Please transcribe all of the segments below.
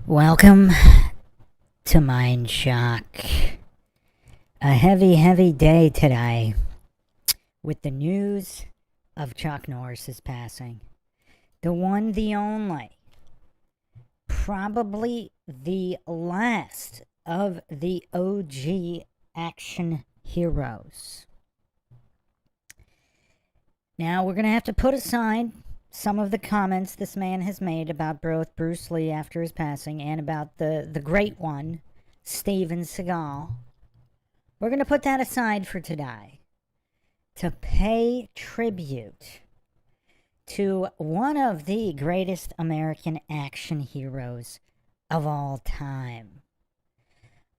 Welcome to MINDSHOCK. A heavy, heavy day today with the news of Chuck Norris's passing. The one, the only. Probably the last of the OG action heroes. Now, we're going to have to put aside some of the comments this man has made about both Bruce Lee after his passing and about the great one, Steven Seagal. We're going to put that aside for today to pay tribute to one of the greatest American action heroes of all time.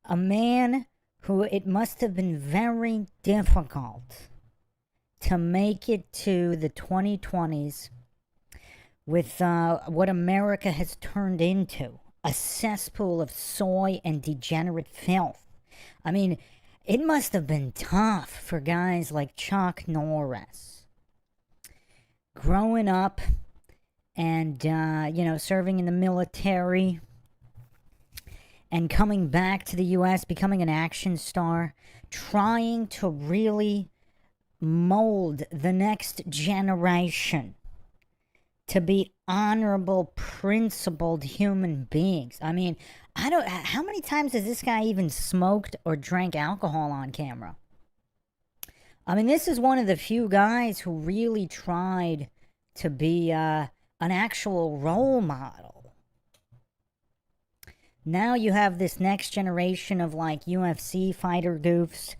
A man who it must have been very difficult to make it to the 2020s with what America has turned into, a cesspool of soy and degenerate filth. I mean, it must have been tough for guys like Chuck Norris. Growing up and, serving in the military and coming back to the U.S., becoming an action star, trying to really mold the next generation to be honorable, principled human beings. I mean, how many times has this guy even smoked or drank alcohol on camera? I mean, this is one of the few guys who really tried to be an actual role model. Now you have this next generation of like UFC fighter goofs,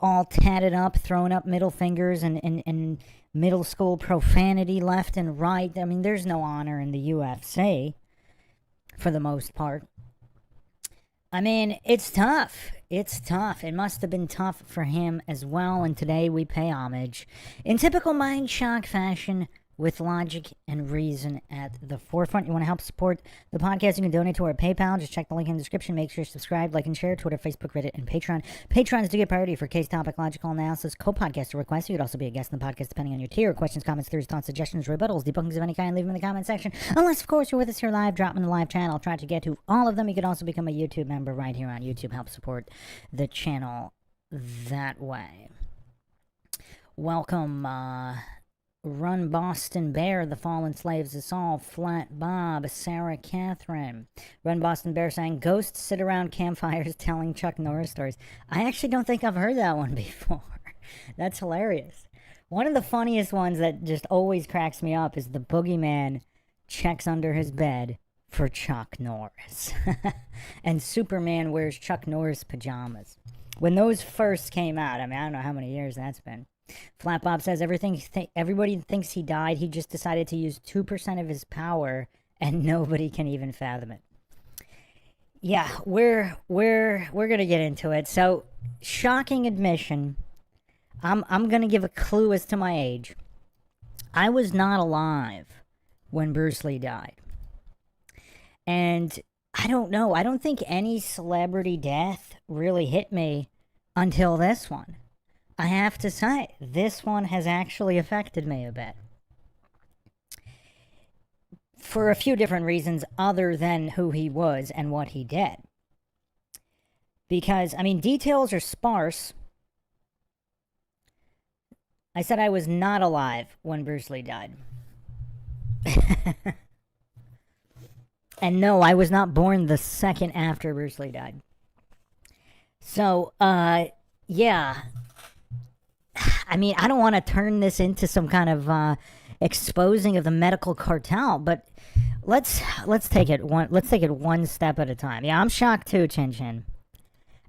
all tatted up, throwing up middle fingers and middle school profanity left and right. I mean, there's no honor in the UFC for the most part. I mean, it's tough. It's tough. It must have been tough for him as well. And today we pay homage in typical MINDSHOCK fashion with logic and reason at the forefront. You want to help support the podcast? You can donate to our PayPal. Just check the link in the description. Make sure to subscribe, like, and share. Twitter, Facebook, Reddit, and Patreon. Patrons do get priority for case topic, logical analysis, co-podcaster requests. You could also be a guest in the podcast depending on your tier. Questions, comments, theories, thoughts, suggestions, rebuttals, debunkings of any kind, leave them in the comment section. Unless, of course, you're with us here live, drop them in the live chat. I'll try to get to all of them. You could also become a YouTube member right here on YouTube. Help support the channel that way. Welcome, Run Boston Bear, The Fallen Slaves Us All, Flat Bob, Sarah Catherine. Run Boston Bear saying, ghosts sit around campfires telling Chuck Norris stories. I actually don't think I've heard that one before. That's hilarious. One of the funniest ones that just always cracks me up is the boogeyman checks under his bed for Chuck Norris. And Superman wears Chuck Norris pajamas. When those first came out, I mean, I don't know how many years that's been. Flat Bob says everybody thinks he died. He just decided to use 2% of his power, and nobody can even fathom it. Yeah, we're gonna get into it. So, shocking admission. I'm gonna give a clue as to my age. I was not alive when Bruce Lee died, and I don't know. I don't think any celebrity death really hit me until this one. I have to say, this one has actually affected me a bit. For a few different reasons other than who he was and what he did. Because, I mean, details are sparse. I said I was not alive when Bruce Lee died. And no, I was not born the second after Bruce Lee died. So, yeah. I mean, I don't want to turn this into some kind of exposing of the medical cartel, but let's take it one step at a time. Yeah, I'm shocked too, Chin Chin.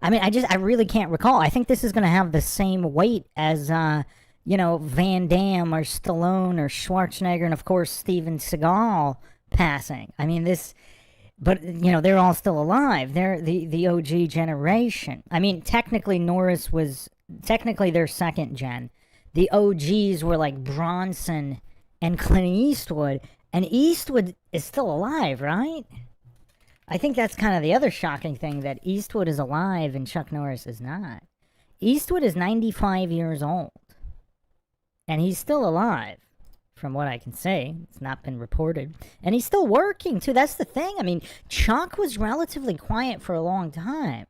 I mean, I really can't recall. I think this is going to have the same weight as Van Damme or Stallone or Schwarzenegger, and of course Steven Seagal passing. I mean, but they're all still alive. They're the OG generation. I mean, technically Norris was their second gen. The OGs were like Bronson and Clint Eastwood, and Eastwood is still alive, right? I think that's kind of the other shocking thing, that Eastwood is alive and Chuck Norris is not. Eastwood is 95 years old, and he's still alive. from what I can say. It's not been reported. And he's still working, too. That's the thing. I mean, Chuck was relatively quiet for a long time.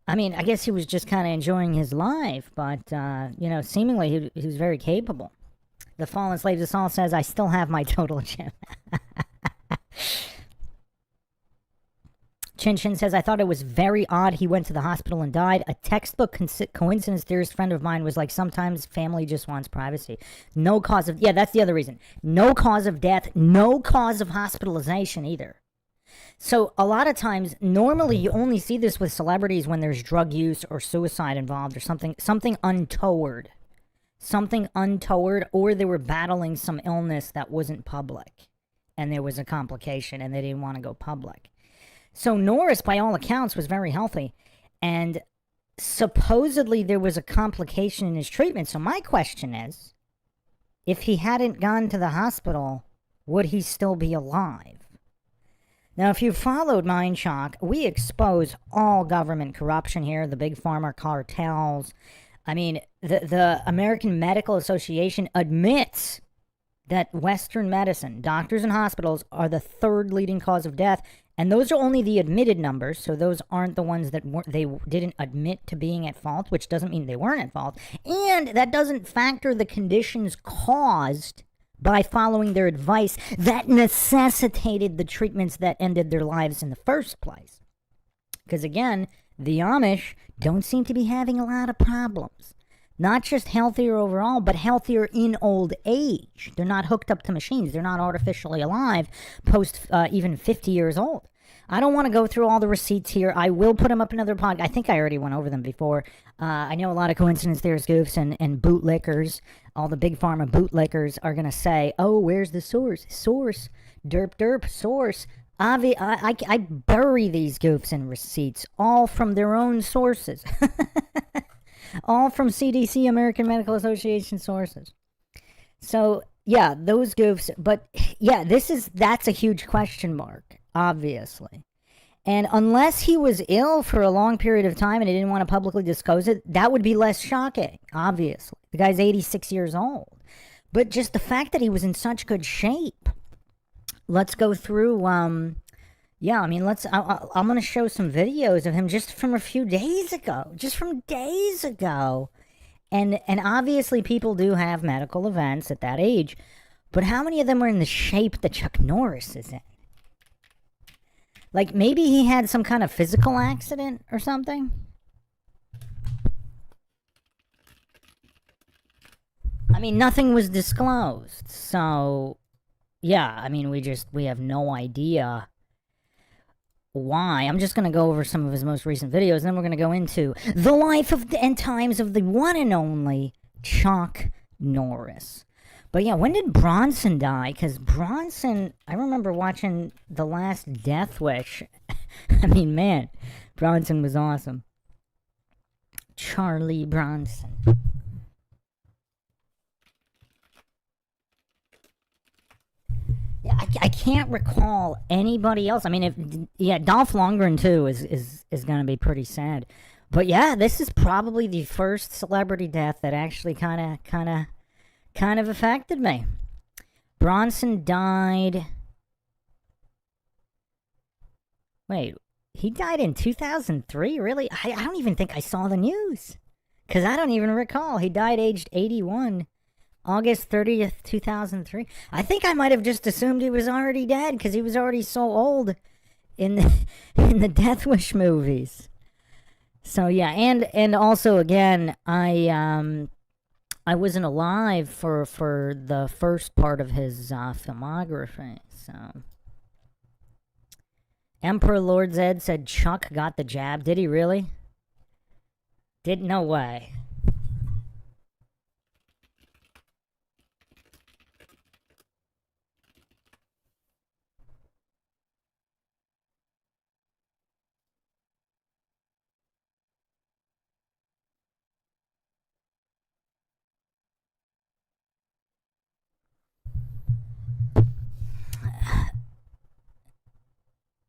I mean, I guess he was just kind of enjoying his life, but, seemingly he was very capable. The Fallen Slaves of Saul says, I still have my total gem. Chin Chin says, I thought it was very odd he went to the hospital and died. A textbook coincidence theorist friend of mine was like, sometimes family just wants privacy. No cause of... Yeah, that's the other reason. No cause of death. No cause of hospitalization either. So a lot of times, normally you only see this with celebrities when there's drug use or suicide involved or something untoward. Something untoward, or they were battling some illness that wasn't public. And there was a complication and they didn't want to go public. So Norris, by all accounts, was very healthy. And supposedly there was a complication in his treatment. So my question is, if he hadn't gone to the hospital, would he still be alive? Now, if you followed MINDSHOCK, we expose all government corruption here, the big pharma cartels. I mean, the American Medical Association admits that Western medicine, doctors and hospitals, are the third leading cause of death. And those are only the admitted numbers, so those aren't the ones that they didn't admit to being at fault, which doesn't mean they weren't at fault. And that doesn't factor the conditions caused by following their advice that necessitated the treatments that ended their lives in the first place. Because again, the Amish don't seem to be having a lot of problems. Not just healthier overall, but healthier in old age. They're not hooked up to machines. They're not artificially alive post even 50 years old. I don't want to go through all the receipts here. I will put them up in another podcast. I think I already went over them before. I know a lot of coincidence theorists, goofs, and bootlickers, all the big pharma bootlickers are going to say, oh, where's the source? Source. Derp, derp, source. I bury these goofs in receipts, all from their own sources. All from CDC, American Medical Association sources. So, yeah, those goofs. But, yeah, that's a huge question mark, obviously. And unless he was ill for a long period of time and he didn't want to publicly disclose it, that would be less shocking, obviously. The guy's 86 years old. But just the fact that he was in such good shape. Let's go through... Yeah, I mean, I'm going to show some videos of him just from a few days ago. Just from days ago. And obviously people do have medical events at that age. But how many of them are in the shape that Chuck Norris is in? Like, maybe he had some kind of physical accident or something? I mean, nothing was disclosed. So, yeah, I mean, we have no idea... why. I'm just going to go over some of his most recent videos, and then we're going to go into the life and times of the one and only Chuck Norris. But yeah, when did Bronson die? Because Bronson, I remember watching The Last Death Wish. I mean, man, Bronson was awesome. Charlie Bronson. Yeah, I can't recall anybody else. I mean, Dolph Lundgren too is going to be pretty sad. But yeah, this is probably the first celebrity death that actually kind of affected me. Bronson died. Wait, he died in 2003? Really? I don't even think I saw the news. Because I don't even recall. He died aged 81. August 30th, 2003. I think I might have just assumed he was already dead because he was already so old in the Death Wish movies. So yeah, and also again, I wasn't alive for the first part of his filmography. So Emperor Lord Zed said Chuck got the jab. Did he really? No way.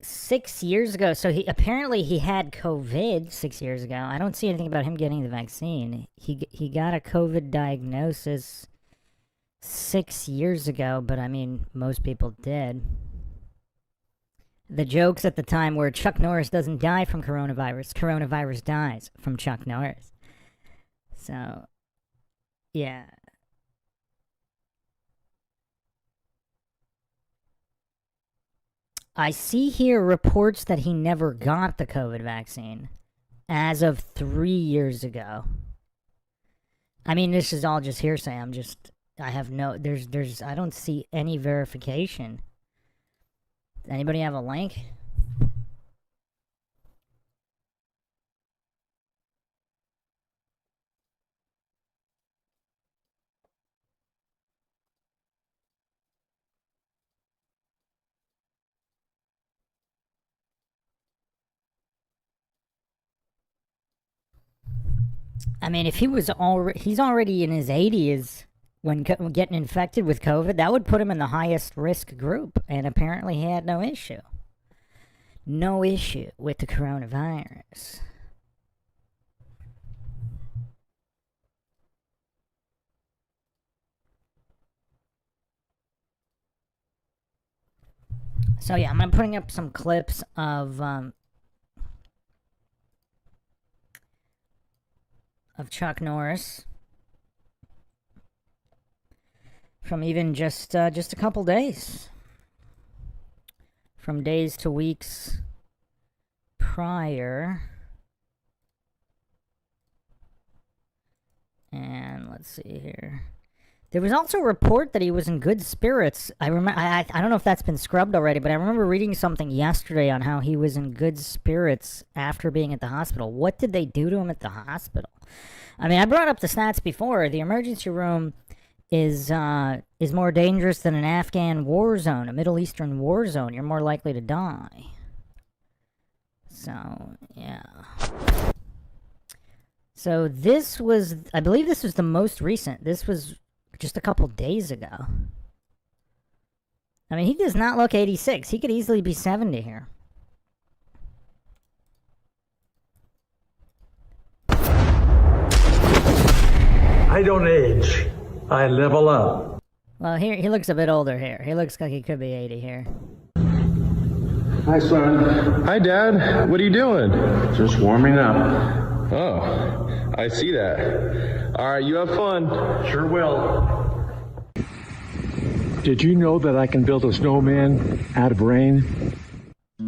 Six years ago, so he had COVID 6 years ago. I don't see anything about him getting the vaccine. He got a COVID diagnosis 6 years ago, but I mean, most people did. The jokes at the time were Chuck Norris doesn't die from coronavirus. Coronavirus dies from Chuck Norris. So, yeah. I see here reports that he never got the COVID vaccine as of 3 years ago. I mean, this is all just hearsay. I have no, I don't see any verification. Does anybody have a link? I mean, if he's already in his 80s when getting infected with COVID, that would put him in the highest risk group, and apparently he had no issue. No issue with the coronavirus. So yeah, I'm putting up some clips of Chuck Norris from even just a couple days, from days to weeks prior. And let's see here. There was also a report that he was in good spirits. I don't know if that's been scrubbed already, but I remember reading something yesterday on how he was in good spirits after being at the hospital. What did they do to him at the hospital? I mean, I brought up the stats before. The emergency room is more dangerous than an Afghan war zone, a Middle Eastern war zone. You're more likely to die. So, yeah. So this was, I believe this was the most recent. This was just a couple days ago. I mean, he does not look 86. He could easily be 70 here. I don't age. I level up. Well, here he looks a bit older here. He looks like he could be 80 here. Hi, son. Hi, Dad. What are you doing? Just warming up. Oh, I see that. All right, you have fun. Sure will. Did you know that I can build a snowman out of rain?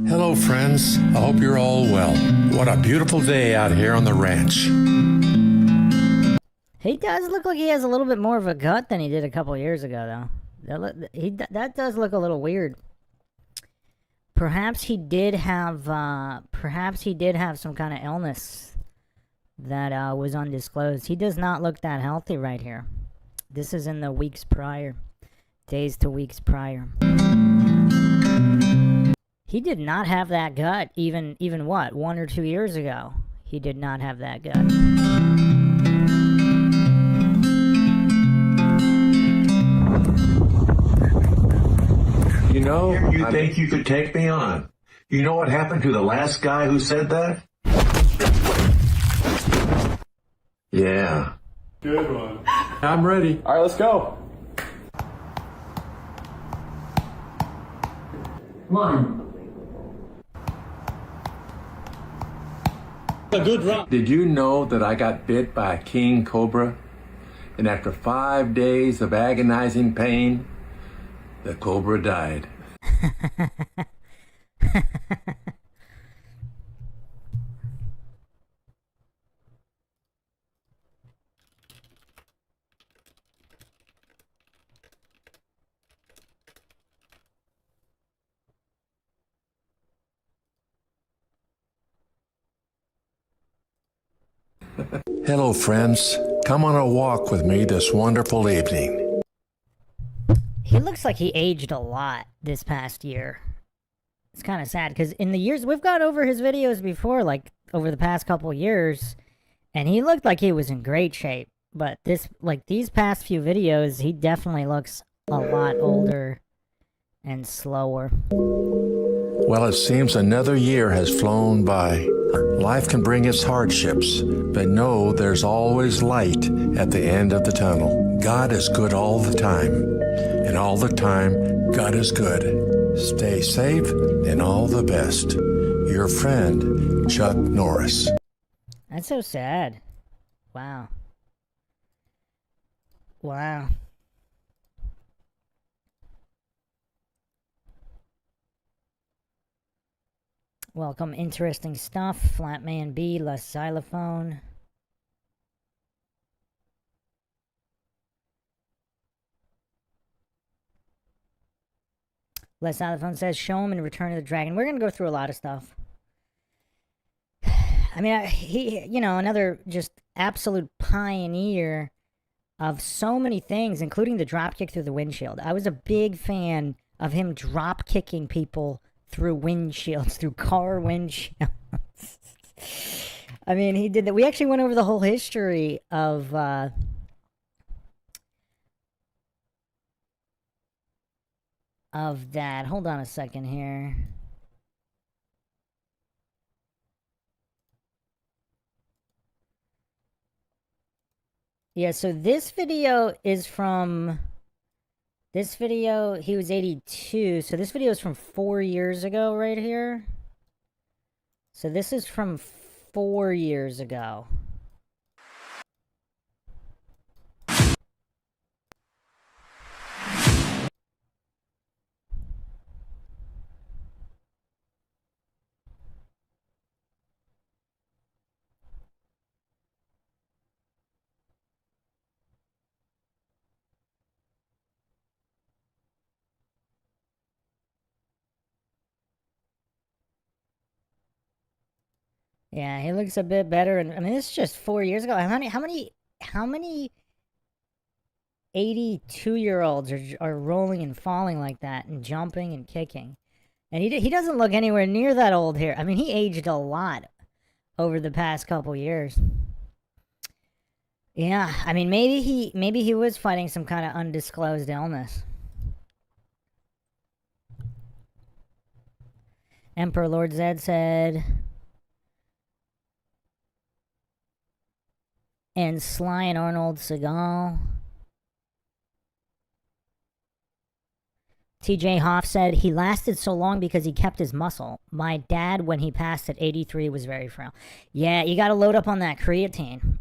Hello, friends. I hope you're all well. What a beautiful day out here on the ranch. He does look like he has a little bit more of a gut than he did a couple years ago, though. That does look a little weird. Perhaps he did have some kind of illness that was undisclosed. He does not look that healthy right here. This is in the weeks prior, days to weeks prior. He did not have that gut even what, 1 or 2 years ago. He did not have that gut. You know, you think you could take me on? You know what happened to the last guy who said that? Yeah. Good one. I'm ready. All right, let's go. 1. A good run. Did you know that I got bit by a king cobra? And after 5 days of agonizing pain, the cobra died. Hello, friends. Come on a walk with me this wonderful evening. He looks like he aged a lot this past year. It's kind of sad, because in the years, we've gone over his videos before, like, over the past couple years, and he looked like he was in great shape. But these past few videos, he definitely looks a lot older and slower. Well, it seems another year has flown by. Life can bring its hardships, but know there's always light at the end of the tunnel. God is good all the time, and all the time, God is good. Stay safe and all the best. Your friend, Chuck Norris. That's so sad. Wow. Wow. Welcome, interesting stuff. Flatman B, La Xylophone. Les Xylophone says, show him in Return of the Dragon. We're going to go through a lot of stuff. I mean, he, you know, another just absolute pioneer of so many things, including the drop kick through the windshield. I was a big fan of him drop kicking people through windshields, through car windshields. I mean, he did that. We actually went over the whole history of that. Hold on a second here. Yeah, so this video is from... This video, he was 82, so this video is from 4 years ago right here. So this is from 4 years ago. Yeah, he looks a bit better, and I mean, this is just 4 years ago. How many 82-year-olds are rolling and falling like that, and jumping and kicking? And he doesn't look anywhere near that old here. I mean, he aged a lot over the past couple years. Yeah, I mean, maybe he was fighting some kind of undisclosed illness. Emperor Lord Zed said... And Sly and Arnold Seagal. TJ Hoff said, he lasted so long because he kept his muscle. My dad, when he passed at 83, was very frail. Yeah, you got to load up on that creatine.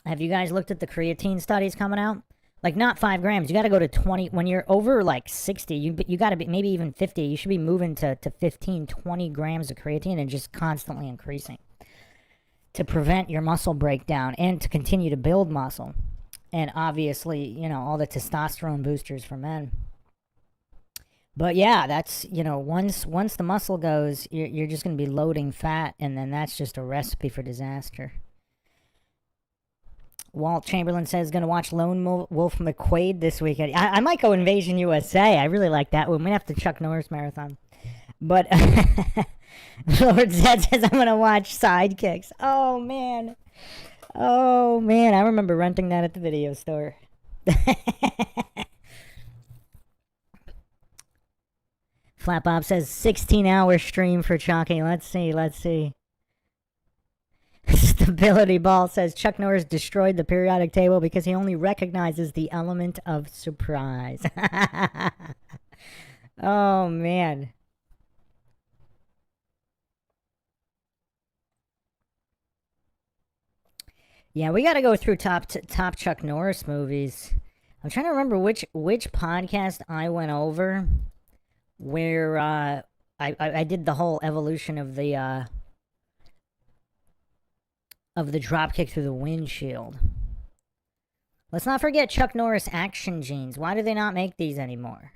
Have you guys looked at the creatine studies coming out? Like, not 5 grams. You got to go to 20. When you're over, like, 60, you got to be, maybe even 50, you should be moving to 15, 20 grams of creatine and just constantly increasing, to prevent your muscle breakdown and to continue to build muscle. And obviously, you know, all the testosterone boosters for men. But yeah, that's, you know, once the muscle goes, you're just going to be loading fat, and then that's just a recipe for disaster. Walt Chamberlain says, going to watch Lone Wolf McQuaid this weekend. I might go Invasion USA. I really like that one. We have to Chuck Norris marathon. But... Lord Zed says, I'm going to watch Sidekicks. Oh, man. Oh, man. I remember renting that at the video store. Flat Bob says, 16-hour stream for Chucky. Let's see. Stability Ball says, Chuck Norris destroyed the periodic table because he only recognizes the element of surprise. Oh, man. Yeah, we got to go through top Chuck Norris movies. I'm trying to remember which podcast I went over where I did the whole evolution of the drop kick through the windshield. Let's not forget Chuck Norris action jeans. Why do they not make these anymore?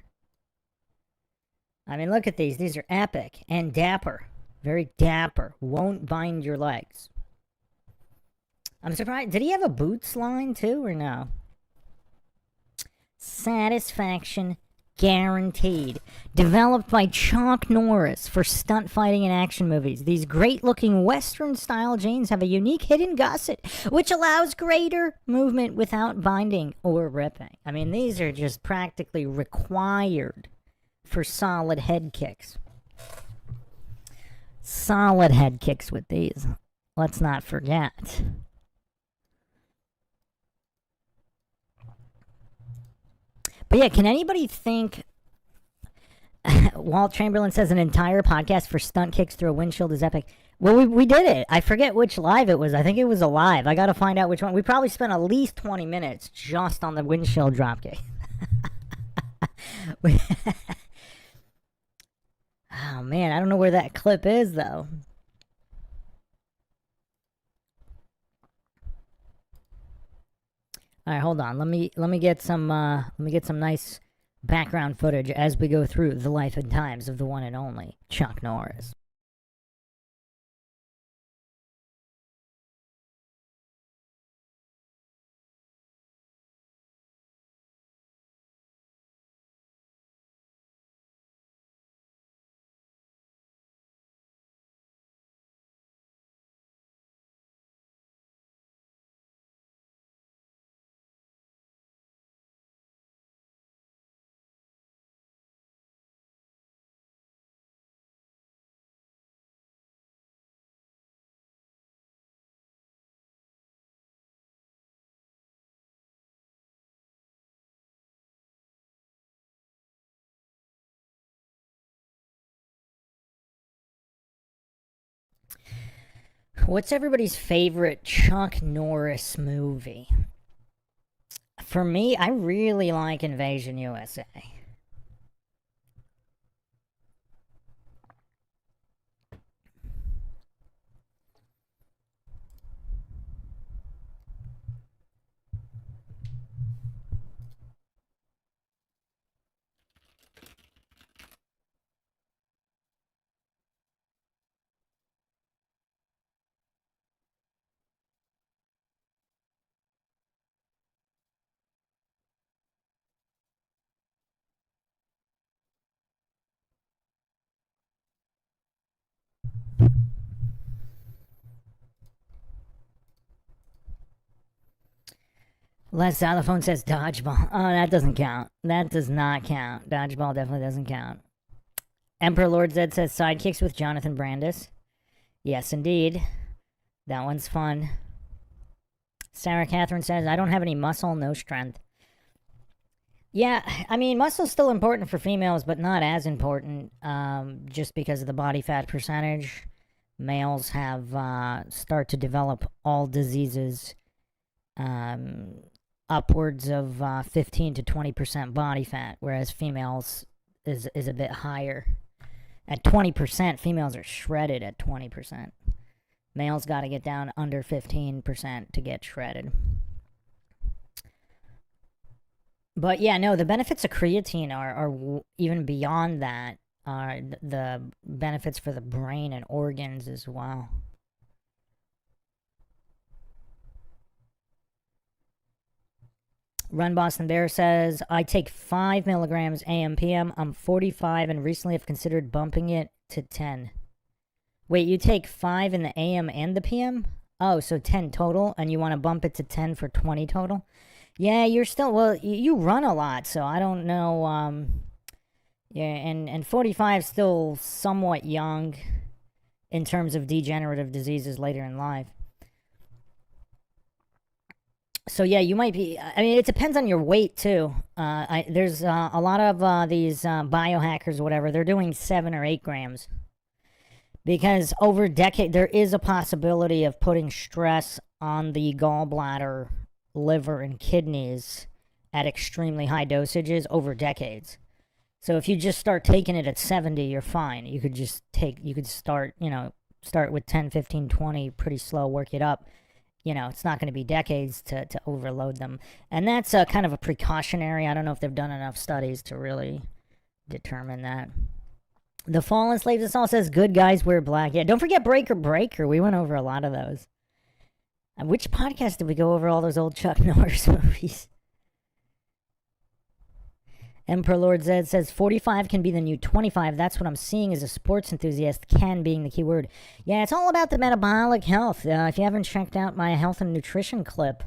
I mean, look at these. These are epic and dapper. Very dapper. Won't bind your legs. I'm surprised. Did he have a boots line too, or no? Satisfaction guaranteed. Developed by Chuck Norris for stunt fighting and action movies. These great-looking Western-style jeans have a unique hidden gusset, which allows greater movement without binding or ripping. I mean, these are just practically required for solid head kicks. Solid head kicks with these. Let's not forget. But yeah, can anybody think... Walt Chamberlain says an entire podcast for stunt kicks through a windshield is epic. Well, we did it. I forget which live it was. I think it was a live. I got to find out which one. We probably spent at least 20 minutes just on the windshield dropkick. Oh, man. I don't know where that clip is, though. All right, hold on. Let me get some nice background footage as we go through the life and times of the one and only Chuck Norris. What's everybody's favorite Chuck Norris movie? For me, I really like Invasion USA. Les Xylophone says dodgeball. Oh, that doesn't count. That does not count. Dodgeball definitely doesn't count. Emperor Lord Zed says sidekicks with Jonathan Brandis. Yes, indeed. That one's fun. Sarah Catherine says, I don't have any muscle, no strength. Yeah, I mean, muscle's still important for females, but not as important, just because of the body fat percentage. Males have start to develop all diseases upwards of 15 to 20% body fat, whereas females is a bit higher. At 20%, females are shredded at 20%. Males got to get down under 15% to get shredded. But yeah, no, the benefits of creatine are even beyond that. The benefits for the brain and organs as well. Run Boston Bear says, I take 5 milligrams AM PM. I'm 45 and recently have considered bumping it to 10. Wait, you take 5 in the AM and the PM? Oh, so 10 total, and you want to bump it to 10 for 20 total? Yeah, you're still, well, you run a lot, so I don't know, yeah, and 45 is still somewhat young in terms of degenerative diseases later in life. So yeah, you might be, I mean, it depends on your weight too. There's a lot of these biohackers or whatever, they're doing 7 or 8 grams. Because over a decade, there is a possibility of putting stress on the gallbladder, liver, and kidneys at extremely high dosages over decades. So if you just start taking it at 70, you're fine. You could just start, start with 10, 15, 20, pretty slow, work it up. It's not going to be decades to overload them. And that's kind of a precautionary. I don't know if they've done enough studies to really determine that. The Fallen Slaves of Saul says, good guys wear black. Yeah, don't forget Breaker Breaker. We went over a lot of those. Which podcast did we go over all those old Chuck Norris movies? Emperor Lord Zed says, 45 can be the new 25. That's what I'm seeing as a sports enthusiast, can being the key word. Yeah, it's all about the metabolic health. If you haven't checked out my health and nutrition clip,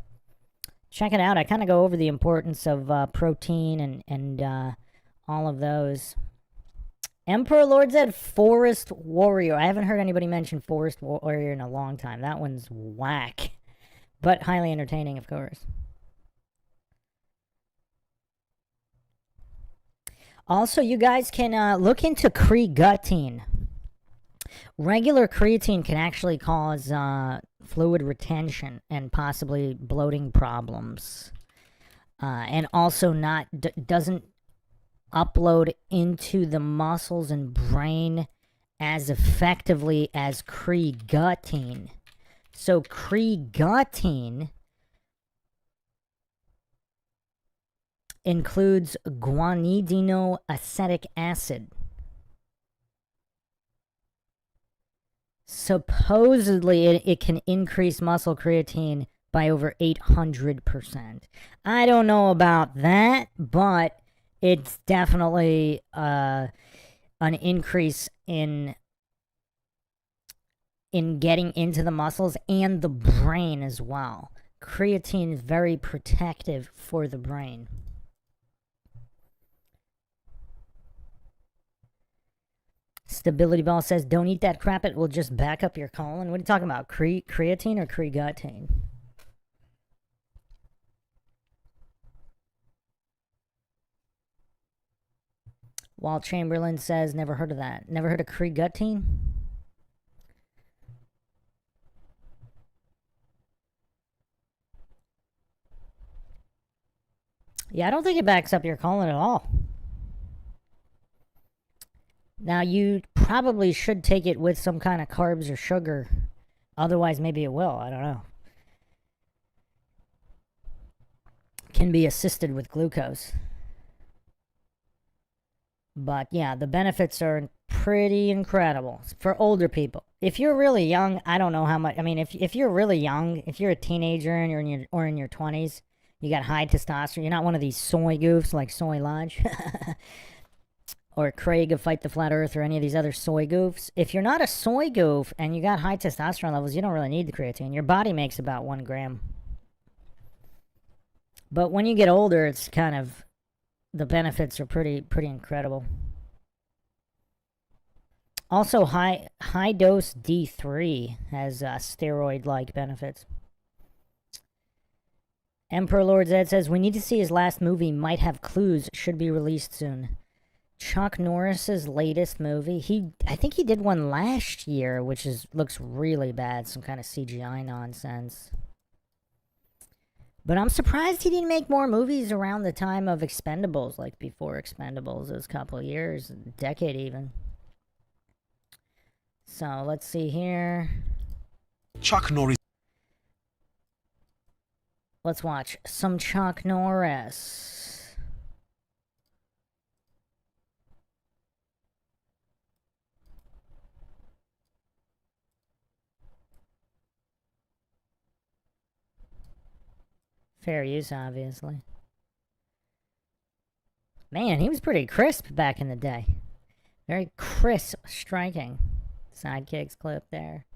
check it out. I kind of go over the importance of protein and all of those. Emperor Lord Zed, Forest Warrior. I haven't heard anybody mention Forest Warrior in a long time. That one's whack. But highly entertaining, of course. Also, you guys can look into creatine. Regular creatine can actually cause fluid retention and possibly bloating problems. And also doesn't upload into the muscles and brain as effectively as creatine. So creatine includes guanidinoacetic acid. Supposedly, it can increase muscle creatine by over 800%. I don't know about that, but it's definitely an increase in getting into the muscles and the brain as well. Creatine is very protective for the brain. Stability Ball says, don't eat that crap, it will just back up your colon. What are you talking about? Creatine or creatine? Walt Chamberlain says, never heard of that. Never heard of creatine? Yeah, I don't think it backs up your colon at all. Now, you probably should take it with some kind of carbs or sugar. Otherwise, maybe it will. I don't know. Can be assisted with glucose. But yeah, the benefits are pretty incredible for older people. If you're really young, I don't know how much. I mean, if you're really young, if you're a teenager and you're in your 20s, you got high testosterone. You're not one of these soy goofs like Soy Lodge or Craig of Fight the Flat Earth or any of these other soy goofs. If you're not a soy goof and you got high testosterone levels, you don't really need the creatine. Your body makes about 1 gram. But when you get older, it's kind of, the benefits are pretty incredible. Also, high dose D3 has steroid-like benefits. Emperor Lord Zed says, we need to see his last movie. Might have clues. Should be released soon. Chuck Norris's latest movie. I think he did one last year, which looks really bad. Some kind of CGI nonsense. But I'm surprised he didn't make more movies around the time of Expendables, like before Expendables. It was a couple of years, a decade even. So, let's see here. Chuck Norris. Let's watch some Chuck Norris. Fair use, obviously. Man, he was pretty crisp back in the day. Very crisp, striking. Sidekicks clip there.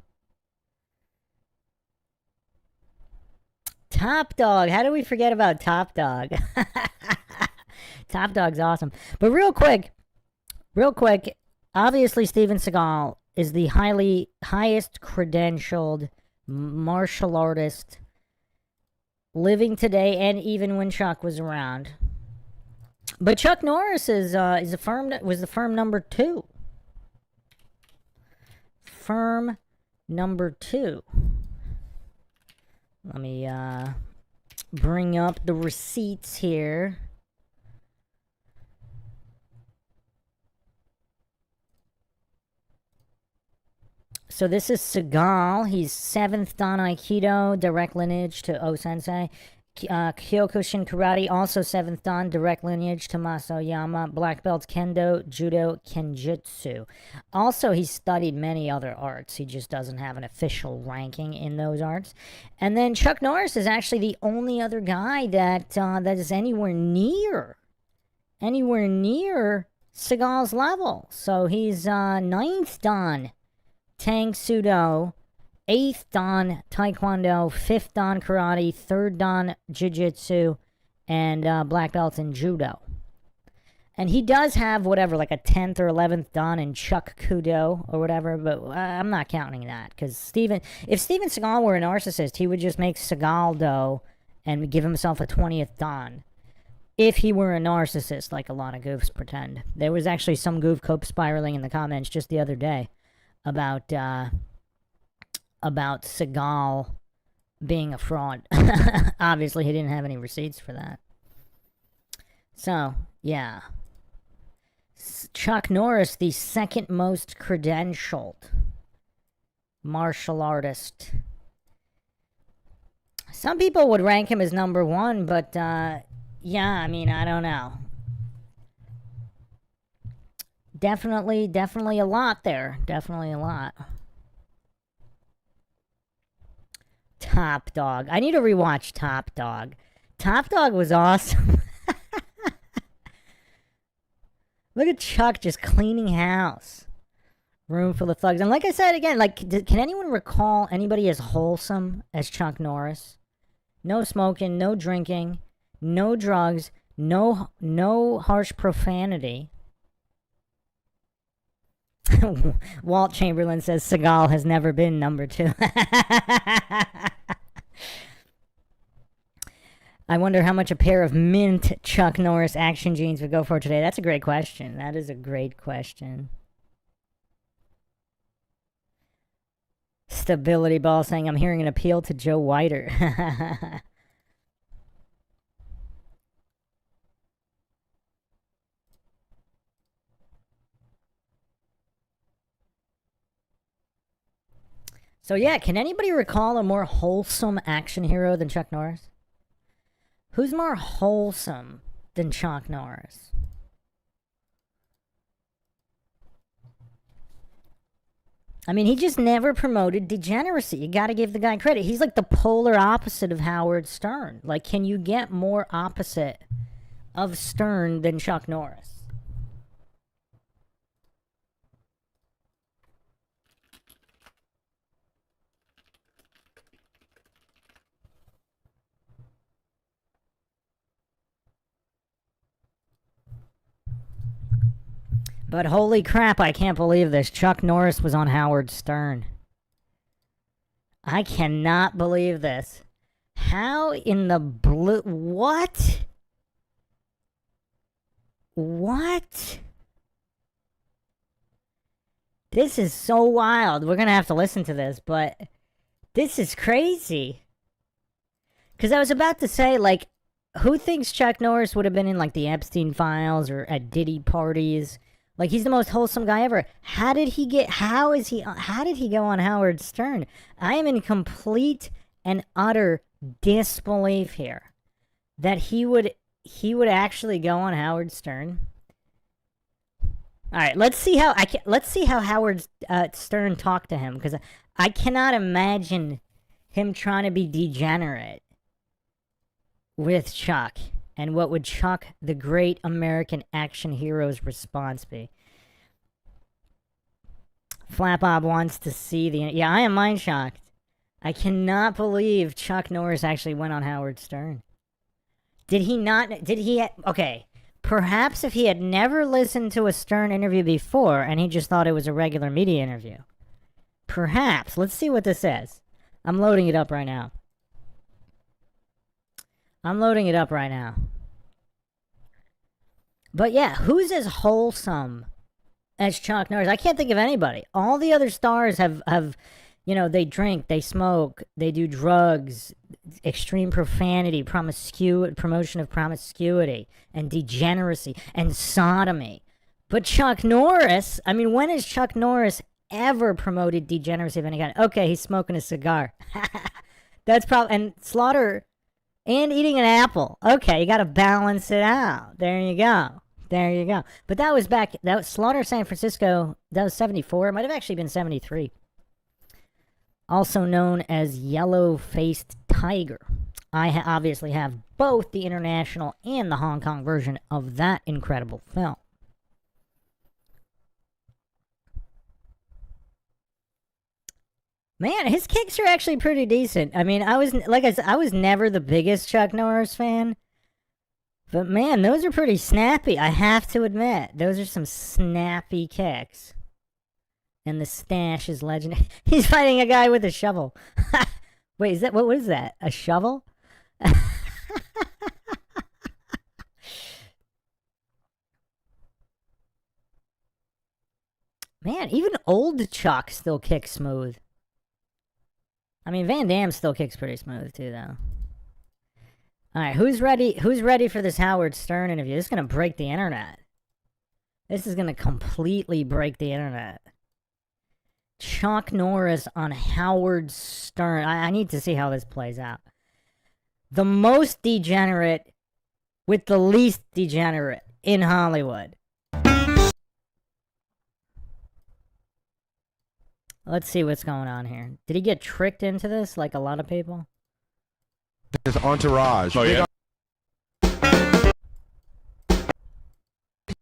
Top Dog. How do we forget about Top Dog? Top Dog's awesome. But real quick, obviously Steven Seagal is the highest credentialed martial artist living today, and even when Chuck was around. But Chuck Norris was the firm number 2. Firm number 2. Let me bring up the receipts here. So this is Seagal. He's 7th Dan Aikido, direct lineage to O-Sensei. Kyokushin Karate, also 7th Dan, direct lineage to Masoyama. Black belts Kendo, Judo, Kenjutsu. Also, he's studied many other arts. He just doesn't have an official ranking in those arts. And then Chuck Norris is actually the only other guy that is anywhere near Seagal's level. So he's 9th Dan Tang Sudo, 8th Dan Taekwondo, 5th Dan Karate, 3rd Dan Jiu-Jitsu, and black belt in Judo. And he does have whatever, like a 10th or 11th Dan in Chuck Kudo or whatever, but I'm not counting that. Because if Steven Seagal were a narcissist, he would just make Seagal dough and give himself a 20th Dan. If he were a narcissist, like a lot of goofs pretend. There was actually some goof cope spiraling in the comments just the other day about Seagal being a fraud. Obviously, he didn't have any receipts for that. So, yeah. Chuck Norris, the second most credentialed martial artist. Some people would rank him as number one, but, yeah, I mean, I don't know. Definitely a lot there. Definitely a lot. Top Dog. I need to rewatch Top Dog. Top Dog was awesome. Look at Chuck just cleaning house. Room full of thugs. And like I said again, like, can anyone recall anybody as wholesome as Chuck Norris? No smoking, no drinking, no drugs, no harsh profanity. Walt Chamberlain says Seagal has never been number 2. I wonder how much a pair of mint Chuck Norris action jeans would go for today. That's a great question. That is a great question. Stability Ball saying, I'm hearing an appeal to Joe Whiter. So yeah, can anybody recall a more wholesome action hero than Chuck Norris? Who's more wholesome than Chuck Norris? I mean, he just never promoted degeneracy. You gotta give the guy credit. He's like the polar opposite of Howard Stern. Like, can you get more opposite of Stern than Chuck Norris? But holy crap, I can't believe this. Chuck Norris was on Howard Stern. I cannot believe this. How in the blue... What? What? This is so wild. We're going to have to listen to this, but this is crazy. Because I was about to say, like, who thinks Chuck Norris would have been in, like, the Epstein files or at Diddy parties? Like, he's the most wholesome guy ever. How did he go on Howard Stern? I am in complete and utter disbelief here that he would actually go on Howard Stern. All right, let's see how Howard Stern talked to him, because I cannot imagine him trying to be degenerate with Chuck. And what would Chuck, the great American action hero's response be? Flap-Bob wants to see the... Yeah, I am mind shocked. I cannot believe Chuck Norris actually went on Howard Stern. Did he not... Did he... Okay, perhaps if he had never listened to a Stern interview before and he just thought it was a regular media interview. Perhaps. Let's see what this says. I'm loading it up right now. But yeah, who's as wholesome as Chuck Norris? I can't think of anybody. All the other stars have they drink, they smoke, they do drugs, extreme profanity, promotion of promiscuity, and degeneracy, and sodomy. But Chuck Norris, I mean, when has Chuck Norris ever promoted degeneracy of any kind? Okay, he's smoking a cigar. That's probably... And Slaughter... And eating an apple. Okay, you got to balance it out. There you go. But that was Slaughter San Francisco. That was 74. It might have actually been 73. Also known as Yellow-Faced Tiger. I obviously have both the international and the Hong Kong version of that incredible film. Man, his kicks are actually pretty decent. I mean, I was never the biggest Chuck Norris fan. But man, those are pretty snappy. I have to admit, those are some snappy kicks. And the stash is legendary. He's fighting a guy with a shovel. Wait, is that what is that? A shovel? Man, even old Chuck still kicks smooth. I mean, Van Damme still kicks pretty smooth too, though. All right, who's ready? Who's ready for this Howard Stern interview? This is gonna break the internet. This is gonna completely break the internet. Chuck Norris on Howard Stern. I need to see how this plays out. The most degenerate with the least degenerate in Hollywood. Let's see what's going on here. Did he get tricked into this like a lot of people? His entourage. Oh, yeah?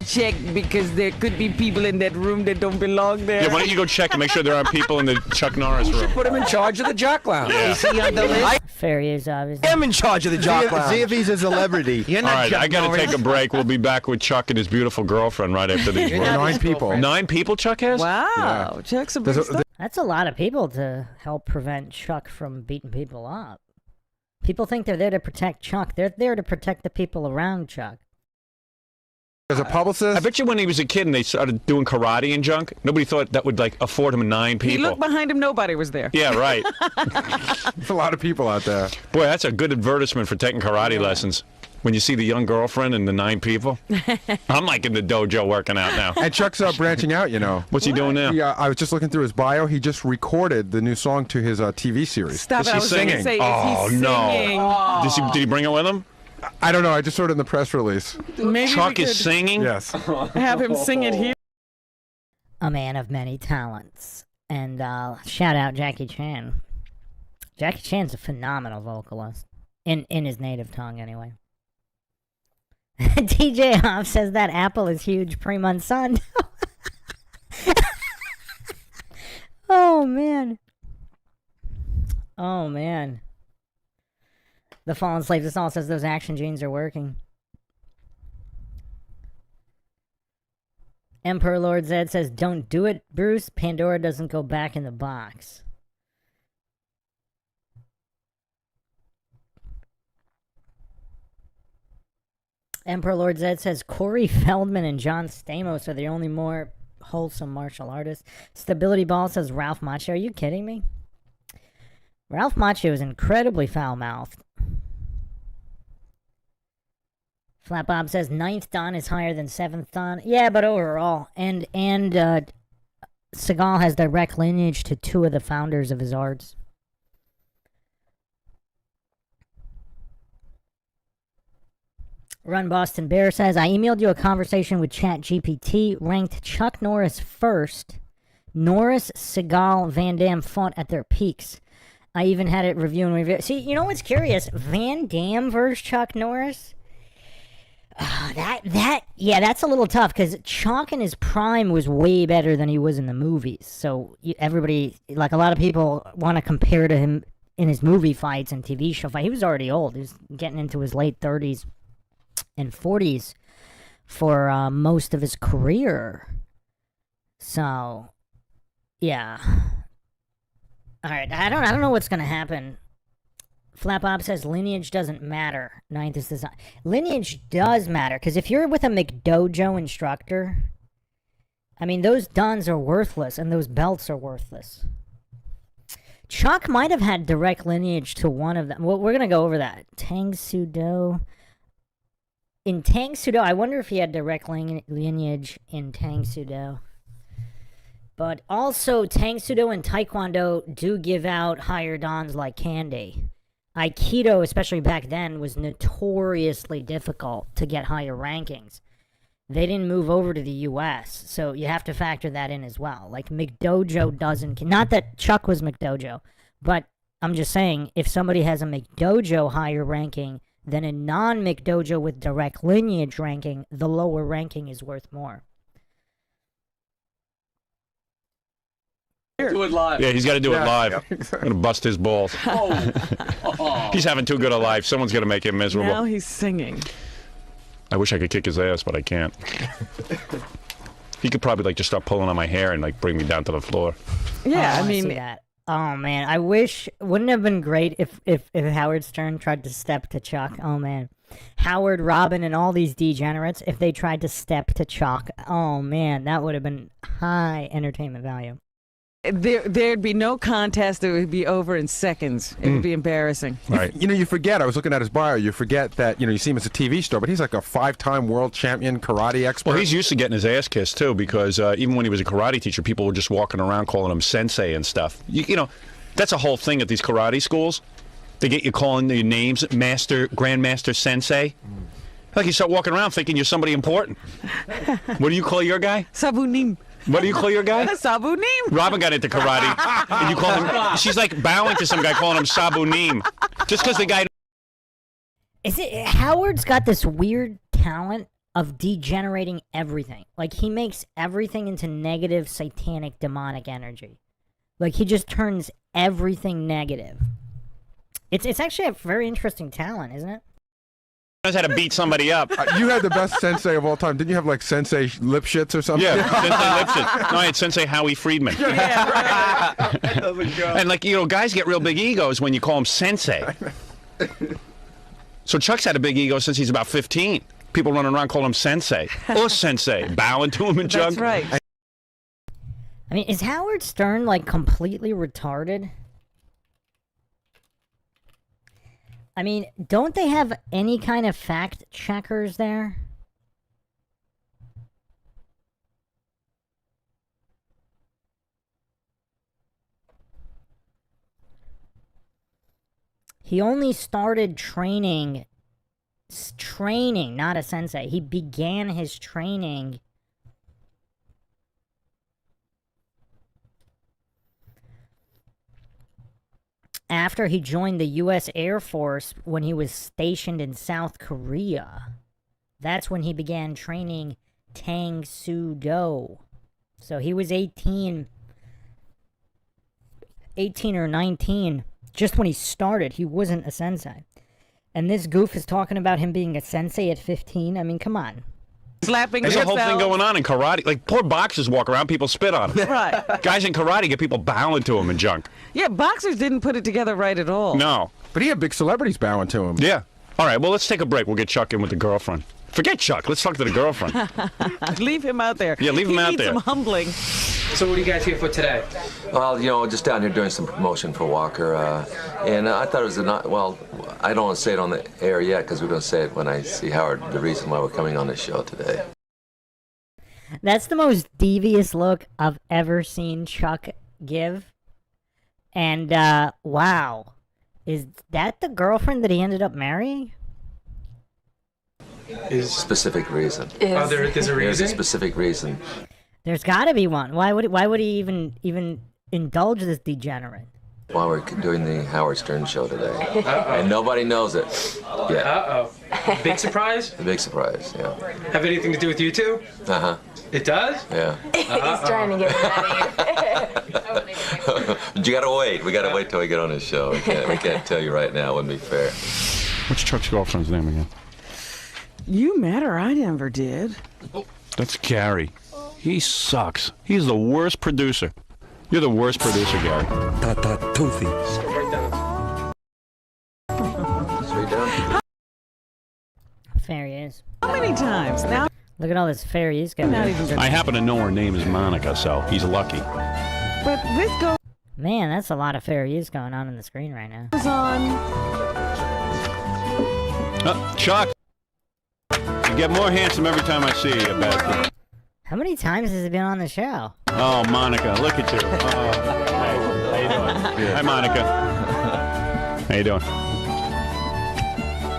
Check, because there could be people in that room that don't belong there. Yeah, why don't you go check and make sure there aren't people in the Chuck Norris room? Put him in charge of the Jock Lounge. Yeah. Is he on the list? Fair use, obviously. I am in charge of the Jock Lounge. See if he's a celebrity. You're All not right, Chuck I got to Norris. take a break. We'll be back with Chuck and his beautiful girlfriend right after these words. 9 people. 9 people Chuck has? Wow, Chuck's a big star. That's a lot of people to help prevent Chuck from beating people up. People think they're there to protect Chuck. They're there to protect the people around Chuck. As a publicist, I bet you when he was a kid and they started doing karate and junk, nobody thought that would like afford him 9 He people. looked behind him, nobody was there. Yeah, right. there's a lot of people out there. Boy, that's a good advertisement for taking karate lessons. When you see the young girlfriend and the 9 people, I'm like in the dojo working out now. And Chuck's branching out, you know. What's he doing now? Yeah, I was just looking through his bio. He just recorded the new song to his TV series. Stop Is it, he I was going to singing? say, Oh, is he no. singing? Did he bring it with him? I don't know. I just saw it in the press release. Maybe Chuck we is could singing? Yes. have him sing it here. A man of many talents. And shout out Jackie Chan. Jackie Chan's a phenomenal vocalist. In his native tongue, anyway. DJ Hoff says that apple is huge, pre-month son. Oh, man. Oh, man. The Fallen Slave, this all says those action genes are working. Emperor Lord Zed says, don't do it, Bruce. Pandora doesn't go back in the box. Emperor Lord Zed says, Corey Feldman and John Stamos are the only more wholesome martial artists. Stability Ball says, Ralph Macchio. Are you kidding me? Ralph Macchio is incredibly foul-mouthed. Flat Bob says 9th Dan is higher than 7th Dan. Yeah, but overall. And Seagal has direct lineage to 2 of the founders of his arts. Run Boston Bear says, I emailed you a conversation with ChatGPT, ranked Chuck Norris first. Norris, Seagal, Van Damme fought at their peaks. I even had it review and review. See, you know what's curious? Van Damme versus Chuck Norris? That's a little tough because Chuck in his prime was way better than he was in the movies. So everybody, like a lot of people, want to compare to him in his movie fights and TV show fights. He was already old. He was getting into his late 30s and 40s for most of his career. So, yeah. All right, I don't know what's gonna happen. Flap Bob says lineage doesn't matter. 9th is design. Lineage does matter, because if you're with a McDojo instructor, I mean, those duns are worthless, and those belts are worthless. Chuck might have had direct lineage to one of them. Well, we're going to go over that. Tang Sudo. In Tang Sudo, I wonder if he had direct lineage in Tang Sudo. But also, Tang Sudo and Taekwondo do give out higher dans like candy. Aikido, especially back then, was notoriously difficult to get higher rankings. They didn't move over to the U.S., so you have to factor that in as well. Like, McDojo doesn't... Not that Chuck was McDojo, but I'm just saying, if somebody has a McDojo higher ranking than a non-McDojo with direct lineage ranking, the lower ranking is worth more. Do it live. Yeah, he's got to do it live. I'm going to bust his balls. He's having too good a life. Someone's going to make him miserable. Now he's singing. I wish I could kick his ass, but I can't. He could probably like just start pulling on my hair and like bring me down to the floor. Yeah, Oh, I mean, see that. Oh man, I wish. Wouldn't it have been great if Howard Stern tried to step to Chuck? Oh man, Howard, Robin, and all these degenerates, if they tried to step to Chuck, oh man, that would have been high entertainment value. there'd be no contest. It would be over in seconds. It would be embarrassing. Right. You know, you forget, I was looking at his bio, you forget that, you know, you see him as a TV star, but he's like a 5-time world champion karate expert. Well, he's used to getting his ass kissed, too, because even when he was a karate teacher, people were just walking around calling him sensei and stuff. You know, that's a whole thing at these karate schools. They get you calling your names, Master, Grandmaster Sensei. Like you start walking around thinking you're somebody important. What do you call your guy? Sabunim. What do you call your guy? Sabunim. Robin got into karate, and you call him. She's like bowing to some guy calling him Sabunim, just because the guy. Is it Howard's got this weird talent of degenerating everything? Like he makes everything into negative, satanic, demonic energy. Like he just turns everything negative. It's actually a very interesting talent, isn't it? Knows how to beat somebody up. You had the best sensei of all time. Didn't you have like Sensei Lipschitz or something? Yeah, Sensei Lipschitz. No, I had Sensei Howie Friedman. Yeah, right. And like, you know, guys get real big egos when you call them Sensei. So Chuck's had a big ego since he's about 15. People running around calling him Sensei. Oh, Sensei. Bowing to him and junk. That's right. I mean, is Howard Stern like completely retarded? I mean, don't they have any kind of fact checkers there? He only started training, not a sensei. He began his training after he joined the U.S. Air Force when he was stationed in South Korea. That's when he began training Tang Soo Do. So he was 18 or 19. Just when he started, he wasn't a sensei. And this goof is talking about him being a sensei at 15. I mean, come on. Slapping There's a yourself. whole thing going on in karate. Like, poor boxers walk around, people spit on them. Right. Guys in karate get people bowing to him and junk. Yeah, boxers didn't put it together right at all. No. But he had big celebrities bowing to him. Yeah. All right, well, let's take a break. We'll get Chuck in with the girlfriend. Forget Chuck. Let's talk to the girlfriend. Leave him out there. Yeah, leave him out He there. needs some humbling. So what are you guys here for today? Well, you know, just down here doing some promotion for Walker, and I thought it was well, I don't want to say it on the air yet because we're going to say it when I see Howard, the reason why we're coming on this show today. That's the most devious look I've ever seen Chuck give. And, wow. Is that the girlfriend that he ended up marrying? Specific reason. Oh, there's a reason? There's a specific reason. There's got to be one. Why would he even indulge this degenerate? While we're doing the Howard Stern show today. And nobody knows it yet. Uh-oh. Big surprise? A big surprise, yeah. Have anything to do with you two? Uh-huh. It does? Yeah. He's trying to get it out of here. But you gotta wait. We gotta wait till we get on his show. We can't tell you right now. It wouldn't be fair. What's Chuck's girlfriend's name again? You met her. I never did. That's Gary. He sucks. He's the worst producer. You're the worst producer, Gary. Toothy. Straight down. Fair he is. How many times? Now, Look at all this fair he's got. not even good. I happen to know her name is Monica, so he's lucky. But this goes Man, that's a lot of fair use going on the screen right now. on. Chuck! You get more handsome every time I see you, bastard. How many times has he been on the show? Oh, Monica, look at you. Oh, hey, how you doing? Hi, Monica. How you doing?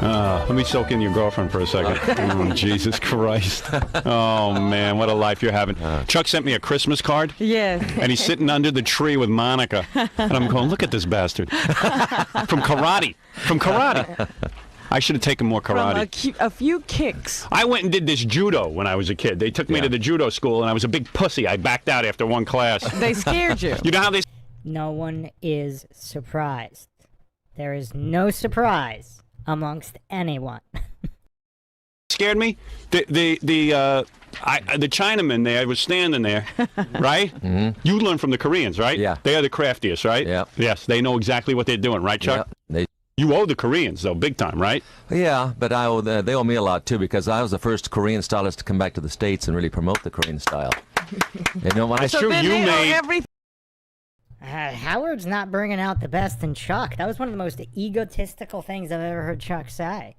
Let me soak in your girlfriend for a second. Oh, Jesus Christ. Oh, man, what a life you're having. Chuck sent me a Christmas card. Yeah. And he's sitting under the tree with Monica. And I'm going, look at this bastard. From karate. I should have taken more karate. From a few kicks. I went and did this judo when I was a kid. They took me to the judo school, and I was a big pussy. I backed out after one class. They scared you. You know how they... No one is surprised. There is no surprise amongst anyone. scared me? The Chinaman there was standing there, right? Mm-hmm. You learn from the Koreans, right? Yeah. They are the craftiest, right? Yeah. Yes, they know exactly what they're doing, right, Chuck? Yeah, you owe the Koreans, though, big time, right? Yeah, but they owe me a lot, too, because I was the first Korean stylist to come back to the States and really promote the Korean style. You know, when That's true. You made... Howard's not bringing out the best in Chuck. That was one of the most egotistical things I've ever heard Chuck say.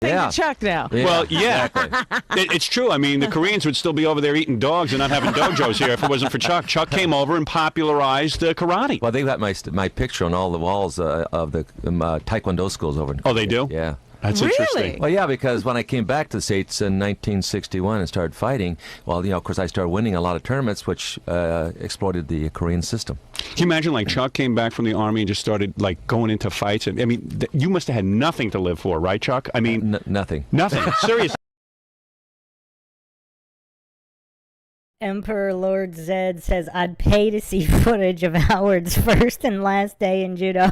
Yeah. Chuck now. Yeah, well, yeah, exactly. It's true. I mean, the Koreans would still be over there eating dogs and not having dojos here if it wasn't for Chuck. Chuck came over and popularized karate. Well, they've got my picture on all the walls of the Taekwondo schools over in Korea. Oh, they do? Yeah. That's interesting. Well, yeah, because when I came back to the States in 1961 and started fighting, well, you know, of course, I started winning a lot of tournaments, which exploited the Korean system. Can you imagine, like, Chuck came back from the Army and just started, like, going into fights? And I mean, you must have had nothing to live for, right, Chuck? I mean... nothing. Nothing. Seriously. Emperor Lord Zed says, I'd pay to see footage of Howard's first and last day in judo.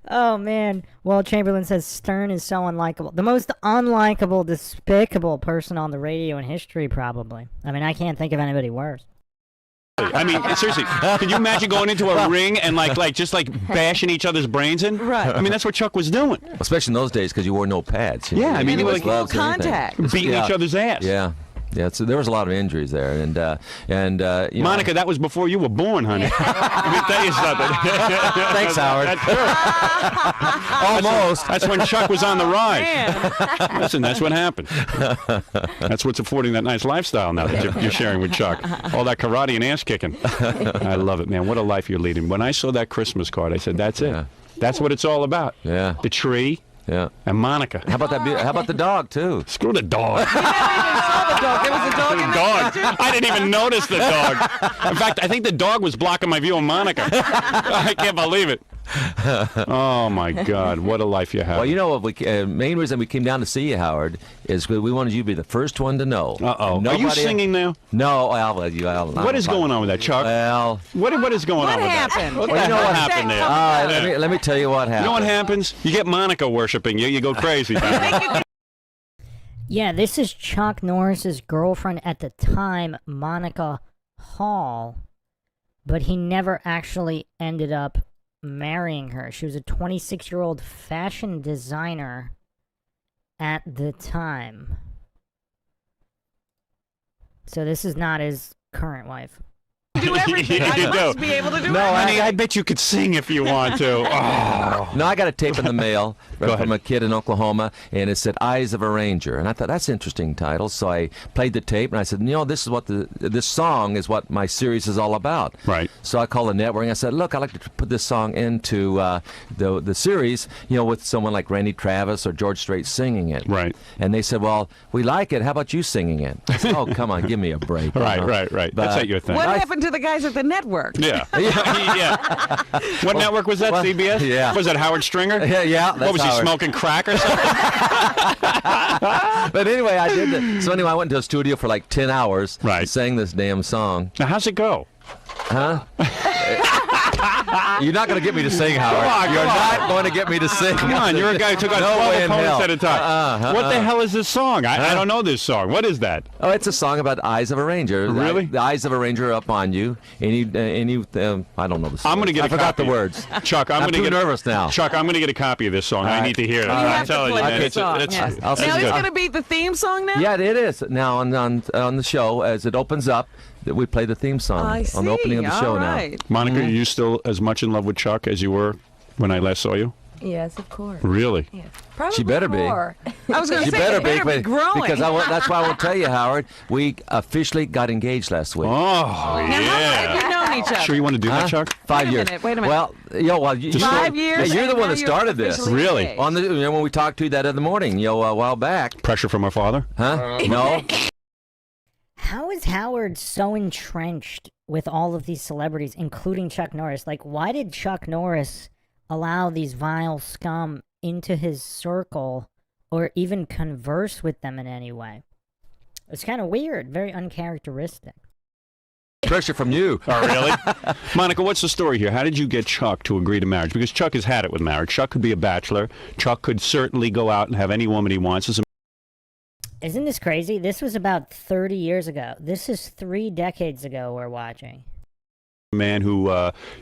Oh, man. Walt Chamberlain says, Stern is so unlikable. The most unlikable, despicable person on the radio in history, probably. I mean, I can't think of anybody worse. I mean, seriously, can you imagine going into a ring and just bashing each other's brains in? Right. I mean, that's what Chuck was doing. Especially in those days because you wore no pads. Yeah, I mean, it you was full contact. Beating each other's ass. Yeah. Yeah, so there was a lot of injuries there, and you Monica, know, that was before you were born, honey. Let me tell you something. Thanks, Howard. Almost. That's when Chuck was on the rise. Listen, that's what happened. That's what's affording that nice lifestyle now that you're sharing with Chuck. All that karate and ass kicking. I love it, man. What a life you're leading. When I saw that Christmas card, I said, "That's it. Yeah. That's what it's all about." Yeah. The tree. Yeah. And Monica. How about that? How about the dog too? Screw the dog. You never even saw the dog. There was a dog in the I didn't even notice the dog. In fact, I think the dog was blocking my view of Monica. I can't believe it. Oh my God! What a life you have. Well, you know what? Main reason we came down to see you, Howard, is because we wanted you to be the first one to know. Uh-oh. Are you singing now? No. What is going on with that, Chuck? Well, what is going on with that? What well, you know what happened there? let me tell you what happened. You know what happens? You get Monica worshiping you. You go crazy. Yeah, this is Chuck Norris's girlfriend at the time, Monica Hall, but he never actually ended up marrying her. She was a 26-year-old fashion designer at the time. So this is not his current wife. Do everything. I must be able to do everything. Honey, I bet you could sing if you want to. Oh. No, I got a tape in the mail from a kid in Oklahoma, and it said "Eyes of a Ranger," and I thought that's an interesting title. So I played the tape, and I said, this is what this song is what my series is all about. Right. So I called the network, and I said, look, I'd like to put this song into the series, with someone like Randy Travis or George Strait singing it. Right. And they said, well, we like it. How about you singing it? I said, oh, come on, give me a break. Right. But, That's not your thing. What happened to the guys at the network? Yeah. Yeah. What network was that? CBS? Yeah. Was that Howard Stringer? Yeah. What was he smoking crack or something? But anyway, I did that. So anyway, I went to a studio for like 10 hours. Right. And sang this damn song. Now, how's it go? Huh? You're not going to get me to sing, Howard. You're not going to get me to sing. Come on, you're a guy who took on 12 opponents at a time. What the hell is this song? I don't know this song. What is that? Oh, it's a song about eyes of a ranger. Really? The eyes of a ranger are up on you, and you I don't know the song. I'm going to get I forgot the words. Chuck, I'm too nervous now. Chuck, I'm going to get a copy of this song. I need to hear it. I'm telling you, man. It's now it's going to be the theme song now? Yeah, it is. Now on the show, as it opens up, that we play the theme song on the opening of the show now. Monica, are you still as much in love with Chuck as you were when I last saw you? Yes, of course. Really? Yeah. Probably She better more. I was going to She say, better be growing. because that's why I will tell you, Howard. We officially got engaged last week. Oh, Now, how long have you known each other? Sure you want to do that, Chuck? 5 years. Wait a minute. Well, you 5 years. You're the and one now that you're started this. officially Really? engaged. On the when we talked to you that other morning, a while back. Pressure from our father? Huh? No. How is Howard so entrenched with all of these celebrities, including Chuck Norris? Like, why did Chuck Norris allow these vile scum into his circle or even converse with them in any way? It's kind of weird, very uncharacteristic. Pressure from you. Oh, really? Monica, what's the story here? How did you get Chuck to agree to marriage? Because Chuck has had it with marriage. Chuck could be a bachelor. Chuck could certainly go out and have any woman he wants. Isn't this crazy? This was about 30 years ago. This is 3 decades ago we're watching. Man who,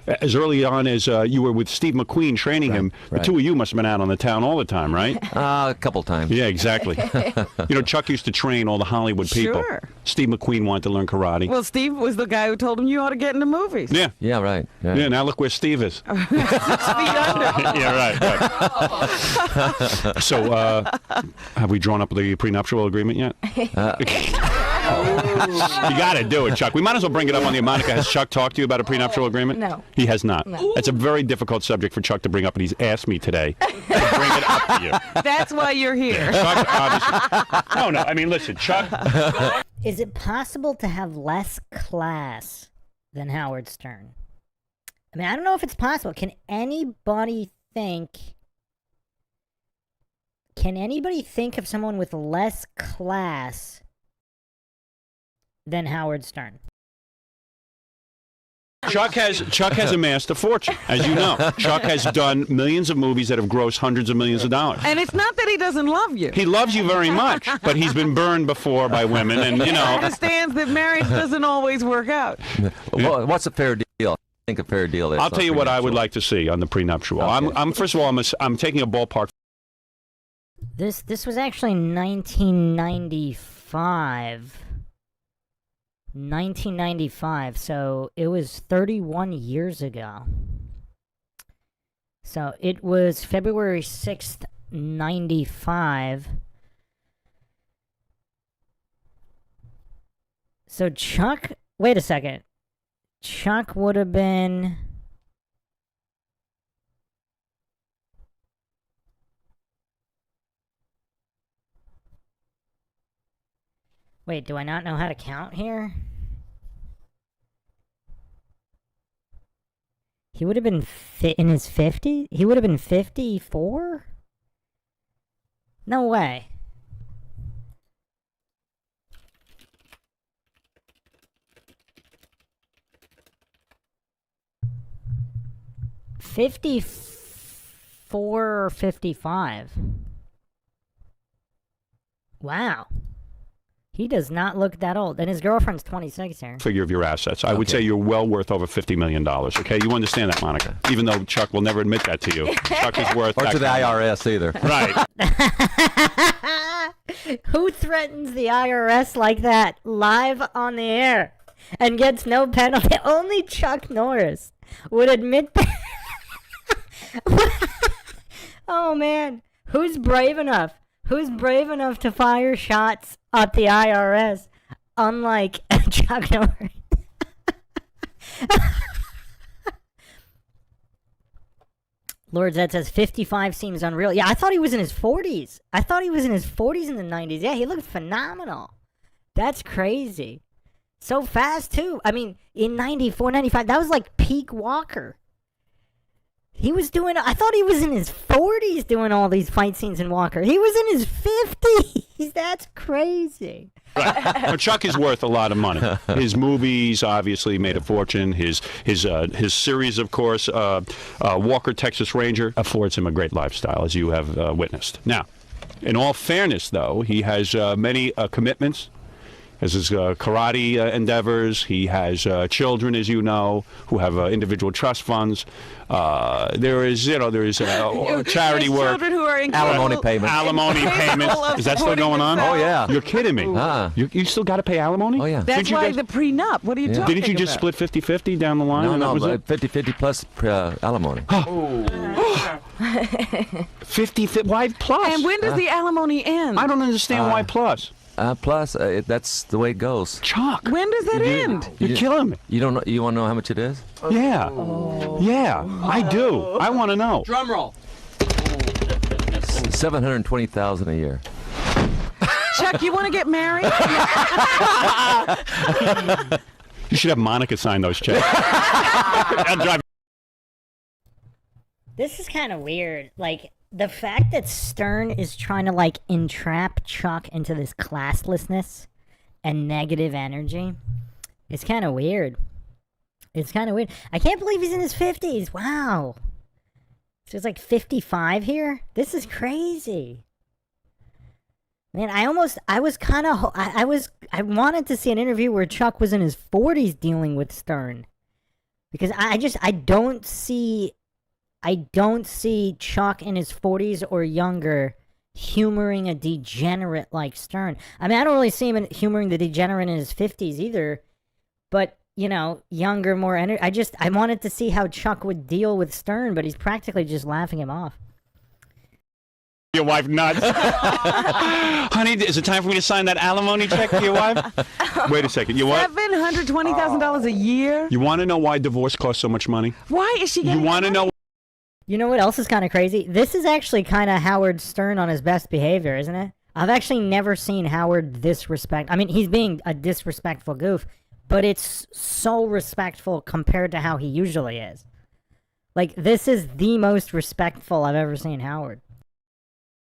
as early on as you were with Steve McQueen training him, the two of you must have been out on the town all the time, right? A couple times. Yeah, exactly. Chuck used to train all the Hollywood people. Sure. Steve McQueen wanted to learn karate. Well, Steve was the guy who told him you ought to get into movies. Yeah. Yeah, right. Yeah, now look where Steve is. 6 feet under. Yeah, right. So, have we drawn up the prenuptial agreement yet? You got to do it, Chuck. We might as well bring it up on the Monica. Has Chuck talked to you about a prenuptial agreement? No. He has not. No. It's a very difficult subject for Chuck to bring up, and he's asked me today to bring it up to you. That's why you're here. Chuck, obviously. No, I mean, listen, Chuck. Is it possible to have less class than Howard Stern? I mean, I don't know if it's possible. Can anybody think of someone with less class than Howard Stern? Chuck has amassed a fortune, as you know. Chuck has done millions of movies that have grossed hundreds of millions of dollars. And it's not that he doesn't love you. He loves you very much, but he's been burned before by women, and He understands that marriage doesn't always work out. Well, what's a fair deal? I think a fair deal is. I'll tell you what I would like to see on the prenuptial. Okay. I'm first of all, I'm taking a ballpark. This was actually 1995. 1995, so it was 31 years ago. So it was February 6th, 95. So Chuck, wait a second. Chuck would have been... Wait, do I not know how to count here? He would have been in his 50s? He would have been 54? No way. $54 or 55. Wow. He does not look that old. And his girlfriend's 26 here. Figure of your assets. I would say you're well worth over $50 million, okay? You understand that, Monica? Even though Chuck will never admit that to you. Chuck is worth... Or that to the kind of- IRS either. Right. Who threatens the IRS like that live on the air and gets no penalty? Only Chuck Norris would admit that. Oh, man. Who's brave enough? Who's brave enough to fire shots at the IRS, unlike Chuck Norris? Lord Zed says 55 seems unreal. Yeah, I thought he was in his 40s. I thought he was in his 40s in the 90s. Yeah, he looked phenomenal. That's crazy. So fast, too. I mean, in 94, 95, that was like peak Walker. He was doing, I thought he was in his 40s doing all these fight scenes in Walker. He was in his 50s. That's crazy. Right. Well, Chuck is worth a lot of money. His movies obviously made a fortune. His series, of course, Walker, Texas Ranger, affords him a great lifestyle, as you have witnessed. Now, in all fairness, though, he has many commitments. Has his karate endeavors. He has children, as you know, who have individual trust funds. There is charity work. Children who are Alimony payment. Alimony payments. Is that still going on? Oh, yeah. You're kidding me. You still got to pay alimony? Oh, yeah. That's why the prenup. What are you talking about? Didn't you just split 50-50 down the line? No, and that was it? 50-50 plus alimony. 50, why plus? And when does the alimony end? I don't understand why plus. Plus, that's the way it goes. Chuck. When does that end? You're killing me. You don't know? You want to know how much it is? Yeah. Yeah, I do. I want to know. Drum roll. $720,000 a year. Chuck, you want to get married? You should have Monica sign those checks. I'll drive. This is kind of weird. Like, the fact that Stern is trying to, like, entrap Chuck into this classlessness and negative energy It's kind of weird. It's kind of weird. I can't believe he's in his 50s. Wow. So it's like 55 here? This is crazy. Man, I wanted to see an interview where Chuck was in his 40s dealing with Stern. Because I don't see Chuck in his 40s or younger humoring a degenerate like Stern. I mean, I don't really see him humoring the degenerate in his 50s either, but, you know, younger, more I wanted to see how Chuck would deal with Stern, but he's practically just laughing him off. Your wife nuts. Honey, is it time for me to sign that alimony check to your wife? Wait a second. You want $720,000 a year? You want to know why divorce costs so much money? Why is she getting You want to know? You know what else is kind of crazy? This is actually kind of Howard Stern on his best behavior, isn't it? I've actually never seen Howard I mean, he's being a disrespectful goof, but it's so respectful compared to how he usually is. Like, this is the most respectful I've ever seen Howard.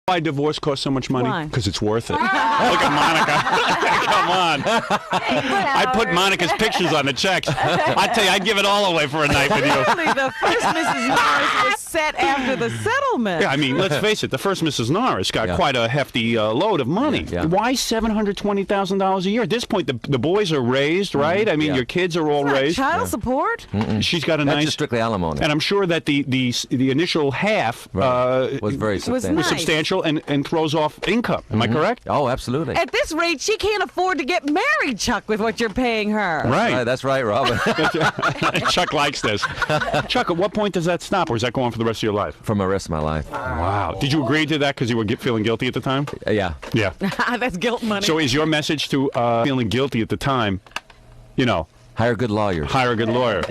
Why divorce costs so much money? Why? Because it's worth it. Look at Monica. Come on. I put Monica's pictures on the checks. I tell you, I'd give it all away for a night with you. Only the first Mrs. Norris was set after the settlement. Yeah, I mean, let's face it. The first Mrs. Norris got quite a hefty load of money. Yeah. Why $720,000 a year? At this point, the boys are raised, right? I mean, your kids are all raised. Child support? She's got a That's nice. just strictly alimony. And I'm sure that the initial half was very substantial. nice. Substantial and throws off income. Am I correct? Oh, absolutely. At this rate, she can't afford to get married, Chuck, with what you're paying her. Right. That's right, Robin. Chuck likes this. Chuck, at what point does that stop, or is that going for the rest of your life? For the rest of my life. Wow. Did you agree to that because you were feeling guilty at the time? Yeah. Yeah. That's guilt money. So is your message to feeling guilty at the time, you know, hire good lawyers. Hire a good lawyer.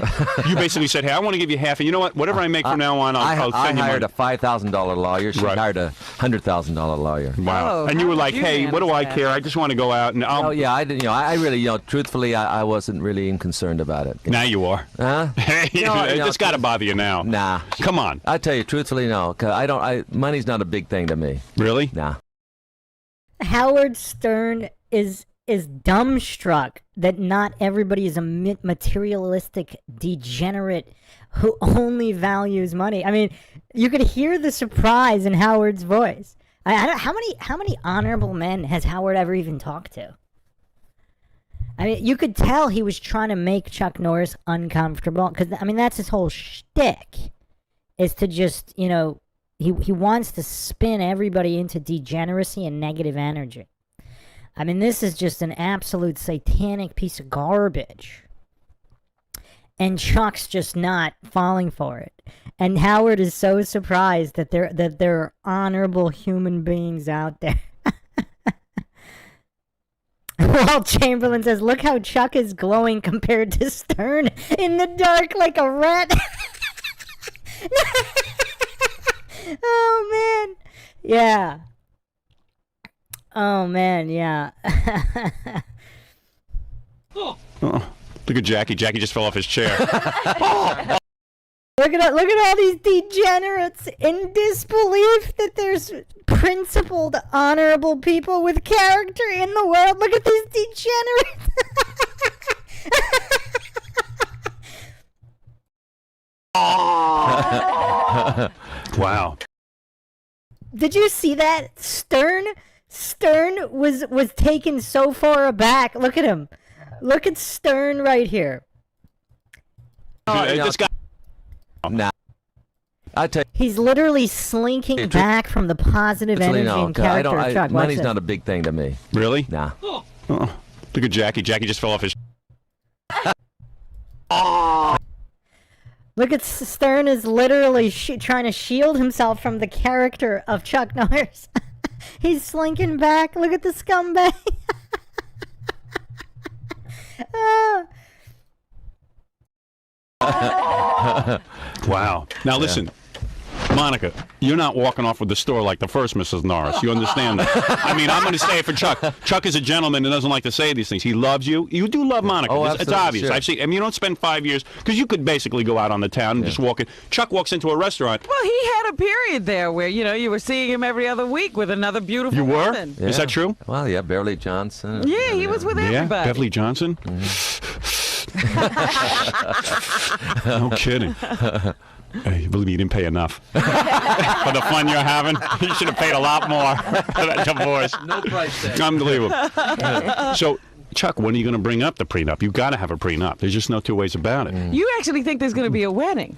You basically said, hey, I want to give you half, and you know what? Whatever I make from now on, I'll send you I hired money. a $5,000 lawyer. She hired a $100,000 lawyer. Wow. And you were like, hey, what do I care? I just want to go out and I'll... Oh, yeah, I didn't, I really, truthfully, I wasn't really even concerned about it. Now you are. Huh? Hey, it's got to bother you now. Nah. Come on. I tell you, truthfully, no. 'Cause money's not a big thing to me. Really? Nah. Howard Stern is dumbstruck that not everybody is a materialistic degenerate who only values money. I mean, you could hear the surprise in Howard's voice. How many honorable men has Howard ever even talked to? I mean, you could tell he was trying to make Chuck Norris uncomfortable, because I mean that's his whole shtick, is to just, you know, he wants to spin everybody into degeneracy and negative energy. I mean, this is just an absolute satanic piece of garbage. And Chuck's just not falling for it. And Howard is so surprised that there are honorable human beings out there. Walt Chamberlain says, look how Chuck is glowing compared to Stern in the dark like a rat. Oh, man. Yeah. Oh, man, yeah. Oh, look at Jackie. Jackie just fell off his chair. Look at all these degenerates in disbelief that there's principled, honorable people with character in the world. Look at these degenerates. Wow. Did you see that? Stern was taken so far aback. Look at him. Look at Stern right here. This guy. Nah. I tell you, he's literally slinking back from the positive energy and character of Chuck. Money's not a big thing to me. Really? Nah. Oh, look at Jackie. Jackie just fell off his. Look at Stern is literally trying to shield himself from the character of Chuck Norris. He's slinking back. Look at the scumbag. Wow. Now listen, Monica, you're not walking off with the store like the first Mrs. Norris. You understand that? I mean, I'm going to say it for Chuck. Chuck is a gentleman and doesn't like to say these things. He loves you. You do love Monica. Oh, it's obvious. sure. I've seen. I mean, you don't spend 5 years because you could basically go out on the town and just walk in. Chuck walks into a restaurant. Well, he had a period there where, you know, you were seeing him every other week with another beautiful You were? woman. Is that true? Well, yeah, Beverly Johnson. Yeah, he was with everybody. Yeah, Beverly Johnson. No kidding. Hey, believe me, you didn't pay enough. For the fun you're having, you should have paid a lot more for that divorce. No price tag. Unbelievable. So, Chuck, when are you going to bring up the prenup? You've got to have a prenup. There's just no two ways about it. You actually think there's going to be a wedding?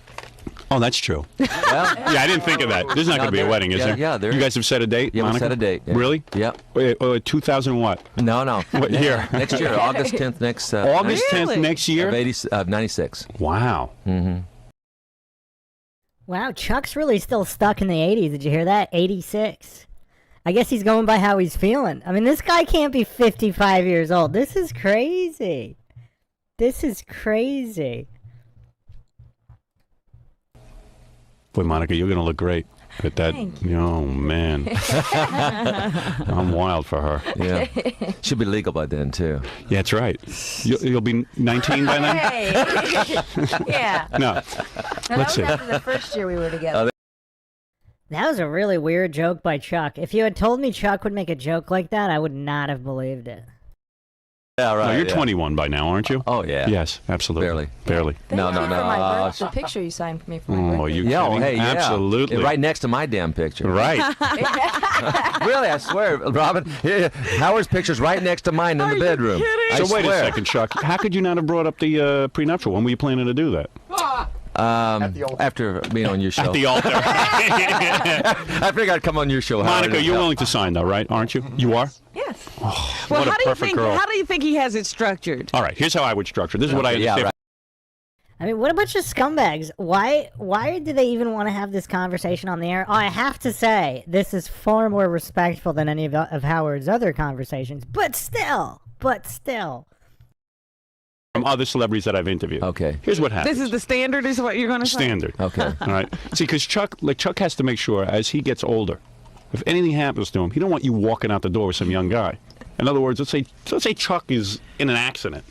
Oh, that's true. Well, Yeah, I didn't think of that. There's not going to be a wedding, is there? Yeah, there. You guys have set a date, Yeah, we Monica? set a date. Yeah. Really? Yep. Wait, 2000 what? No. What year? Next year, August 10th. Next. August 10th Really? next year? Of 96. Wow. Mm-hmm. Wow, Chuck's really still stuck in the 80s. Did you hear that? 86. I guess he's going by how he's feeling. I mean, this guy can't be 55 years old. This is crazy. This is crazy. Boy, Monica, you're going to look great at that. Oh, man. I'm wild for her. Yeah. Should be legal by then, too. Yeah, that's right. You'll be 19 by then? Hey. Yeah. No. No, Let's see. that was after the first year we were together. That was a really weird joke by Chuck. If you had told me Chuck would make a joke like that, I would not have believed it. Yeah, right. No, you're yeah. 21 by now, aren't you? Oh, yeah. Yes, absolutely. Barely. Thank No. you for my birth, the picture you signed for me for my Oh, birthday. you Yeah, kidding? hey, yeah. Absolutely. Right next to my damn picture. Right. Really, I swear, Robin. Yeah, Howard's picture's right next to mine in the bedroom. I So wait a swear. second, Chuck. How could you not have brought up the prenuptial? When were you planning to do that? After being on your show. At the altar. I figured I'd come on your show, Howard. Monica, you're willing to sign, though, right? Aren't you? You are? Yes. Oh, Well, what a how do you perfect think? girl. How do you think he has it structured? All right, here's how I would structure. This is what I Yeah, understand. right. I mean, what a bunch of scumbags. Why do they even want to have this conversation on the air? Oh, I have to say, this is far more respectful than any of Howard's other conversations. But still. From other celebrities that I've interviewed. Okay. Here's what happens. This is the standard, is what you're going to say? Standard. Okay. All right. See, because Chuck has to make sure as he gets older, if anything happens to him, he don't want you walking out the door with some young guy. In other words, let's say Chuck is in an accident.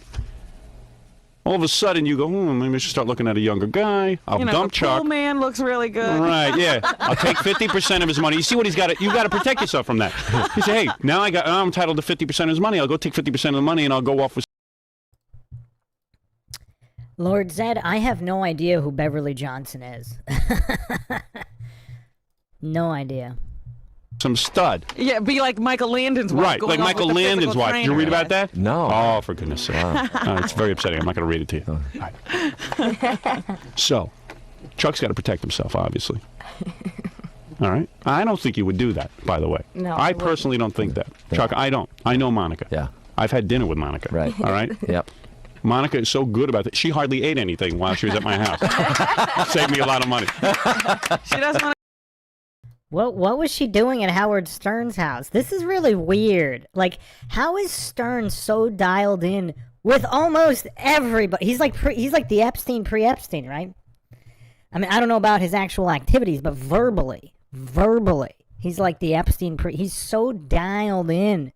All of a sudden, you go, maybe I should start looking at a younger guy. I'll dump the Chuck. pool man looks really good. Right, yeah. I'll take 50% of his money. You see what he's got? You got to protect yourself from that. You say, hey, now I'm entitled to 50% of his money. I'll go take 50% of the money and I'll go off with. Lord Zed, I have no idea who Beverly Johnson is. No idea. Some stud. Yeah, be like Michael Landon's wife. Right, going like off with Michael the Landon's physical wife. Did you trainer. read about that? No. Oh, for goodness sake. It's very upsetting. I'm not going to read it to you. All right. So, Chuck's got to protect himself, obviously. All right? I don't think you would do that, by the way. No, I I wouldn't. personally don't think that. Chuck, I don't. I know Monica. Yeah. I've had dinner with Monica. Right. All right? Yep. Monica is so good about it. She hardly ate anything while she was at my house. Saved me a lot of money. She doesn't want What was she doing at Howard Stern's house? This is really weird. Like, how is Stern so dialed in with almost everybody? He's like the Epstein pre-Epstein, right? I mean, I don't know about his actual activities, but verbally, he's like the Epstein he's so dialed in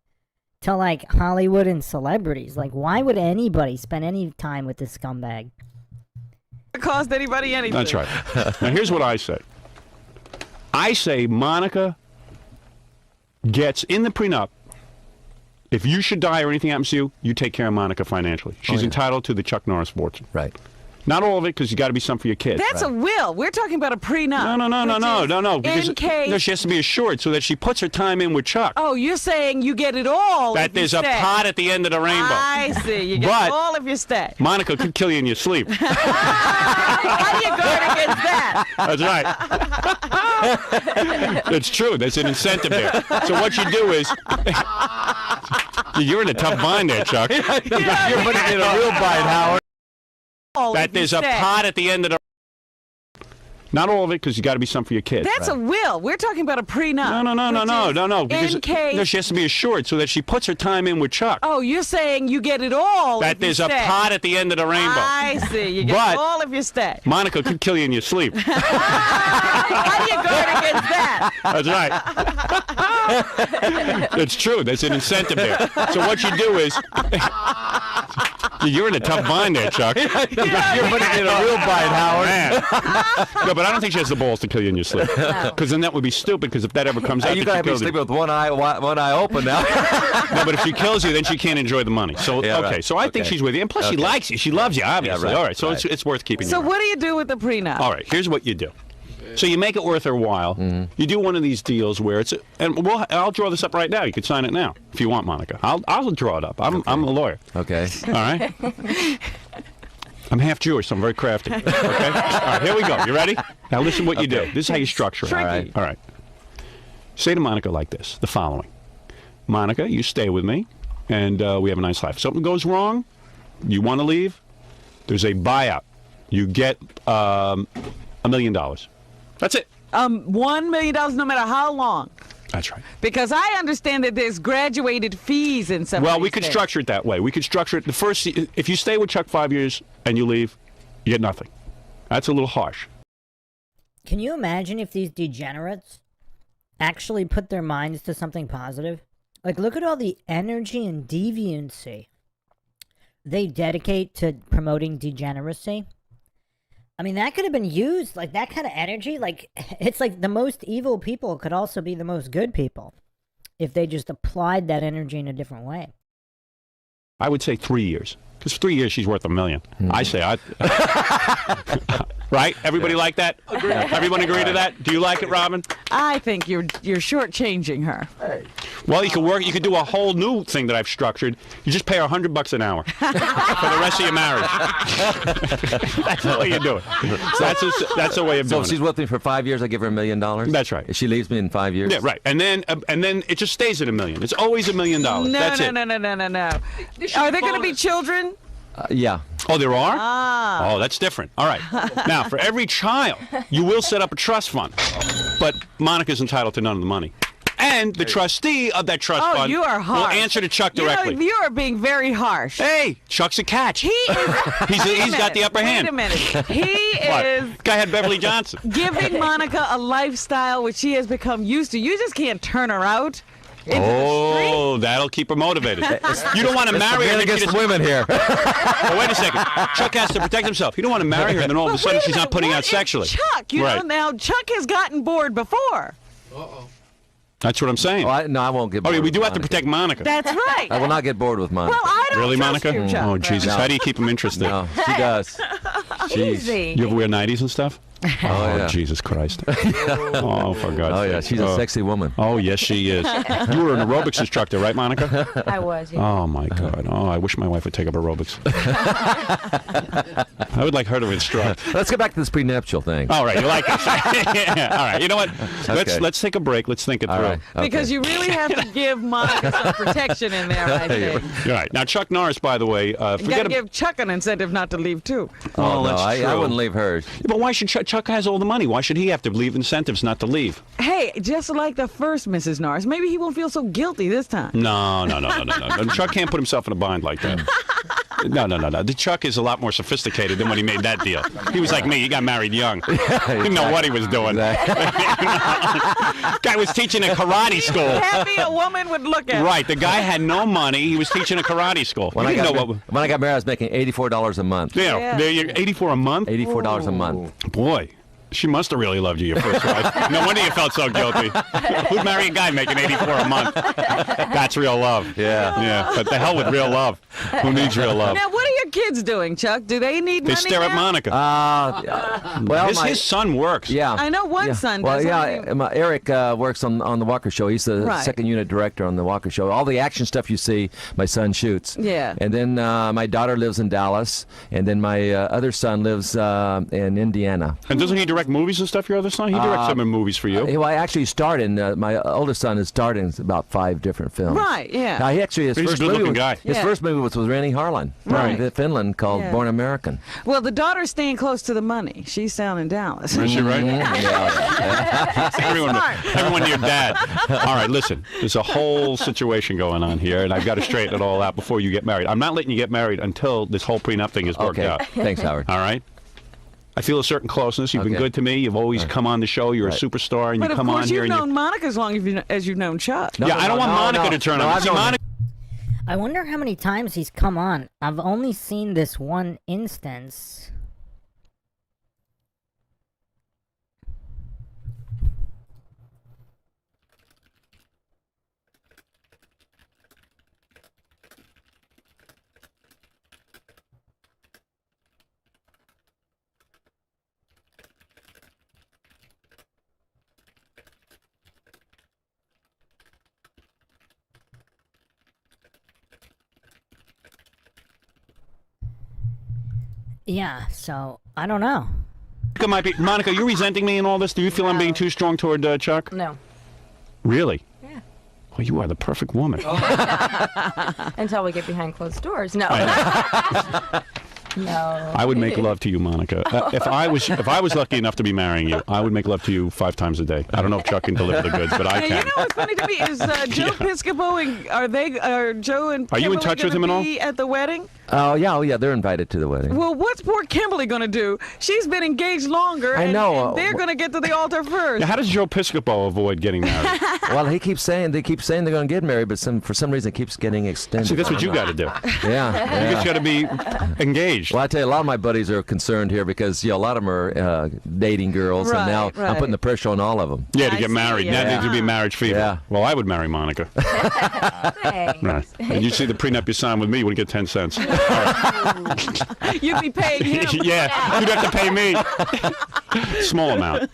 to like Hollywood and celebrities. Like, why would anybody spend any time with this scumbag? to cost anybody anything. That's right. Now, here's what I say. I say Monica gets in the prenup. If you should die or anything happens to you, you take care of Monica financially. She's entitled to the Chuck Norris fortune. Right. Not all of it, because you got to be some for your kids. That's a will. We're talking about a prenup. No. Because In case. no, she has to be assured so that she puts her time in with Chuck. Oh, you're saying you get it all. That if you there's a stay. pot at the end of the rainbow. I see. You get But it all if you stay. Monica could kill you in your sleep. How do you guard against that? That's right. It's true. There's an incentive there. So what you do is, you're in a tough bind there, Chuck. You're putting in a real bind, Howard. That there's a pot at the end of the. Not all of it, because you got to be some for your kids. That's a will. We're talking about a prenup. No. Because In case. no, she has to be assured so that she puts her time in with Chuck. Oh, you're saying you get it all. That if you there's a stay. pot at the end of the rainbow. I see. You get But it all if you stay. Monica could kill you in your sleep. How do you guard against that? That's right. It's true. There's an incentive there. So what you do is, You're in a tough bind there, Chuck. You're putting in a real bind, Howard. Man. No, but I don't think she has the balls to kill you in your sleep. Because then that would be stupid, because if that ever comes out... You got to be sleeping with one eye open now. No, but if she kills you, then she can't enjoy the money. So, Yeah, okay, right. so I think she's with you. And plus, she likes you. She loves you, obviously. Yeah, right, All right, so right. it's worth keeping you So around. what do you do with the prenup? All right, here's what you do. So you make it worth her while. You do one of these deals where it's, and I'll draw this up right now. You can sign it now if you want, Monica. I'll draw it up. I'm a lawyer. Okay. All right. I'm half Jewish, so I'm very crafty. Okay. All right, here we go. You ready? Now listen what you do. This is how you structure it. All right. All right. Say to Monica like this: the following. Monica, you stay with me, and we have a nice life. If something goes wrong, you want to leave, there's a buyout. You get $1 million. That's it. $1 million no matter how long. That's right. Because I understand that there's graduated fees in some. Well, we could structure it that way. We could structure it the first. If you stay with Chuck 5 years and you leave, you get nothing. That's a little harsh. Can you imagine if these degenerates actually put their minds to something positive? Like, look at all the energy and deviancy they dedicate to promoting degeneracy. I mean, that could have been used, like, that kind of energy. Like, it's like the most evil people could also be the most good people if they just applied that energy in a different way. I would say 3 years. Because 3 years, she's worth $1 million. I say, right? Everybody like that? Everyone agree to that? Do you like it, Robin? I think you're shortchanging her. Well, you could work. You could do a whole new thing that I've structured. You just pay her $100 an hour for the rest of your marriage. That's the way you do it. That's the way of doing it. So if she's with me for 5 years, I give her $1 million? That's right. If she leaves me in 5 years? Yeah, right. And then it just stays at $1 million. It's always $1 million. No, That's it. no. Are there going to be children? Yeah. Oh, there are? Ah. Oh, that's different. All right. Now, for every child, you will set up a trust fund. But Monica's entitled to none of the money. And the trustee of that trust fund you are harsh. will answer to Chuck directly. You are being very harsh. Hey, Chuck's a catch. He is. He's got the upper hand. Wait a minute. He is. Guy had Beverly Johnson. Giving Monica a lifestyle which she has become used to. You just can't turn her out. Oh, that'll keep her motivated. You don't want to marry her. Against women here. Well, wait a second. Chuck has to protect himself. You don't want to marry her, and then all of a sudden she's not putting out sexually. Chuck, you know now. Chuck has gotten bored before. That's what I'm saying. No, I won't get bored. Oh, yeah, we do with have to Monica. protect Monica. That's right. I will not get bored with Monica. Well, I don't Really, trust Monica? you, Chuck. Oh, Jesus. No. How do you keep him interested? No, she does. Easy. You ever wear nighties and stuff? Oh, yeah. Jesus Christ. Oh, for God's Oh, sake. yeah, she's a sexy woman. Oh, yes, she is. You were an aerobics instructor, right, Monica? I was, yeah. Oh, my God. Oh, I wish my wife would take up aerobics. I would like her to instruct. Let's get back to this prenuptial thing. All right, you like it. Yeah, all right, you know what? Okay. Let's take a break. Let's think it All through. right. Okay. Because you really have to give Monica some protection in there, I think. All right. Now, Chuck Norris, by the way, You got forget to give Chuck an incentive not to leave, too. Oh, no, that's I true. wouldn't leave hers. Yeah, but why should Chuck has all the money? Why should he have to leave incentives not to leave? Hey, just like the first Mrs. Norris, maybe he won't feel so guilty this time. No. Chuck can't put himself in a bind like that. No. The Chuck is a lot more sophisticated than when he made that deal. He was like me. He got married young. He didn't know what he was doing. Guy was teaching a karate school. Happy a woman would look at. Right. The guy had no money. He was teaching a karate school. When I got married, I was making $84 a month. Yeah. You're 84 a month? $84 a month. Boy. She must have really loved you, your first wife. No wonder you felt so guilty. Who'd marry a guy making $84 a month? That's real love. Yeah. But the hell with real love. Who needs real love? Now, what are your kids doing, Chuck? Do they need They money stare at now? Monica. Well, his son works. Yeah. I know one son does. Well, Eric works on the Walker Show. He's the second unit director on the Walker Show. All the action stuff you see, my son shoots. Yeah. And then my daughter lives in Dallas, and then my other son lives in Indiana. And doesn't he direct movies and stuff, your other son? He directs some movies for you. Well, I actually starred in, my oldest son has starred in about 5 different films. Right, yeah. Now, he actually, He's a good-looking guy. His first movie was with Rennie Harlan from Finland called Born American. Well, the daughter's staying close to the money. She's down in Dallas. Is she right? Yeah. Everyone to your dad. All right, listen. There's a whole situation going on here, and I've got to straighten it all out before you get married. I'm not letting you get married until this whole prenup thing is worked out. Thanks, Howard. All right? I feel a certain closeness. You've been good to me. You've always come on the show. You're a superstar, and But you come on here. But of course, you've known Monica as long as you've known Chuck. I don't want Monica to turn on. See, Monica. I wonder how many times he's come on. I've only seen this one instance. Yeah, so I don't know. Monica, you resenting me in all this? Do you feel I'm being too strong toward Chuck? No. Really? Yeah. Well, you are the perfect woman. Until we get behind closed doors. No. No. I would make love to you, Monica. If I was lucky enough to be marrying you, I would make love to you 5 times a day. I don't know if Chuck can deliver the goods, but I can. You know what's funny to me is Joe Piscopo and are Joe and Are you in Kimberly touch with him at all? be at the wedding? Oh yeah, they're invited to the wedding. Well, what's poor Kimberly going to do? She's been engaged longer. I know. And they're going to get to the altar first. Now, how does Joe Piscopo avoid getting married? Well, they keep saying they're going to get married, but for some reason it keeps getting extended. See, that's what you got to do. Yeah. You just got to be engaged. Well, I tell you, a lot of my buddies are concerned here because a lot of them are dating girls, and now I'm putting the pressure on all of them. Yeah, to get married. Now needs to be marriage fever. Yeah. Well, I would marry Monica. Right. And you see the prenup you signed with me, you would get 10 cents. You'd be paying him. Yeah, you'd have to pay me. Small amount.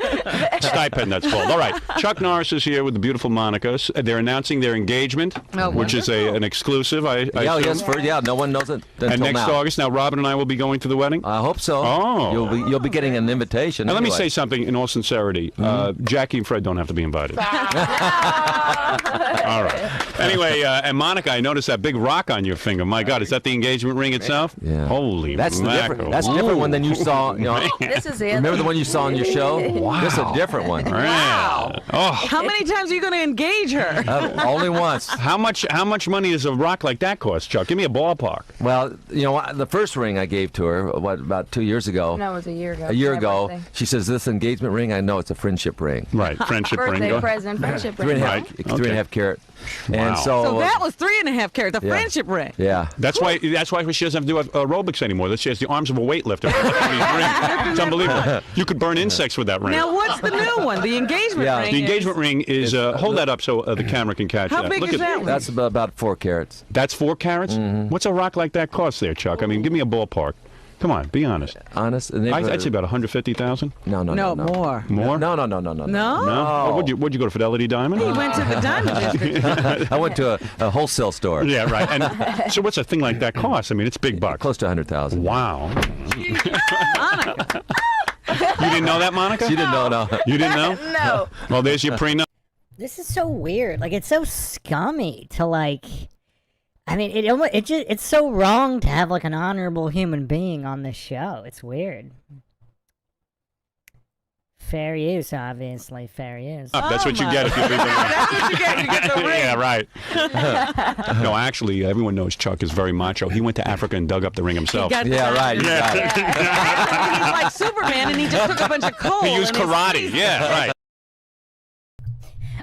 Stipend, that's called. All right. Chuck Norris is here with the beautiful Monica. They're announcing their engagement, which is an exclusive. No one knows it until and next now. August. Now, Robin and I will be going to the wedding. I hope so. Oh. You'll be getting an invitation. Now, let me anyway. say something in all sincerity. Jackie and Fred don't have to be invited. All right. Anyway, and Monica, I noticed that big rock on your finger. My God, is that the engagement ring itself? Yeah. Holy That's mackerel. That's a different one than you saw. This is it. Remember the one you saw on your show? Wow. This is a different one. Wow. Oh. How many times are you going to engage her? Only once. How much money does a rock like that cost, Chuck? Give me a ballpark. Well, the first ring I gave to her, about 2 years ago? No, it was a year ago. A year My ago, birthday. she says, "This engagement ring? I know it's a friendship ring." Right, friendship ring. Birthday present, friendship ring. 3.5 carat. Wow. And So that was 3.5 carats, the friendship ring. Yeah. That's why she doesn't have to do aerobics anymore. She has the arms of a weightlifter. It's unbelievable. You could burn insects with that ring. Now, what's the new one? The engagement ring. The engagement ring is hold that up so the camera can catch How that. big Look is at that one? That's about 4 carats. That's 4 carats? Mm-hmm. What's a rock like that cost there, Chuck? I mean, give me a ballpark. Come on, be honest. Honest? I'd say about 150,000. No, more. More? No. No? Oh, what'd you go to Fidelity Diamond? He went to the diamond district. I went to a wholesale store. Yeah, right. And so what's a thing like that cost? I mean, it's big bucks. Close to 100,000. Wow. You didn't know that, Monica? She didn't know, no. You didn't know? No. Well, there's your prenup. This is so weird. Like, it's so scummy to, like... I mean, it's so wrong to have, like, an honorable human being on this show. It's weird. Fair use, obviously. Fair use. That's what you get if you leave the ring. That's what you get. You get the ring. Yeah, right. No, actually, everyone knows Chuck is very macho. He went to Africa and dug up the ring himself. Yeah, right. Yeah. He's like Superman, and he just took a bunch of coal. He used karate. Yeah, right.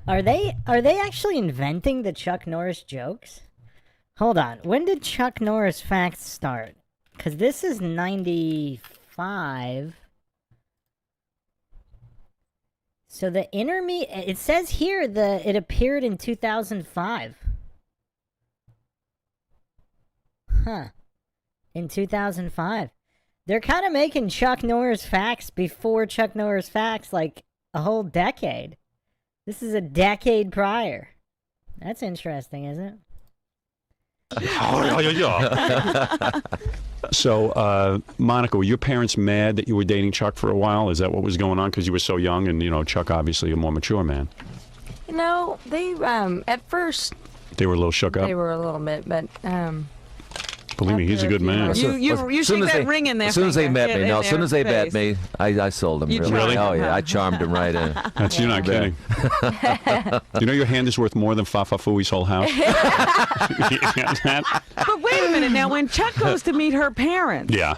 Are they actually inventing the Chuck Norris jokes? Hold on. When did Chuck Norris facts start? Because this is 95. So the it says here it appeared in 2005. Huh. In 2005. They're kind of making Chuck Norris facts before Chuck Norris facts like a whole decade. This is a decade prior. That's interesting, isn't it? So, Monica, were your parents mad that you were dating Chuck for a while? Is that what was going on? Because you were so young, and Chuck obviously a more mature man. They at first They were a little shook up. they were a little bit, but Believe me, he's a good man. You stick that ring in there. As soon as they met me, as soon as they met me, I sold them. Really? Oh yeah, I charmed them right in. That's you're not kidding. You know your hand is worth more than Fafafui's whole house. But wait a minute now. When Chuck goes to meet her parents, Yeah.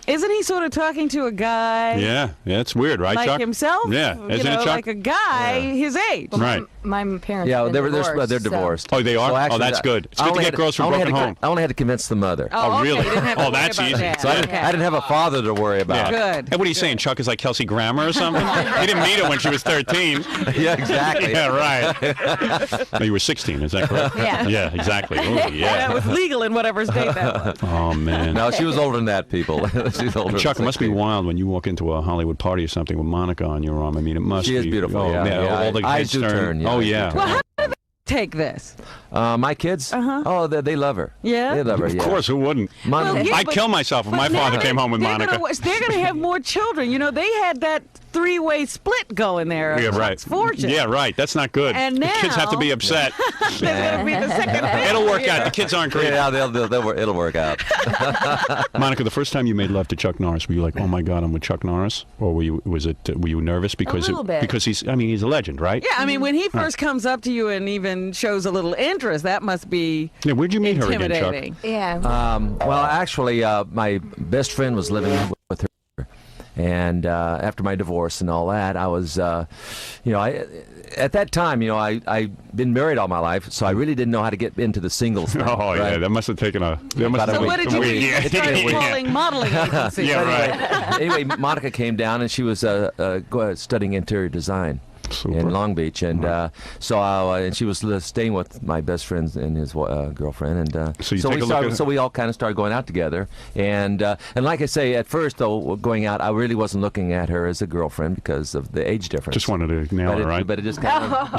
Isn't he sort of talking to a guy? Yeah, it's weird, right, like Chuck? himself? Yeah, isn't it, Chuck? Like a guy his age. Right. My parents. Yeah, have been they're divorced, divorced. Oh, they are? So actually, Oh, that's good. It's good to get girls from broken home. I only had to convince the mother. Oh, okay. really? You didn't have to Oh, worry that's about easy. that. So I didn't have a father to worry about. Yeah. Good. Hey, what are you saying? Chuck is like Kelsey Grammer or something? He didn't meet her when she was 13. Yeah, exactly. Yeah, right. No, you were 16, is that correct? Yeah. Yeah, exactly. Ooh, That yeah. was legal in whatever state that was. Oh, man. No, she was older than that, people. She's older. Chuck, it than must be 16. wild when you walk into a Hollywood party or something with Monica on your arm. I mean, it must be. She is beautiful. Oh, yeah. all the eyes heads do turn. Yeah, oh, eyes do yeah. turn. Well, how do they take this? My kids? Oh, they love her. Yeah? They love her, Of yeah. course, who wouldn't? Well, yeah, I'd but- kill myself if but my now father came home with they're Monica. They're going to have more children. You know, they had that three-way split going there. Yeah, right. Chuck's fortune. Yeah, right. That's not good. And the kids have to now- be upset. There's going to be the second thing. It'll work out. The kids aren't crazy. Yeah, it'll work out. Monica, the first time you made love to Chuck Norris, were you like, "Oh my God, I'm with Chuck Norris," or were you nervous because little bit. because he's a legend, right? Yeah, I mean, when he first comes up to you and even shows a little interest, that must be Yeah, where'd you meet her again, Chuck? intimidating. Yeah. Well, actually, my best friend was living with her. And after my divorce and all that, I was, at that time, I'd been married all my life, so I really didn't know how to get into the singles thing. Oh yeah, right? that must have taken a. That must About a have So what did you do? Yeah. You started calling modeling agencies. Yeah, right. Anyway, Monica came down, and she was studying interior design. Super. In Long Beach, and and she was staying with my best friend and his girlfriend, and So you take a look at so we all kind of started going out together, and like I say, at first though, going out, I really wasn't looking at her as a girlfriend because of the age difference. Just wanted to nail but it, right? But it just kind of.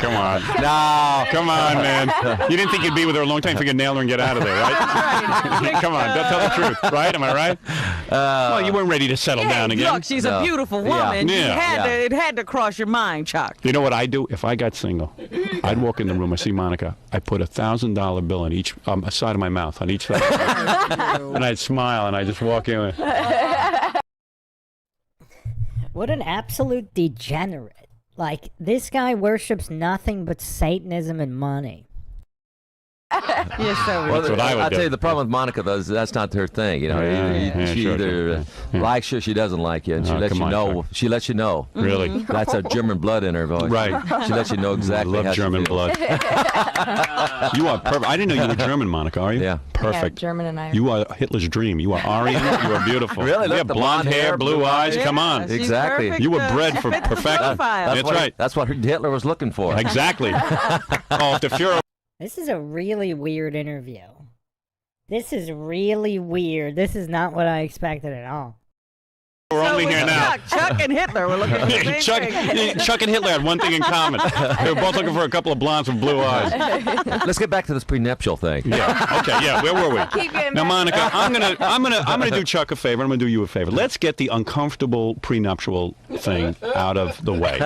Come on. No. Come on, man. You didn't think you'd be with her a long time if you could nail her and get out of there, right? Come on, don't tell the truth, right? Am I right? Well, you weren't ready to settle down again. Look, she's a beautiful woman. Yeah. It had to cross your mind, Chuck. You know what I do? If I got single, I'd walk in the room, I see Monica, I put $1,000 bill on each side of my mouth, on each side, and I'd smile, and I'd just walk in with, What an absolute degenerate. Like, this guy worships nothing but Satanism and money. You're so Well, That's what I would I'll do. tell you, the problem with Monica, though, is that's not her thing. She sure, either likes you or she doesn't like you, and she Oh, lets come you on, know. Chuck. She lets you know. really. That's a German blood in her voice. Right. She lets you know exactly. I love how she German feels. blood. You are perfect. I didn't know you were German, Monica, are you? Yeah. Perfect. Yeah, German and Irish. You are Hitler's dream. You are Aryan. You are beautiful. Really? You Look, have the blonde hair, blue eyes. Yeah, Come on. she's Exactly. perfect, You were bred for fit the perfection. profile. That's right. That's what Hitler was looking for. Exactly. Oh, if the Fuhrer. This is a really weird interview. This is really weird. This is not what I expected at all. We're only with here now. Chuck and Hitler were looking at the same thing. Chuck and Hitler had one thing in common. They were both looking for a couple of blondes with blue eyes. Let's get back to this prenuptial thing. Yeah. Okay. Yeah. Where were we? Keep getting Now, back. Monica, I'm gonna do Chuck a favor. I'm gonna do you a favor. Let's get the uncomfortable prenuptial thing out of the way.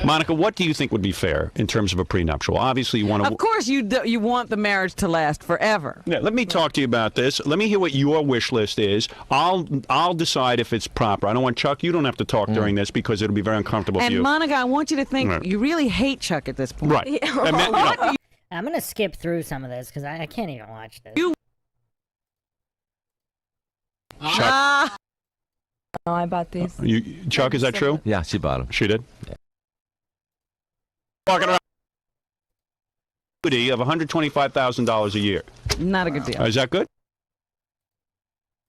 Monica, what do you think would be fair in terms of a prenuptial? Obviously, you want to. Of course, you want the marriage to last forever. Yeah, let me talk to you about this. Let me hear what your wish list is. I'll decide if it's proper. I don't want Chuck. You don't have to talk during this because it'll be very uncomfortable for And you. Monica, I want you to think Right. you really hate Chuck at this point. Right. And then, I'm going to skip through some of this because I can't even watch this. Chuck, Oh, I bought these. Chuck, is that true? Yeah, she bought him. She did. Walking around of $125,000 a year. Not a good deal. Is that good?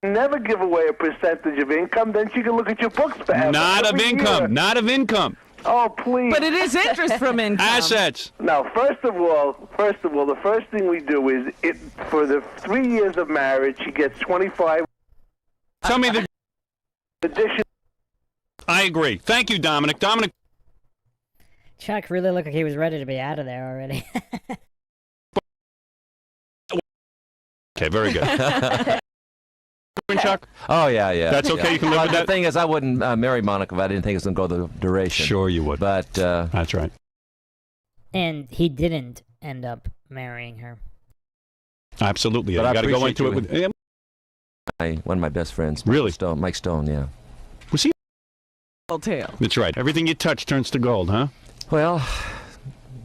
Never give away a percentage of income, then she can look at your books forever. Not of Every income. year. Not of income. Oh, please. But it is interest from income. Assets. Now, first of all, the first thing we do is, for the 3 years of marriage, she gets 25 Tell me the. addition. I agree. Thank you, Dominic. Dominic. Chuck really looked like he was ready to be out of there already. Okay, very good. Chuck? Oh, yeah. That's okay? You can live with The that? thing is, I wouldn't marry Monica if I didn't think it was going to go the duration. Sure you would. But That's right. And he didn't end up marrying her. Absolutely. But You I got to go appreciate into it you. with. one of my best friends, Really? Mike Stone, yeah. Was he? Tale. That's right. Everything you touch turns to gold, huh? Well,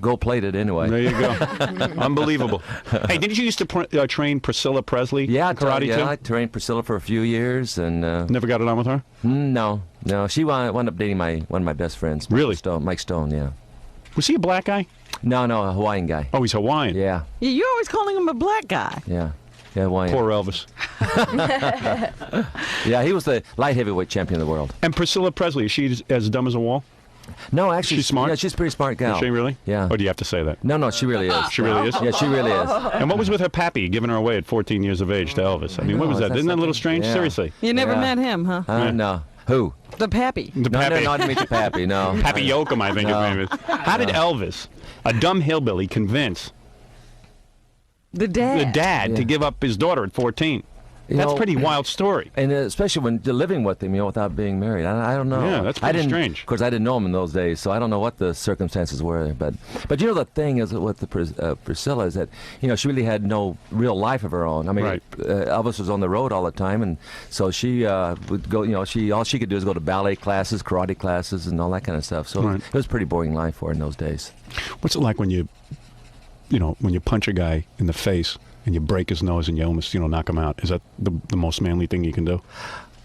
gold-plated anyway. There you go. Unbelievable. Hey, didn't you used to train Priscilla Presley? Yeah, karate too. I trained Priscilla for a few years, and never got it on with her. No. She wound up dating one of my best friends. Really? Mike Stone. Yeah. Was he a black guy? No, a Hawaiian guy. Oh, he's Hawaiian. Yeah. You're always calling him a black guy. Yeah. Yeah, Hawaiian. Poor Elvis. Yeah, he was the light heavyweight champion of the world. And Priscilla Presley, is she as dumb as a wall? No, actually, she's smart. Yeah, she's a pretty smart gal. Is she really? Yeah. Or do you have to say that? No, she really is. She really is? Yeah, she really is. And what was with her pappy giving her away at 14 years of age to Elvis? I mean, what was that? Isn't that a little strange? Yeah. Seriously. You never met him, huh? No. Who? The pappy. The pappy. No, I didn't meet the pappy, no. Pappy Yoakum, I think his name is. How did Elvis, a dumb hillbilly, convince the dad to give up his daughter at 14? That's a pretty wild story. And especially when living with him, without being married. I don't know. Yeah, that's pretty strange. Of course, I didn't know him in those days, so I don't know what the circumstances were. But the thing is with the Priscilla is that she really had no real life of her own. I mean, Right. Elvis was on the road all the time, and so she would go. All she could do is go to ballet classes, karate classes, and all that kind of stuff. So it was a pretty boring life for her in those days. What's it like when you punch a guy in the face and you break his nose and you almost, knock him out? Is that the most manly thing you can do?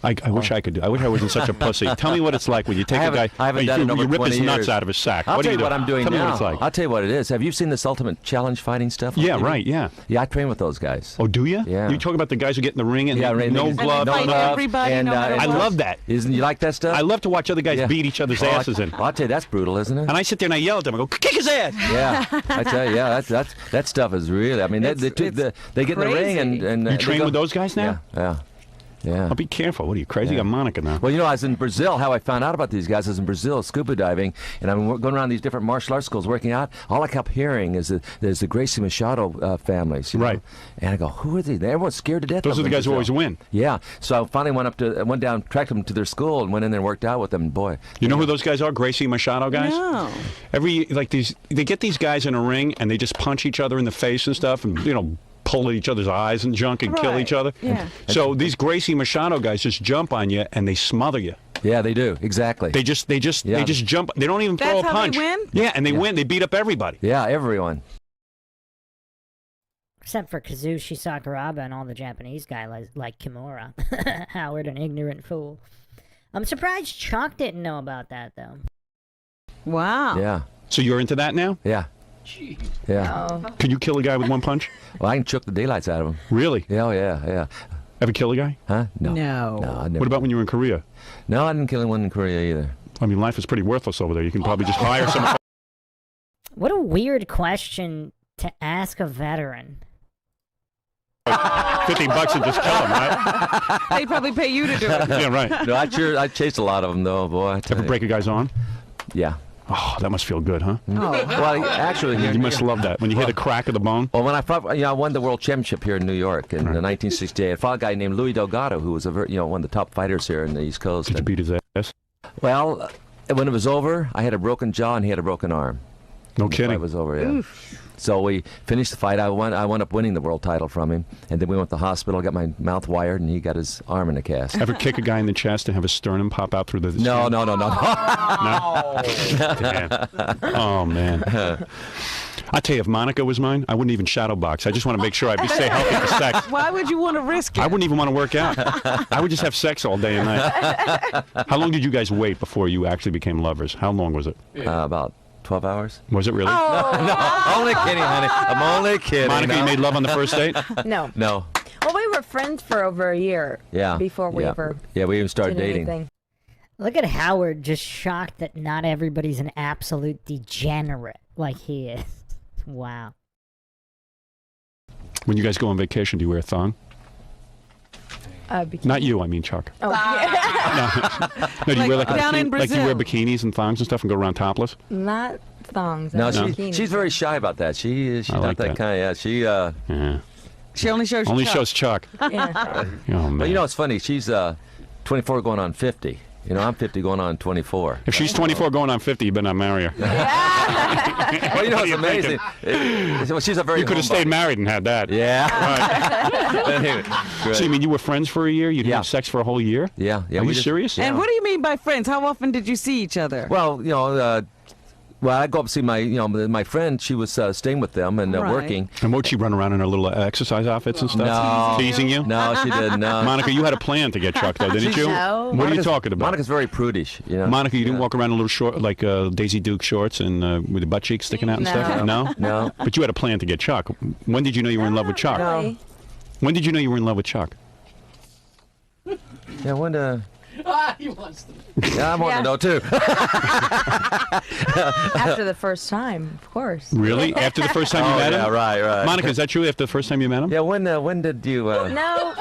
I wish I could do. I wish I wasn't such a pussy. Tell me what it's like when you take a guy. I haven't done it in over you rip 20 his nuts years. out of his sack. I'll What do tell you you do? what I'm doing Tell now. me what it's like. I'll tell you what it is. Have you seen this Ultimate Challenge fighting stuff? Yeah, on TV? right. Yeah. Yeah, I train with those guys. Oh, do you? Yeah. You talk about the guys who get in the ring and Yeah, right. no And glove, no glove. everybody, And, no matter I what. love that. Isn't you like that stuff? I love to watch other guys beat each other's asses in. I'll tell you, that's brutal, isn't it? And I sit there and I yell at them. I go, kick his ass. Yeah, I tell you, that stuff is really. I mean, they get in the ring and You train with those guys now? Yeah. I'll be careful. What are you, crazy? I'm Monica now. Well, I was in Brazil. How I found out about these guys is in Brazil, scuba diving, and I'm going around these different martial arts schools working out. All I kept hearing is that there's the Gracie Machado families. Right. And I go, who are these? Everyone's scared to death. Those are the guys who always win. Yeah. So I finally went down, tracked them to their school, and went in there and worked out with them. And boy, You know who those guys are? Gracie Machado guys? No. They get these guys in a ring and they just punch each other in the face and stuff and, pull at each other's eyes and junk and kill each other. Yeah. So these Gracie Machado guys just jump on you and they smother you. Yeah, they do. Exactly. They just jump. They don't even throw a That's how punch. they win? Yeah, and they win. They beat up everybody. Yeah, everyone. Except for Kazushi Sakuraba and all the Japanese guys like Kimura. Howard, an ignorant fool. I'm surprised Chuck didn't know about that, though. Wow. Yeah. So you're into that now? Yeah. Yeah. Can you kill a guy with one punch? Well, I can choke the daylights out of him. Really? Yeah, yeah. Ever kill a guy? Huh? No. No. I never. What about when you were in Korea? No, I didn't kill anyone in Korea either. I mean, life is pretty worthless over there. You can probably just hire someone. What a weird question to ask a veteran. $50 and just kill him, right? They'd probably pay you to do it. Yeah, right. No, I chased a lot of them though, boy. Ever break a guy's arm? Yeah. Oh, that must feel good, huh? Well, actually, You must love that when you hear the crack of the bone. Well, when I won the world championship here in New York in 1968, I fought a guy named Louis Delgado, who was one of the top fighters here in the East Coast. Did you beat his ass? Well, when it was over, I had a broken jaw and he had a broken arm. No The kidding. fight was over. Yeah. So we finished the fight. I wound up winning the world title from him, and then we went to the hospital, got my mouth wired, and he got his arm in a cast. Ever kick a guy in the chest and have his sternum pop out through the No. No? Damn. Oh, man. I tell you, if Monica was mine, I wouldn't even shadow box. I just want to make sure I'd stay healthy for sex. Why would you want to risk it? I wouldn't even want to work out. I would just have sex all day and night. How long did you guys wait before you actually became lovers? How long was it? About 12 hours. Was it really? No, only kidding, honey. I'm only kidding. Monica, you made love on the first date? No. No. Well, we were friends for over a year. Yeah. Before we ever. Yeah, we even started did dating. anything. Look at Howard, just shocked that not everybody's an absolute degenerate like he is. Wow. When you guys go on vacation, do you wear a thong? Bikini. Not you, I mean Chuck. Oh, yeah. No, do you wear like down in like you wear Brazil. bikinis and thongs and stuff and go around topless? Not thongs. No, bikinis. she's very shy about that. She's I not like that that. kind. Yeah, she. Yeah. She only shows Only Chuck. shows Chuck. Yeah. Oh, man. Well, it's funny. She's 24 going on 50. I'm 50 going on 24. If she's 24 going on 50, you better not marry her. Well, What it's are you amazing. Well, she's a very. You could have stayed homebody. married and had that. Yeah. Anyway, So you mean you were friends for a year? You didn't Yeah. have sex for a whole year? Yeah. Are you serious? And what do you mean by friends? How often did you see each other? Well, Well, I go up and see my friend. She was staying with them and working. And won't she run around in her little exercise outfits and stuff? No. Teasing you? No, she didn't. No. Monica, you had a plan to get Chuck, though, didn't you? No. What are you talking about? Monica's very prudish. You know? Monica, you didn't walk around in a little short, like Daisy Duke shorts and with the butt cheeks sticking out and stuff? No? No. But you had a plan to get Chuck. When did you know you were in love with Chuck? Really? When did you know you were in love with Chuck? Yeah, when He wants to. Yeah, I want to know too. After the first time, of course. Really? After the first time you met him? Yeah, right. Monica, is that true? After the first time you met him? Yeah, when did you? No.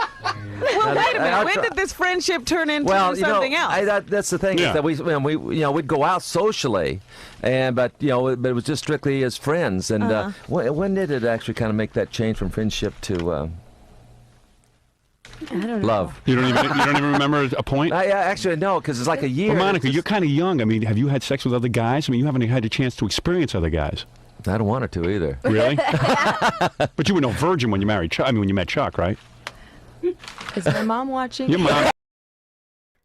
Well, wait a minute. When did this friendship turn into something else? That's the thing is that we'd go out socially, but it was just strictly as friends. And when did it actually kind of make that change from friendship to? I don't know. Love. You don't even remember a point? Actually, no, because it's like a year. Well, Monica, you're kind of young. I mean, have you had sex with other guys? I mean, you haven't had a chance to experience other guys. I don't want her to either. Really? But you were no virgin when you married Chuck. I mean, when you met Chuck, right? Is my mom watching? Your mom.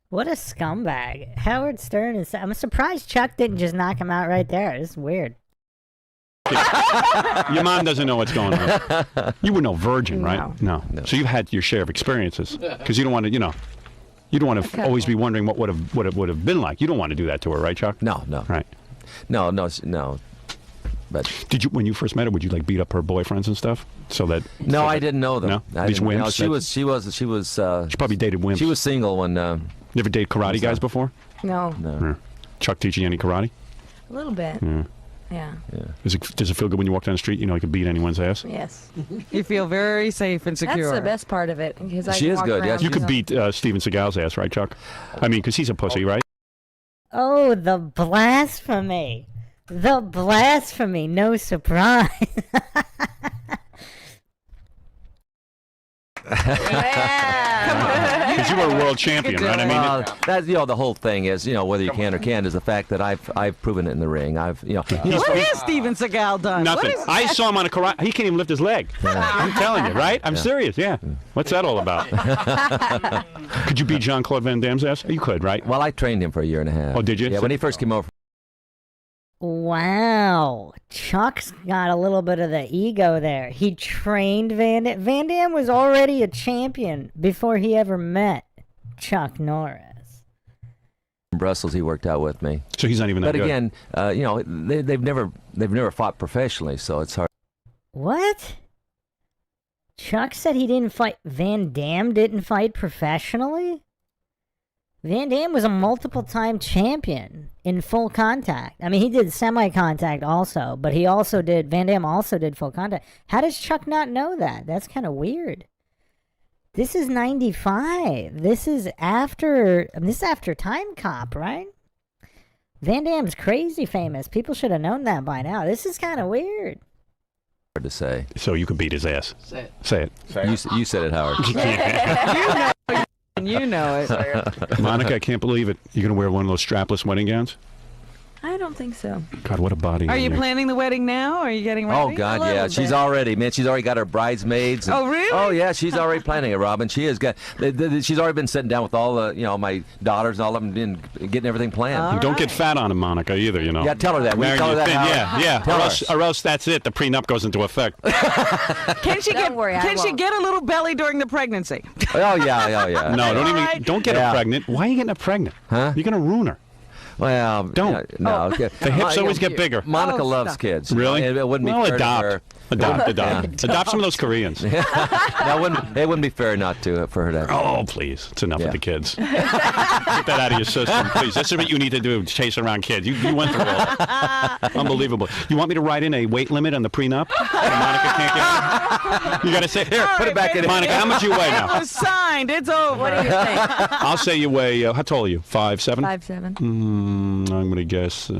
What a scumbag. Howard Stern is... I'm surprised Chuck didn't just knock him out right there. It's weird. Your mom doesn't know what's going on. You were no virgin, right? No. So you've had your share of experiences because you don't want to, you don't want to always be wondering what it would have been like. You don't want to do that to her, right, Chuck? No. Right. No. But did you, when you first met her, would you like beat up her boyfriends and stuff? No, I didn't know them. No, I these didn't, wimps. no, she was. She probably dated wimps. She was single when. You ever dated karate guys before? No. No. Chuck teaching you any karate? A little bit. Yeah. Does it feel good when you walk down the street? You know, you can beat anyone's ass. Yes. You feel very safe and secure. That's the best part of it. Because She is good, yes. You could beat Steven Seagal's ass, right, Chuck? I mean, because he's a pussy, right? Oh, the blasphemy. The blasphemy. No surprise. Because you were a world champion, right? I mean, that's the whole thing is whether you can or can't is the fact that I've proven it in the ring. What has Steven Seagal done? Nothing. I saw him on a karate. He can't even lift his leg. I'm telling you, right? I'm serious. Yeah. What's that all about? Could you beat Jean-Claude Van Damme's ass? You could, right? Well, I trained him for a year and a half. Oh, did you? Yeah, when he first came over. Wow. Chuck's got a little bit of the ego there. He trained Van Damme. Van Damme was already a champion before he ever met Chuck Norris. In Brussels, he worked out with me. So he's not even that good. But again, they've never fought professionally, so it's hard. What? Chuck said he didn't fight. Van Damme didn't fight professionally? Van Damme was a multiple-time champion in full contact. I mean, he did semi-contact also, but Van Damme also did full contact. How does Chuck not know that? That's kind of weird. This is 95. This is after Time Cop, right? Van Damme's crazy famous. People should have known that by now. This is kind of weird. Hard to say. So you could beat his ass. Say it. You said it, Howard. You know it. Monica, I can't believe it. You're going to wear one of those strapless wedding gowns? I don't think so. God, what a body. Are you planning the wedding now? Are you getting ready? Oh, God, yeah. She's already got her bridesmaids. Oh, really? Oh, yeah. She's already planning it, Robin. She has got. She's already been sitting down with all the, my daughters and all of them, and getting everything planned. Don't get fat on him, Monica, either. Yeah, tell her that. Marry Tell her that. Yeah. Or else that's it. The prenup goes into effect. Can she Don't worry, Can she get a little belly during the pregnancy? Oh yeah. No, don't get her pregnant. Why are you getting her pregnant? Huh? You're gonna ruin her. Well, don't. No. The hips always get bigger. Monica loves kids. Really? It wouldn't be fair adopt. to her. Adopt some of those Koreans. It wouldn't be fair not to for her to. Oh, please. It's enough with the kids. Get that out of your system, please. That's what you need to do, chase around kids. You went through all that. Unbelievable. You want me to write in a weight limit on the prenup? So Monica can't get it? You got to say, here, put it back in. Monica, how much you weigh now? It was signed. It's over. What do you think? I'll say you weigh, how tall are you? 5'7"? 5'7". I'm going to guess...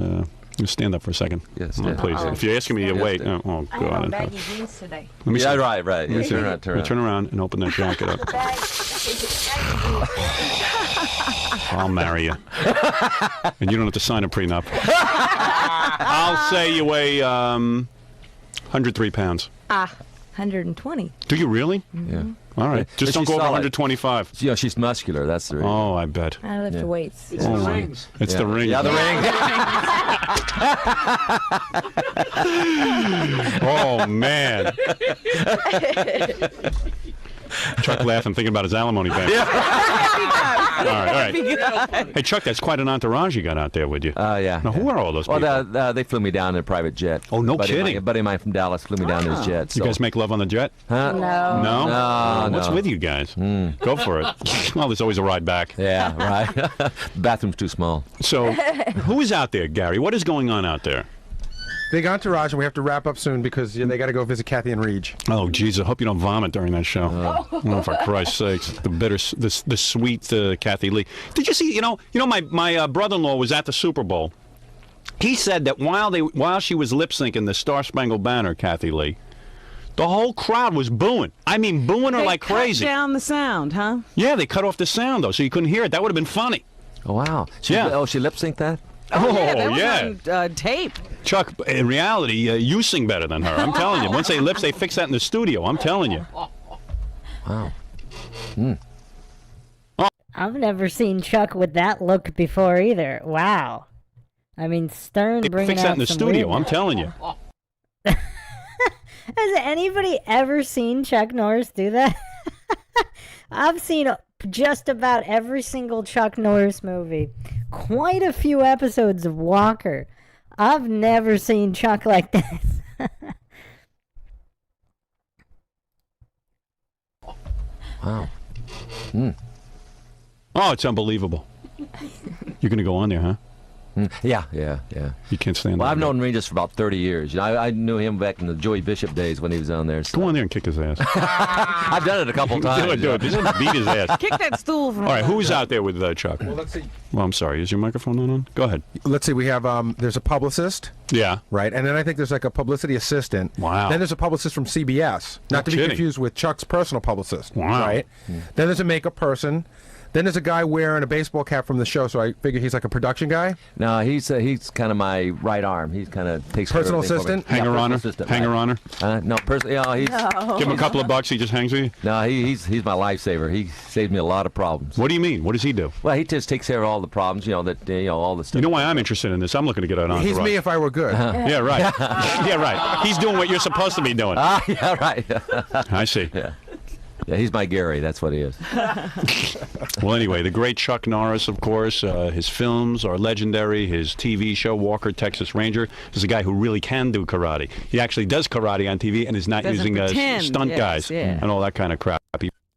stand up for a second. Yes, please. If you're asking me your weight, I have on God. baggy jeans today. Let me see. Right. Let me see. Turn around and open that jacket up. I'll marry you. And you don't have to sign a prenup. I'll say you weigh 103 pounds. 120. Do you really? Yeah. All right. Just don't go over 125. You know, she's muscular. That's the reason. Oh, I bet. I lift weights. It's the rings. It's the ring. Yeah, the ring. Oh, man. Chuck laughing, thinking about his alimony payment. All right. Hey, Chuck, that's quite an entourage you got out there with you. Yeah. Now, who are all those people? Well, they flew me down in a private jet. Oh, no buddy kidding. A buddy of mine from Dallas flew me down in his jet. So. You guys make love on the jet? Huh? No. No? No. What's with you guys? Go for it. Well, there's always a ride back. Yeah, right. The bathroom's too small. So, who is out there, Gary? What is going on out there? Big entourage, and we have to wrap up soon because they got to go visit Kathy and Reed. Oh, geez, I hope you don't vomit during that show. Oh, for Christ's sakes, the sweet Kathy Lee. Did you see? My brother-in-law was at the Super Bowl. He said that while she was lip syncing the Star Spangled Banner, Kathy Lee, the whole crowd was booing. I mean, booing her like crazy. Cut down the sound, huh? Yeah, they cut off the sound though, so you couldn't hear it. That would have been funny. Oh wow. She lip synced that. Oh, yeah, that was on tape. Chuck, in reality, you sing better than her. I'm telling you. Once they fix that in the studio. I'm telling you. Wow. Oh. I've never seen Chuck with that look before either. Wow. I mean, Stern bringing fix that out in the some studio. weird- I'm telling you. Has anybody ever seen Chuck Norris do that? I've seen just about every single Chuck Norris movie. Quite a few episodes of Walker. I've never seen Chuck like this. Wow. Oh, it's unbelievable. You're going to go on there, huh? Yeah. You can't stand Well, that. I've known Regis for about 30 years. You know, I knew him back in the Joey Bishop days when he was on there. So. Go on there and kick his ass. I've done it a couple times. Do it. Just beat his ass. Kick that stool from All right, who's out there with Chuck? Well, let's see. Well, I'm sorry. Is your microphone not on? Go ahead. Let's see. We have there's a publicist. Yeah. Right, and then I think there's like a publicity assistant. Wow. Then there's a publicist from CBS, not to be kidding. confused with Chuck's personal publicist. Wow. Right. Then there's a makeup person. Then there's a guy wearing a baseball cap from the show, so I figure he's like a production guy. No, he's kind of my right arm. He kind of takes Personal care of everything for me. Hanger on her? assistant, Hanger right. on her? No, he's Give him a couple of bucks, he just hangs with you? no, he's my lifesaver. He saved me a lot of problems. What do you mean? What does he do? Well, he just takes care of all the problems. All the stuff. You know why I'm interested in this? I'm looking to get an entourage. He's me if I were good. Yeah, right. Yeah, right. He's doing what you're supposed to be doing. Yeah, right. I see. Yeah, he's my Gary. That's what he is. Well, anyway, the great Chuck Norris, of course. His films are legendary. His TV show, Walker, Texas Ranger, is a guy who really can do karate. He actually does karate on TV and is not Doesn't using pretend. stunt Yes, guys yeah. and all that kind of crap.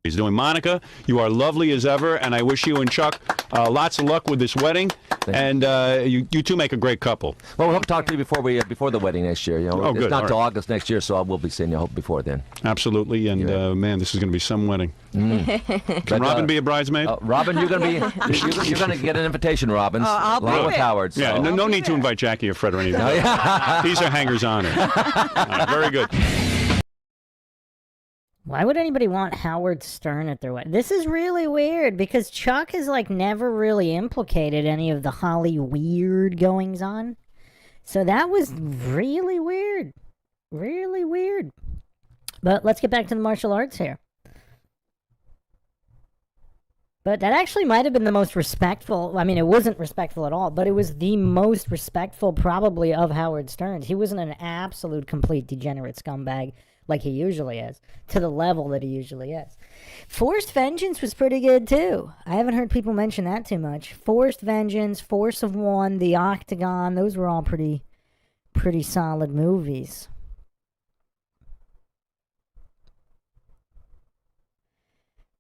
He's doing. Monica, you are lovely as ever, and I wish you and Chuck lots of luck with this wedding. And you two make a great couple. Well, we'll hope to talk to you before the wedding next year. You know, Oh, it's good. not All till right. August next year, so I will be seeing you. I hope before then. Absolutely, and man, this is going to be some wedding. Can Robin be a bridesmaid? Robin, you're going to be you're going to get an invitation, Robin. I'll along be with there. Howard. So. Yeah, no need to invite Jackie or Fred or anything. These are hangers on. Very good. Why would anybody want Howard Stern at their wedding? This is really weird because Chuck has like never really implicated any of the Holly weird goings on. So that was really weird. Really weird. But let's get back to the martial arts here. But that actually might have been the most respectful. I mean, it wasn't respectful at all, but it was the most respectful probably of Howard Stern's. He wasn't an absolute complete degenerate scumbag like he usually is, to the level that he usually is. Forced Vengeance was pretty good too. I haven't heard people mention that too much. Forced Vengeance, Force of One, The Octagon, those were all pretty solid movies.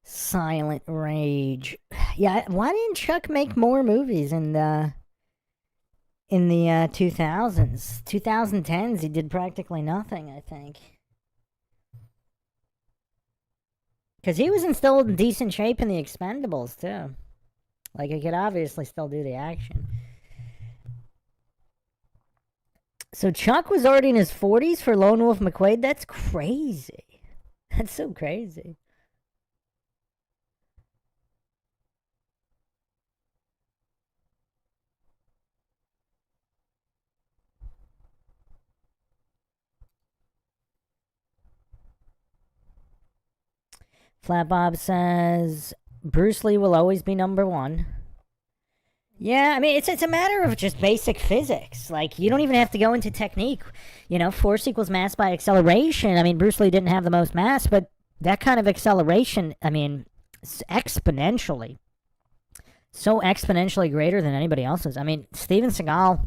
Silent Rage. Yeah, why didn't Chuck make more movies in the 2000s? 2010s, he did practically nothing, I think. Because he was still in decent shape in The Expendables, too. Like, he could obviously still do the action. So Chuck was already in his 40s for Lone Wolf McQuade? That's crazy. That's so crazy. Flat Bob says Bruce Lee will always be number one. Yeah, I mean, it's a matter of just basic physics. Like, you don't even have to go into technique. You know, force equals mass by acceleration. I mean, Bruce Lee didn't have the most mass, but that kind of acceleration, I mean, exponentially. So exponentially greater than anybody else's. I mean, Steven Seagal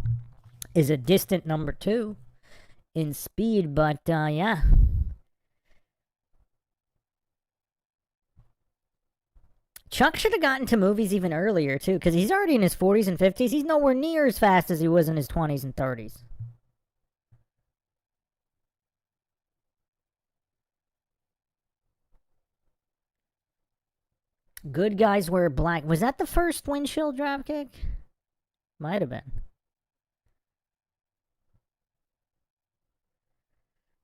is a distant number two in speed, but, yeah. Chuck should have gotten to movies even earlier, too, because he's already in his 40s and 50s. He's nowhere near as fast as he was in his 20s and 30s. Good guys wear black. Was that the first windshield dropkick? Might have been.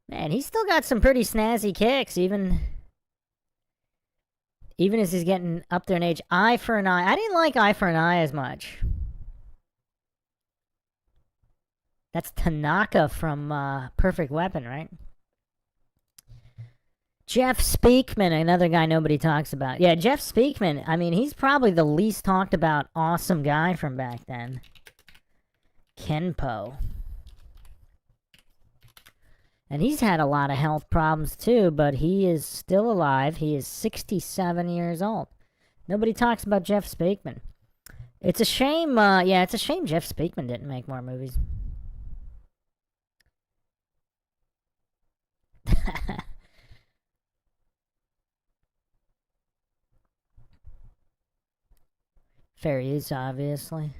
Man, he's still got some pretty snazzy kicks, even as he's getting up there in age. Eye for an Eye. I didn't like Eye for an Eye as much. That's Tanaka from Perfect Weapon, right? Jeff Speakman, another guy nobody talks about. Yeah, Jeff Speakman, I mean, he's probably the least talked about awesome guy from back then. Kenpo. And he's had a lot of health problems too, but he is still alive. He is 67 years old. Nobody talks about Jeff Speakman. It's a shame, yeah, it's a shame Jeff Speakman didn't make more movies. Fair use, obviously.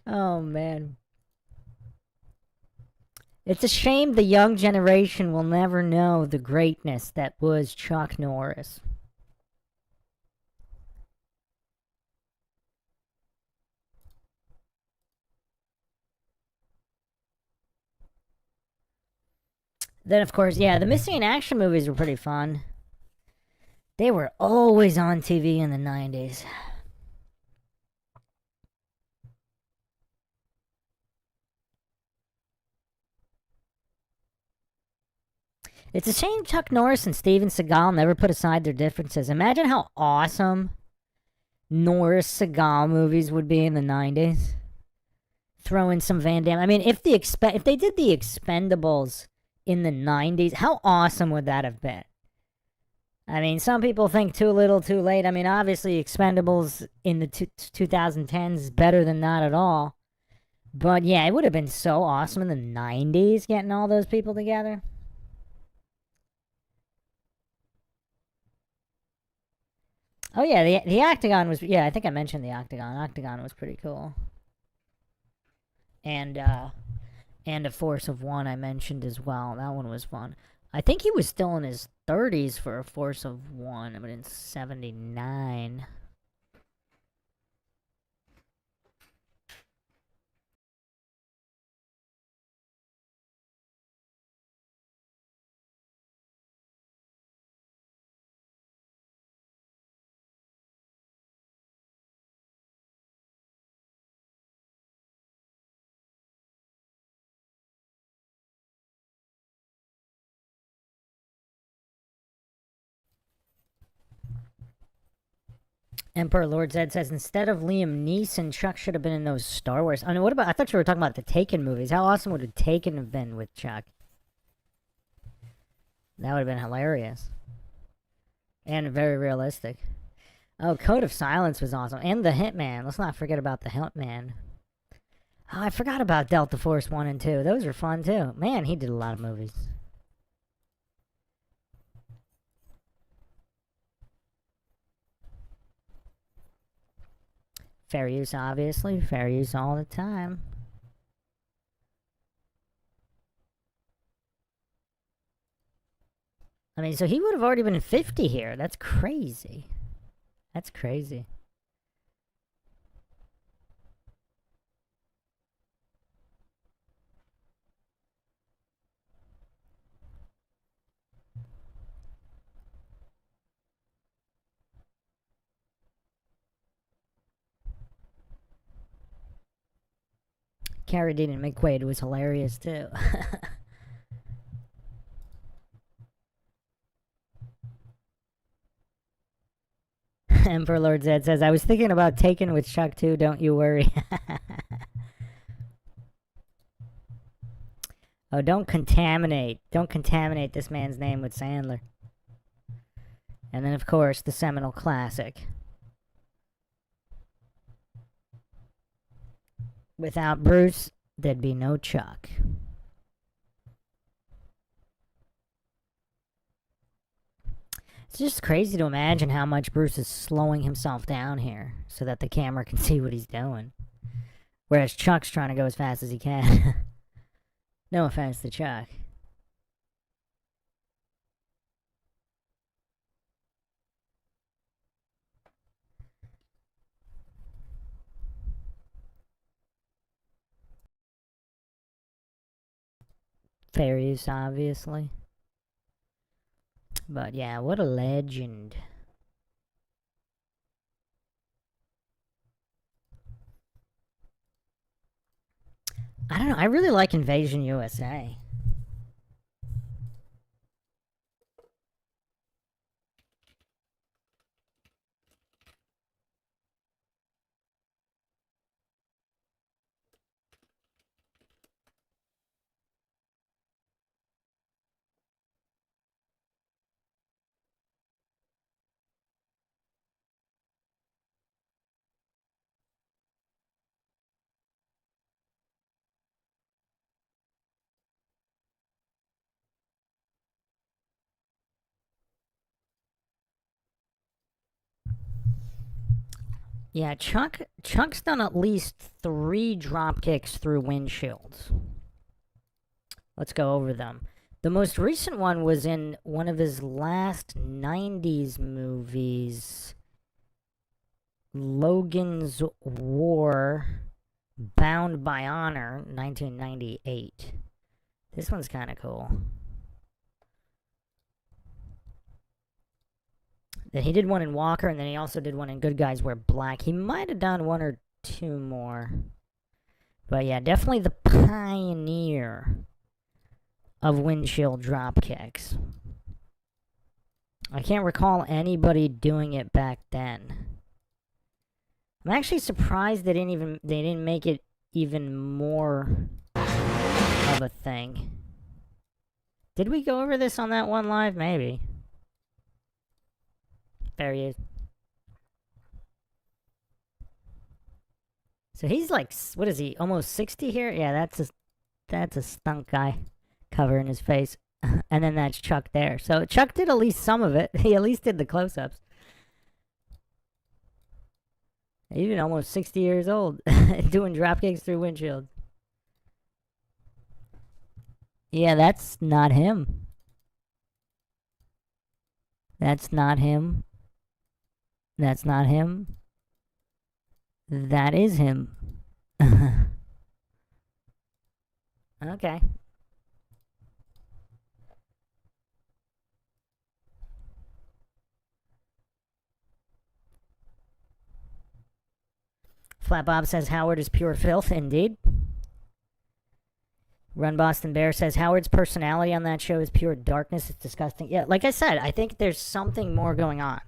Oh, man. It's a shame the young generation will never know the greatness that was Chuck Norris. Then, of course, yeah, the missing in action movies were pretty fun. They were always on TV in the 90s. It's a shame Chuck Norris and Steven Seagal never put aside their differences. Imagine how awesome Norris Seagal movies would be in the 90s. Throw in some Van Damme. I mean, if they did the Expendables in the 90s, how awesome would that have been? I mean, some people think too little, too late. I mean, obviously, Expendables in the 2010s is better than not at all. But yeah, it would have been so awesome in the 90s getting all those people together. Oh yeah, the Octagon was, yeah, I think I mentioned the Octagon. Octagon was pretty cool. And A Force of One I mentioned as well. That one was fun. I think he was still in his 30s for A Force of One. I mean, in 79. Emperor Lord Zed says, instead of Liam Neeson, Chuck should have been in those Star Wars. I mean, what about, I thought you were talking about the Taken movies. How awesome would Taken have been with Chuck? That would have been hilarious. And very realistic. Oh, Code of Silence was awesome. And The Hitman. Let's not forget about The Hitman. Oh, I forgot about Delta Force 1 and 2. Those were fun, too. Man, he did a lot of movies. Fair use, obviously. Fair use all the time. I mean, so he would have already been 50 here. That's crazy. That's crazy. Carradine and McQuaid was hilarious, too. Emperor Lord Zed says, I was thinking about taking with Chuck too, don't you worry. Oh, don't contaminate this man's name with Sandler. And then, of course, the seminal classic. Without Bruce, there'd be no Chuck. It's just crazy to imagine how much Bruce is slowing himself down here so that the camera can see what he's doing. Whereas Chuck's trying to go as fast as he can. No offense to Chuck. Fair use, obviously. But yeah, what a legend. I don't know, I really like Invasion USA. Yeah, Chuck's done at least 3 drop kicks through windshields. Let's go over them. The most recent one was in one of his last 90s movies, Logan's War, Bound by Honor, 1998. This one's kind of cool. Then he did one in Walker, and then he also did one in Good Guys Wear Black. He might have done 1 or 2 more. But yeah, definitely the pioneer of windshield drop kicks. I can't recall anybody doing it back then. I'm actually surprised they didn't make it even more of a thing. Did we go over this on that one live? Maybe. There he is. So he's like, what is he, almost 60 here? Yeah, that's a stunt guy covering his face. And then that's Chuck there. So Chuck did at least some of it. He at least did the close-ups. Even almost 60 years old, doing dropkicks through windshields. Yeah, that's not him. That's not him. That's not him. That is him. Okay. Flat Bob says Howard is pure filth, indeed. Run Boston Bear says Howard's personality on that show is pure darkness. It's disgusting. Yeah, like I said, I think there's something more going on.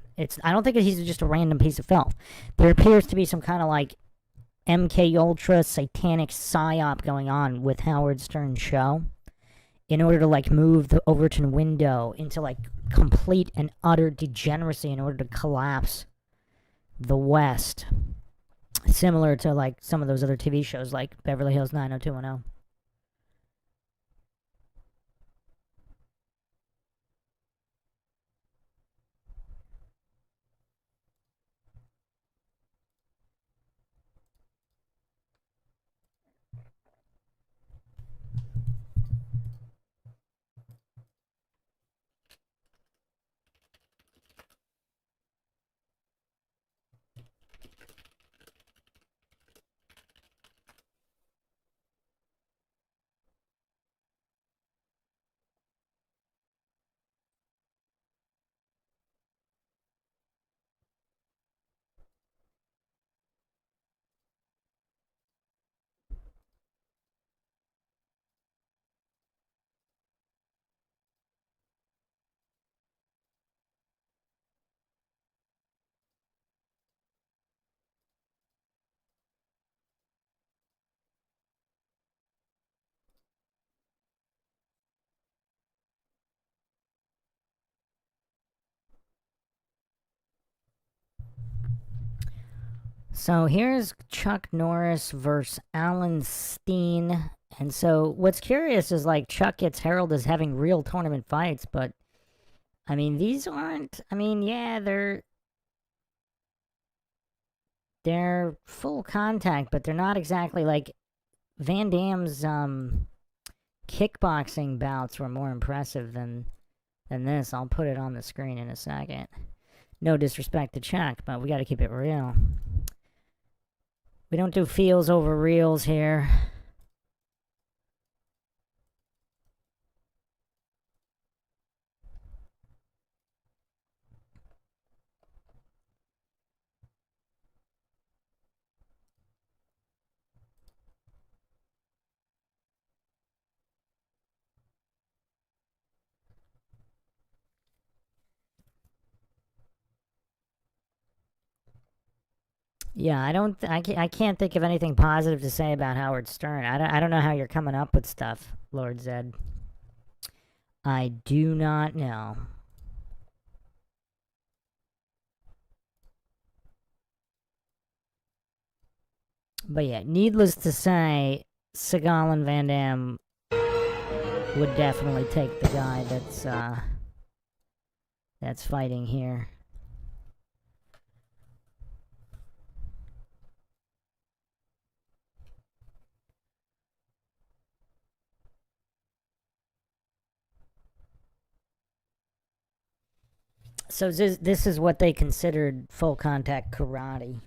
I don't think he's just a random piece of filth. There appears to be some kind of like MK Ultra satanic psyop going on with Howard Stern's show in order to like move the Overton window into like complete and utter degeneracy in order to collapse the West. Similar to like some of those other TV shows like Beverly Hills 90210. So here's Chuck Norris versus Alan Steen. And so what's curious is like Chuck gets heralded as having real tournament fights, but I mean these aren't. I mean, yeah, they're full contact, but they're not exactly like Van Damme's kickboxing bouts were more impressive than this. I'll put it on the screen in a second. No disrespect to Chuck, but we got to keep it real. We don't do feels over reels here. Yeah, I can't think of anything positive to say about Howard Stern. I don't know how you're coming up with stuff, Lord Zed. I do not know. But yeah, needless to say, Seagal and Van Damme would definitely take the guy that's fighting here. So this is what they considered full contact karate.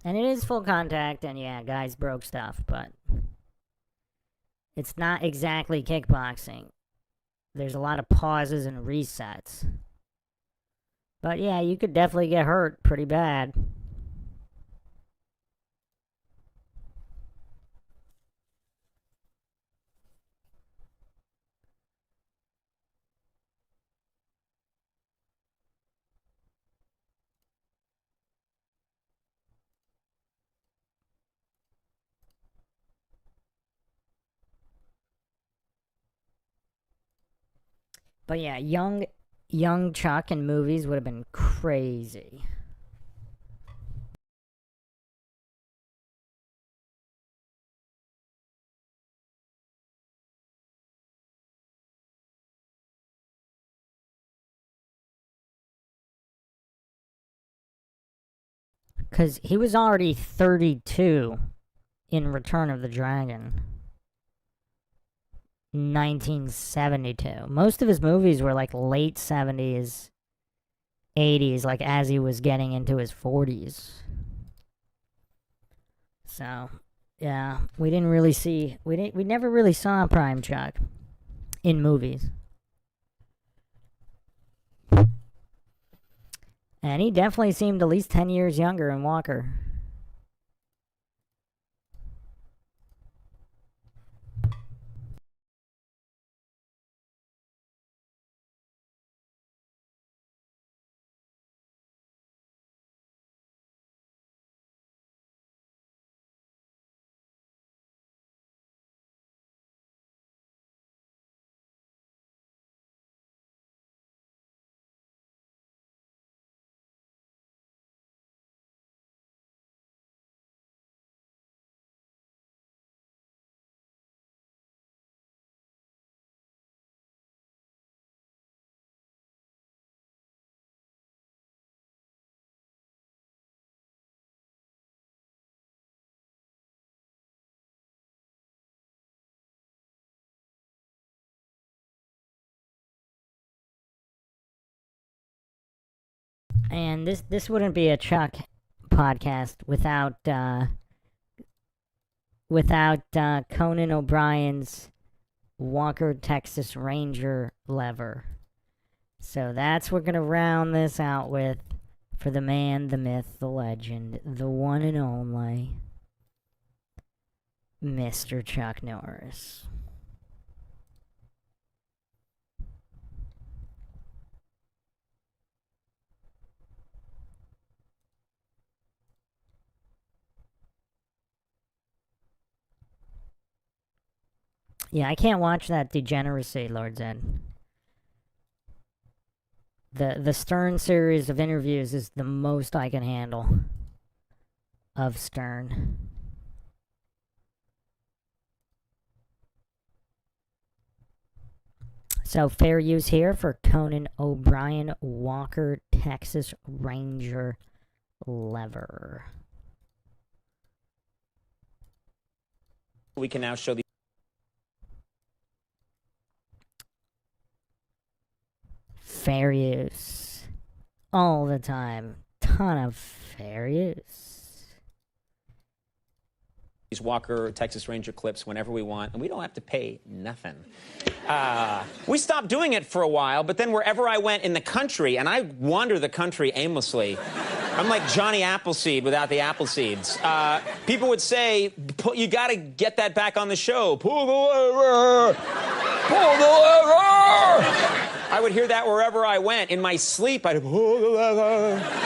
And it is full contact, and yeah, guys broke stuff, but it's not exactly kickboxing. There's a lot of pauses and resets. But yeah, you could definitely get hurt pretty bad. But yeah, young Chuck in movies would have been crazy. Because he was already 32 in Return of the Dragon. 1972. Most of his movies were like late 70s, 80s, like as he was getting into his 40s. So, yeah, we never really saw Prime Chuck in movies. And he definitely seemed at least 10 years younger in Walker. And this wouldn't be a Chuck podcast without Conan O'Brien's Walker Texas Ranger lever. So that's what we're gonna round this out with for the man, the myth, the legend, the one and only Mr. Chuck Norris. Yeah, I can't watch that degeneracy, Lord Zed. The Stern series of interviews is the most I can handle of Stern. So, fair use here for Conan O'Brien Walker Texas Ranger lever. We can now show the Fair use. All the time. Ton of fair use. these Walker Texas Ranger clips whenever we want, and we don't have to pay nothing. We stopped doing it for a while, but then wherever I went in the country, and I wander the country aimlessly, I'm like Johnny Appleseed without the apple seeds. People would say, you got to get that back on the show. Pull the lever! Pull the lever! I would hear that wherever I went. In my sleep, I'd pull the lever.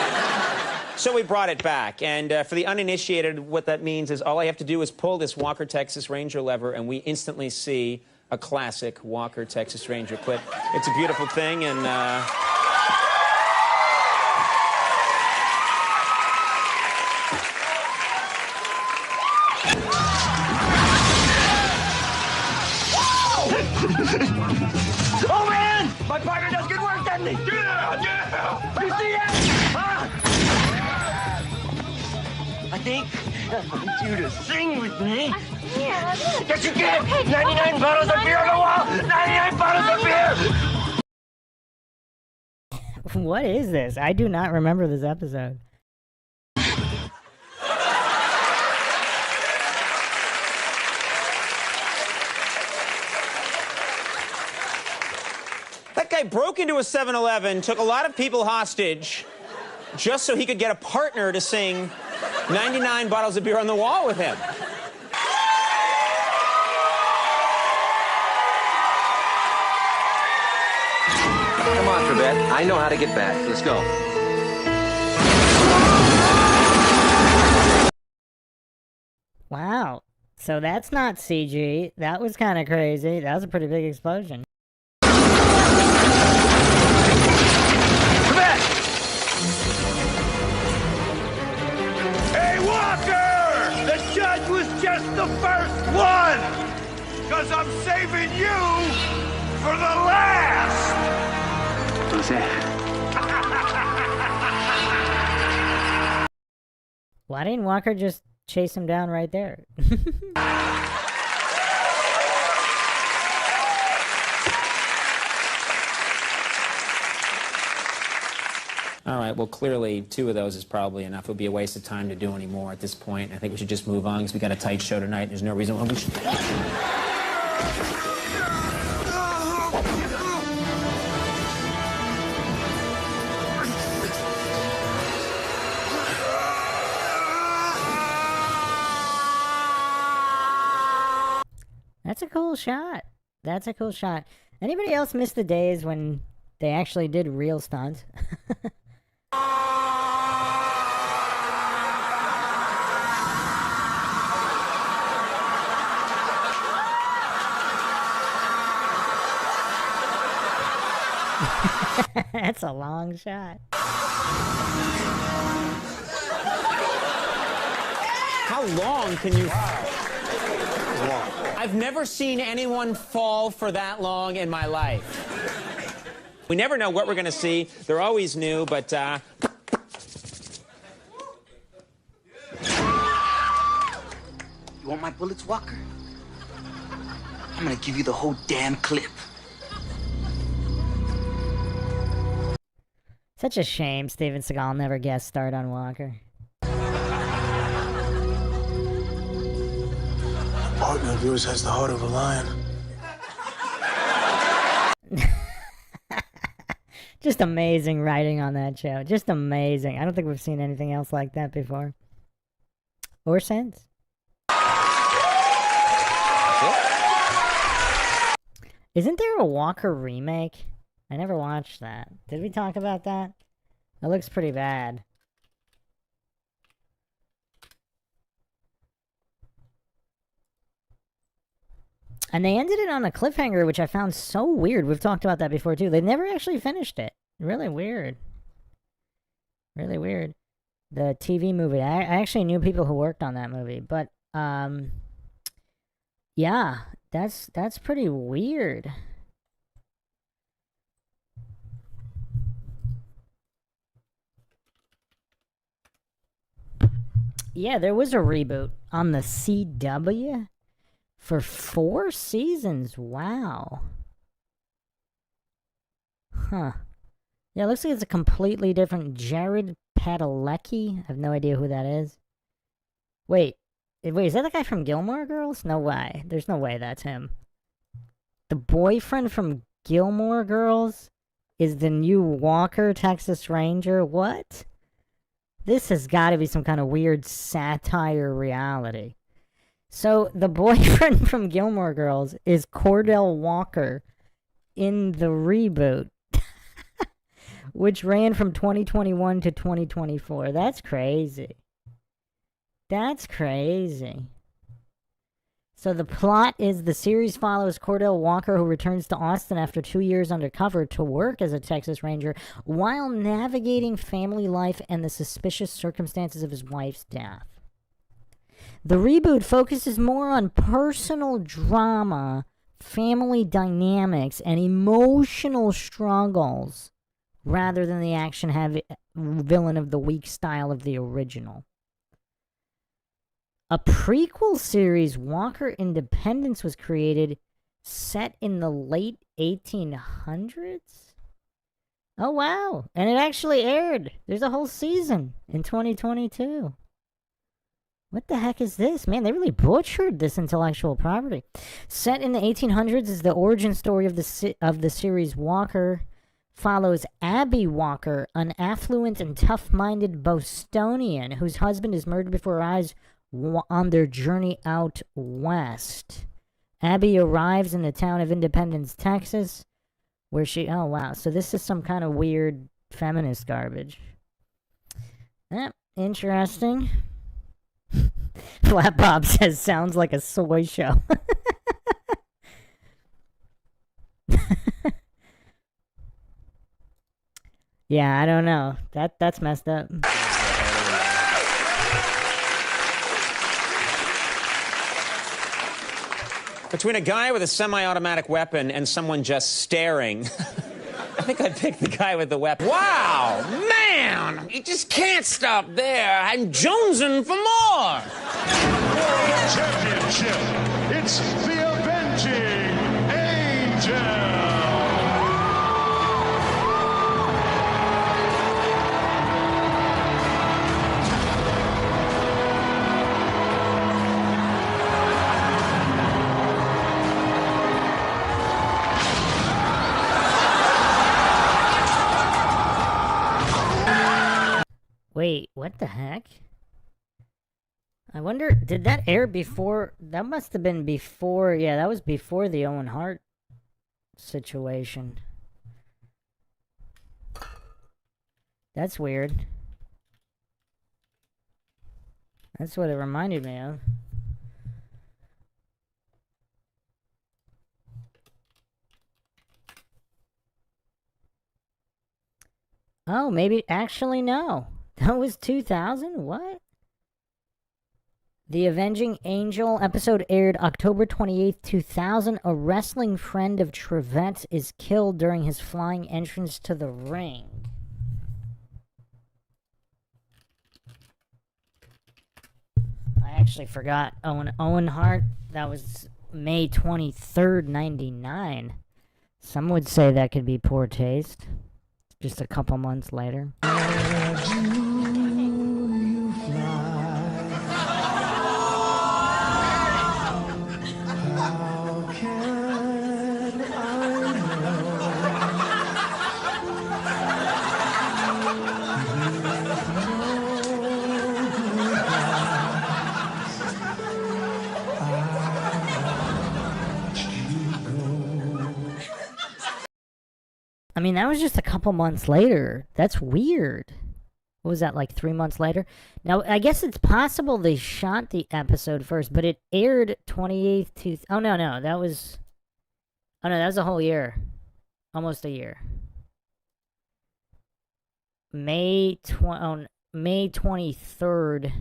So we brought it back. And for the uninitiated, what that means is all I have to do is pull this Walker Texas Ranger lever, and we instantly see a classic Walker Texas Ranger clip. It's a beautiful thing, and... Oh, man! My partner does good work, doesn't he? Yeah, yeah! You see that? Huh? I think I want you to sing with me. Yeah. Yes, you can! Okay. 99 bottles of beer on the wall! 99 bottles of beer! What is this? I do not remember this episode. That guy broke into a 7-Eleven, took a lot of people hostage, just so he could get a partner to sing 99 bottles of beer on the wall with him. Come on, Trebet. I know how to get back. Let's go. Wow. So that's not CG. That was kind of crazy. That was a pretty big explosion. Hey, Walker! The judge was just the first one! Because I'm saving you for the last! Who's that? Why didn't Walker just chase him down right there? All right, well, clearly 2 of those is probably enough. It would be a waste of time to do any more at this point. I think we should just move on because we got a tight show tonight. There's no reason why we should... That's a cool shot. That's a cool shot. Anybody else miss the days when they actually did real stunts? That's a long shot. How long can you... I've never seen anyone fall for that long in my life. We never know what we're going to see. They're always new, but... You want my bullets, Walker? I'm gonna give you the whole damn clip. Such a shame Steven Seagal never guest starred on Walker. Partner of yours has the heart of a lion. Just amazing writing on that show. Just amazing. I don't think we've seen anything else like that before. Or since. Isn't there a Walker remake? I never watched that. Did we talk about that? That looks pretty bad. And they ended it on a cliffhanger, which I found so weird. We've talked about that before, too. They never actually finished it. Really weird. Really weird. The TV movie. I actually knew people who worked on that movie. But, yeah, that's pretty weird. Yeah, there was a reboot on the CW for 4 seasons. Wow. Huh. Yeah, it looks like it's a completely different Jared Padalecki. I have no idea who that is. Wait, is that the guy from Gilmore Girls? No way. There's no way that's him. The boyfriend from Gilmore Girls is the new Walker, Texas Ranger? What? This has got to be some kind of weird satire reality. So, the boyfriend from Gilmore Girls is Cordell Walker in the reboot, which ran from 2021 to 2024. That's crazy. That's crazy. So the plot is the series follows Cordell Walker, who returns to Austin after 2 years undercover to work as a Texas Ranger while navigating family life and the suspicious circumstances of his wife's death. The reboot focuses more on personal drama, family dynamics, and emotional struggles rather than the action-heavy villain of the week style of the original. A prequel series, Walker Independence, was created, set in the late 1800s? Oh, wow. And it actually aired. There's a whole season in 2022. What the heck is this? Man, they really butchered this intellectual property. Set in the 1800s is the origin story of the series. Walker follows Abby Walker, an affluent and tough-minded Bostonian whose husband is murdered before her eyes on their journey out west. Abby arrives in the town of Independence, Texas, where she... Oh, wow. So this is some kind of weird feminist garbage. Interesting. Flat Bob says, sounds like a soy show. Yeah, I don't know. That's messed up. Between a guy with a semi-automatic weapon and someone just staring, I think I'd pick the guy with the weapon. Wow, man! You just can't stop there. I'm jonesing for more! World Championship, it's the Avenging Angel! Wait, what the heck? I wonder, did that air before? That must have been before. Yeah, that was before the Owen Hart situation. That's weird. That's what it reminded me of. Oh, maybe, actually, no. That was 2000? What? The Avenging Angel episode aired October 28th, 2000. A wrestling friend of Trevette's is killed during his flying entrance to the ring. I actually forgot Owen Hart. That was May 23rd, 99. Some would say that could be poor taste. Just a couple months later. I mean, that was just a couple months later. That's weird. what was that, like 3 months later? Now, I guess it's possible they shot the episode first, but it aired 28th to... Oh, no, that was... Oh, no, that was a whole year. Almost a year. May 23rd,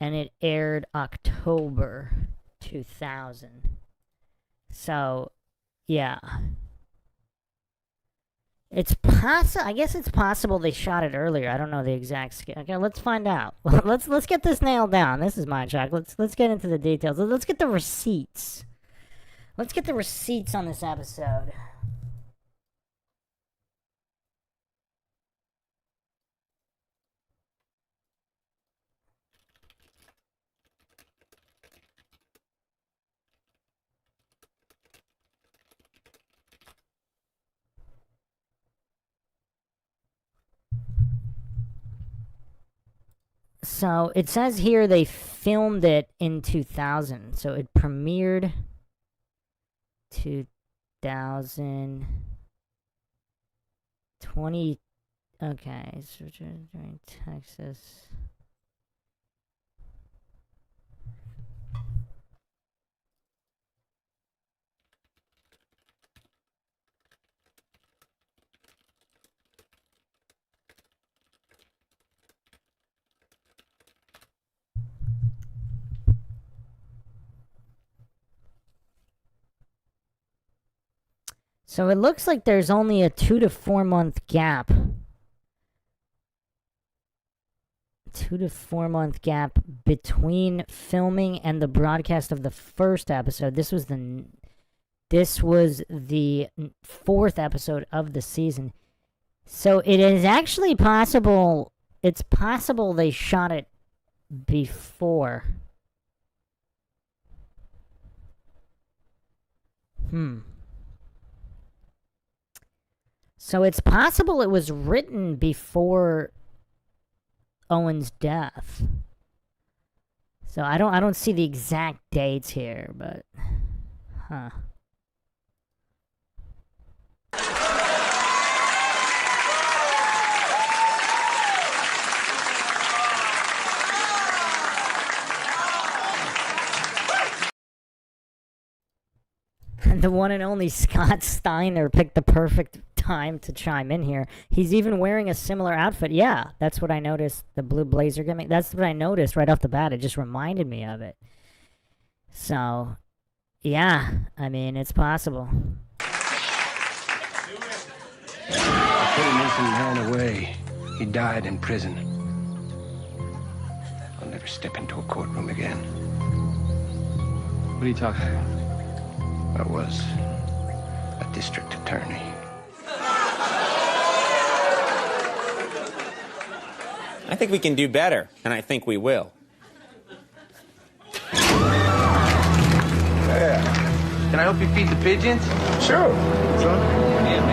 and it aired October 2000. So, yeah. It's I guess it's possible they shot it earlier. I don't know the exact scale. Okay, let's find out. let's get this nailed down. This is MINDSHOCK. Let's get into the details. Let's get the receipts. Let's get the receipts on this episode. So it says here they filmed it in 2000. So it premiered 2020. Okay, so during Texas. So it looks like there's only a 2 to 4 month gap. 2 to 4 month gap between filming and the broadcast of the first episode. This was the 4th episode of the season. So it is actually possible. It's possible they shot it before. So it's possible it was written before Owen's death. So I don't see the exact dates here, but the one and only Scott Steiner picked the perfect time to chime in here. He's even wearing a similar outfit. Yeah, that's what I noticed. The blue blazer gimmick. That's what I noticed right off the bat. It just reminded me of it. So, yeah, I mean, it's possible. I put an innocent man away. He died in prison. I'll never step into a courtroom again. What are you talking about? I was a district attorney. I think we can do better, and I think we will. Yeah. Can I help you feed the pigeons? Sure. Yeah,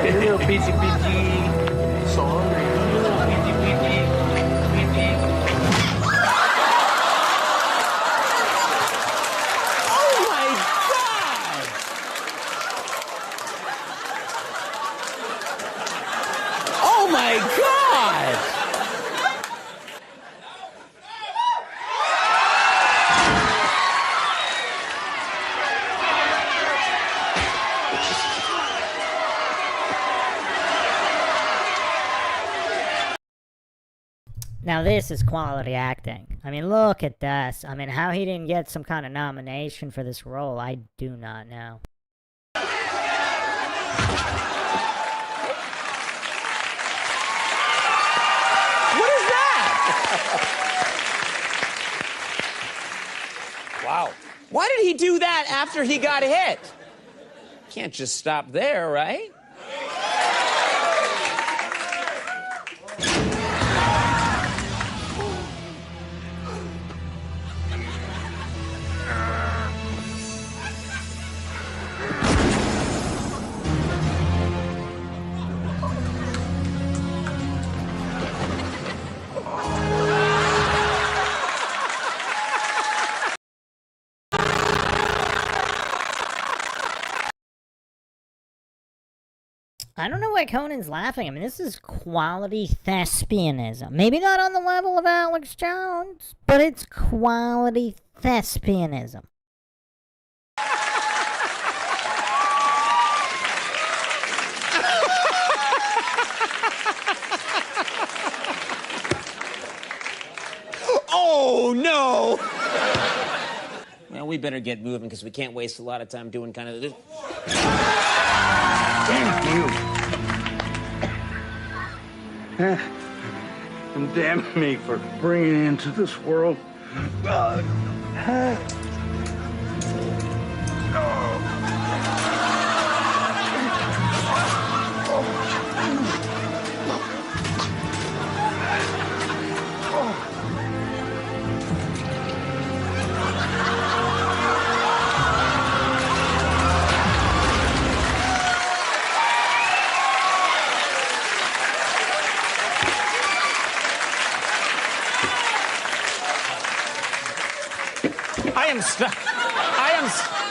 maybe. Little piece of pigeon. So hungry. Little piece of pigeon. Oh my God! Oh my God! Now this is quality acting. I mean, look at this. I mean, how he didn't get some kind of nomination for this role, I do not know. What is that? Wow. Why did he do that after he got hit? Can't just stop there, right? I don't know why Conan's laughing. I mean, this is quality thespianism. Maybe not on the level of Alex Jones, but it's quality thespianism. Oh, no! Well, we better get moving because we can't waste a lot of time doing kind of this. Damn you. And damn me for bringing into this world.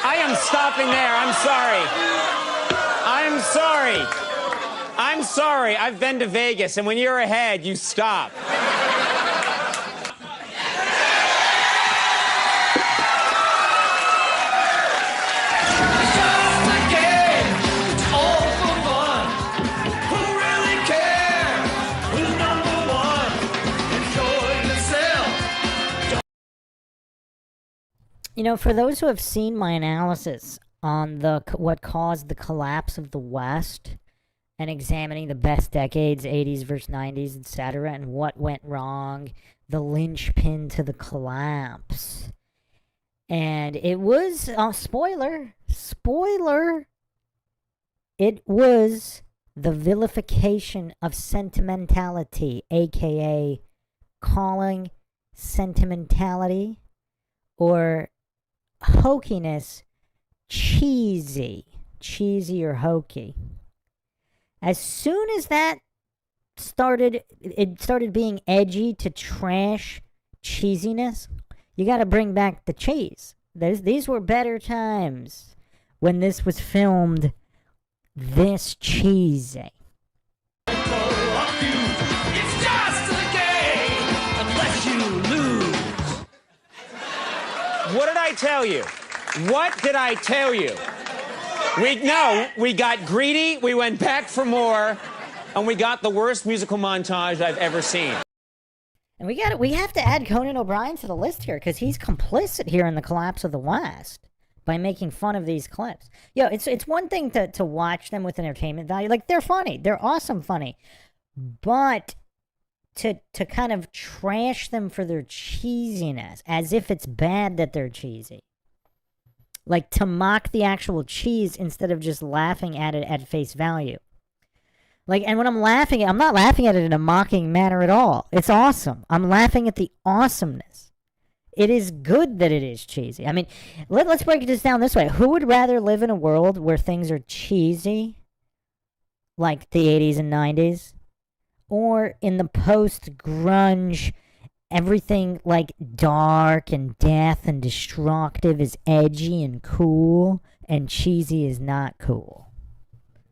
I am stopping there. I'm sorry. I'm sorry. I'm sorry. I've been to Vegas, and when you're ahead, you stop. You know, for those who have seen my analysis on what caused the collapse of the West and examining the best decades, 80s versus 90s, etc., and what went wrong, the linchpin to the collapse. And it was, spoiler, it was the vilification of sentimentality, aka calling sentimentality or hokiness cheesy or hokey. As soon as that started being edgy to trash cheesiness, you got to bring back the cheese. These were better times when this was filmed this cheesy. It's just a game unless you lose. What did I tell you? What did I tell you? We got greedy, we went back for more, and we got the worst musical montage I've ever seen. And we have to add Conan O'Brien to the list here because he's complicit here in the collapse of the West by making fun of these clips. Yo, it's one thing to watch them with entertainment value. Like, they're funny. They're awesome funny. But to kind of trash them for their cheesiness, as if it's bad that they're cheesy. Like, to mock the actual cheese instead of just laughing at it at face value. Like, and when I'm laughing, I'm not laughing at it in a mocking manner at all. It's awesome. I'm laughing at the awesomeness. It is good that it is cheesy. I mean, let's break this down this way. Who would rather live in a world where things are cheesy, like the 80s and 90s, or in the post-grunge, everything like dark and death and destructive is edgy and cool, and cheesy is not cool?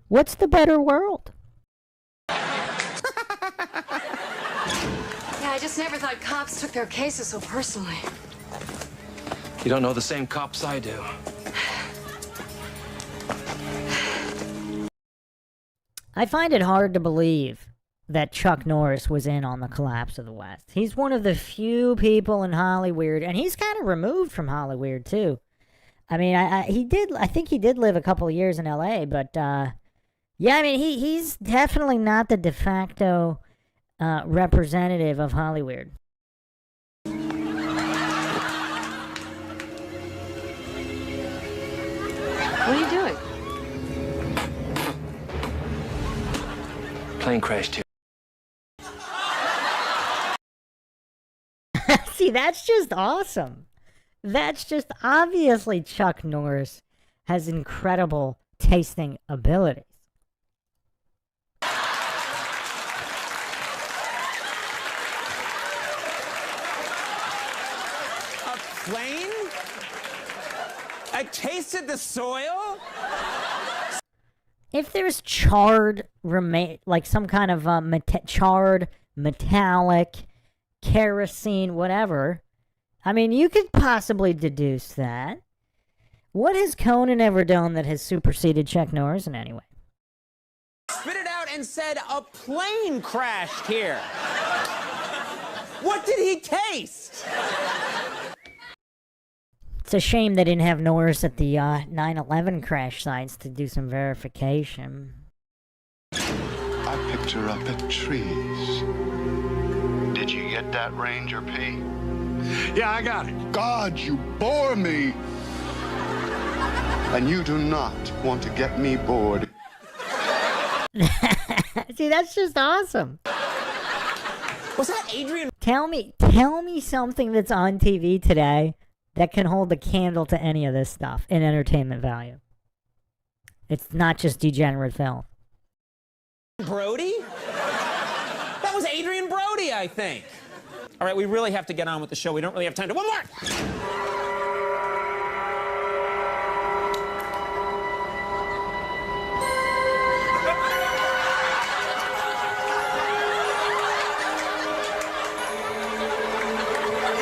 What's the better world? Yeah, I just never thought cops took their cases so personally. You don't know the same cops I do. I find it hard to believe that Chuck Norris was in on the collapse of the West. He's one of the few people in Hollywood, and he's kind of removed from Hollywood too. I mean, I think he did live a couple of years in LA, but yeah, I mean, he's definitely not the de facto representative of Hollywood. What are you doing? Plane crashed here. See, that's just awesome. That's just obviously Chuck Norris has incredible tasting abilities. A plane? I tasted the soil? If there's charred like some kind of charred metallic kerosene, whatever, I mean, you could possibly deduce that. What has Conan ever done that has superseded Chuck Norris in any way? Spit it out and said a plane crashed here. What did he taste? It's a shame they didn't have Norris at the 9/11 crash sites to do some verification. I picked her up at trees. Did you get that, Ranger P? Yeah, I got it. God, you bore me. And you do not want to get me bored. See, that's just awesome. Was that Adrian? Tell me something that's on TV today that can hold a candle to any of this stuff in entertainment value. It's not just degenerate film. Brody? That was Adrian Brody, I think. All right, we really have to get on with the show. We don't really have time to... One more!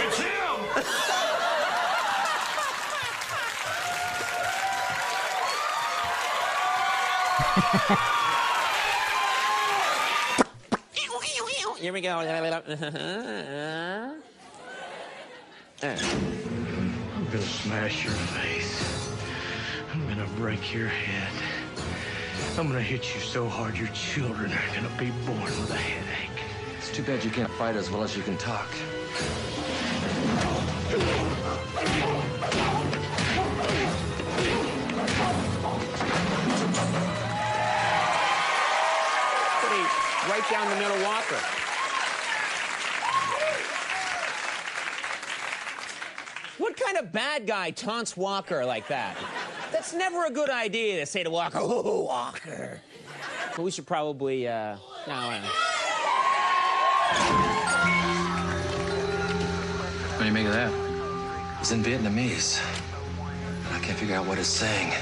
It's him! Here we go. I'm gonna smash your face. I'm gonna break your head. I'm gonna hit you so hard your children are gonna be born with a headache. It's too bad you can't fight as well as you can talk. Right down the middle Walker. What kind of bad guy taunts Walker like that? That's never a good idea to say to Walker, "Oh, Walker." But we should probably, no. What do you make of that? It's in Vietnamese. I can't figure out what it's saying.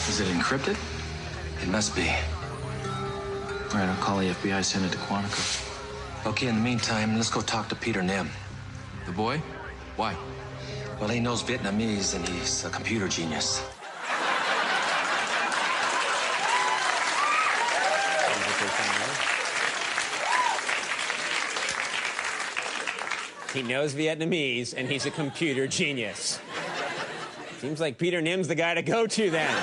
Is it encrypted? It must be. All right, I'll call the FBI, send it to Quantico. Okay, in the meantime, let's go talk to Peter Nim. The boy? Why? Well, he knows Vietnamese and he's a computer genius. He knows Vietnamese and he's a computer genius. Seems like Peter Nim's the guy to go to then.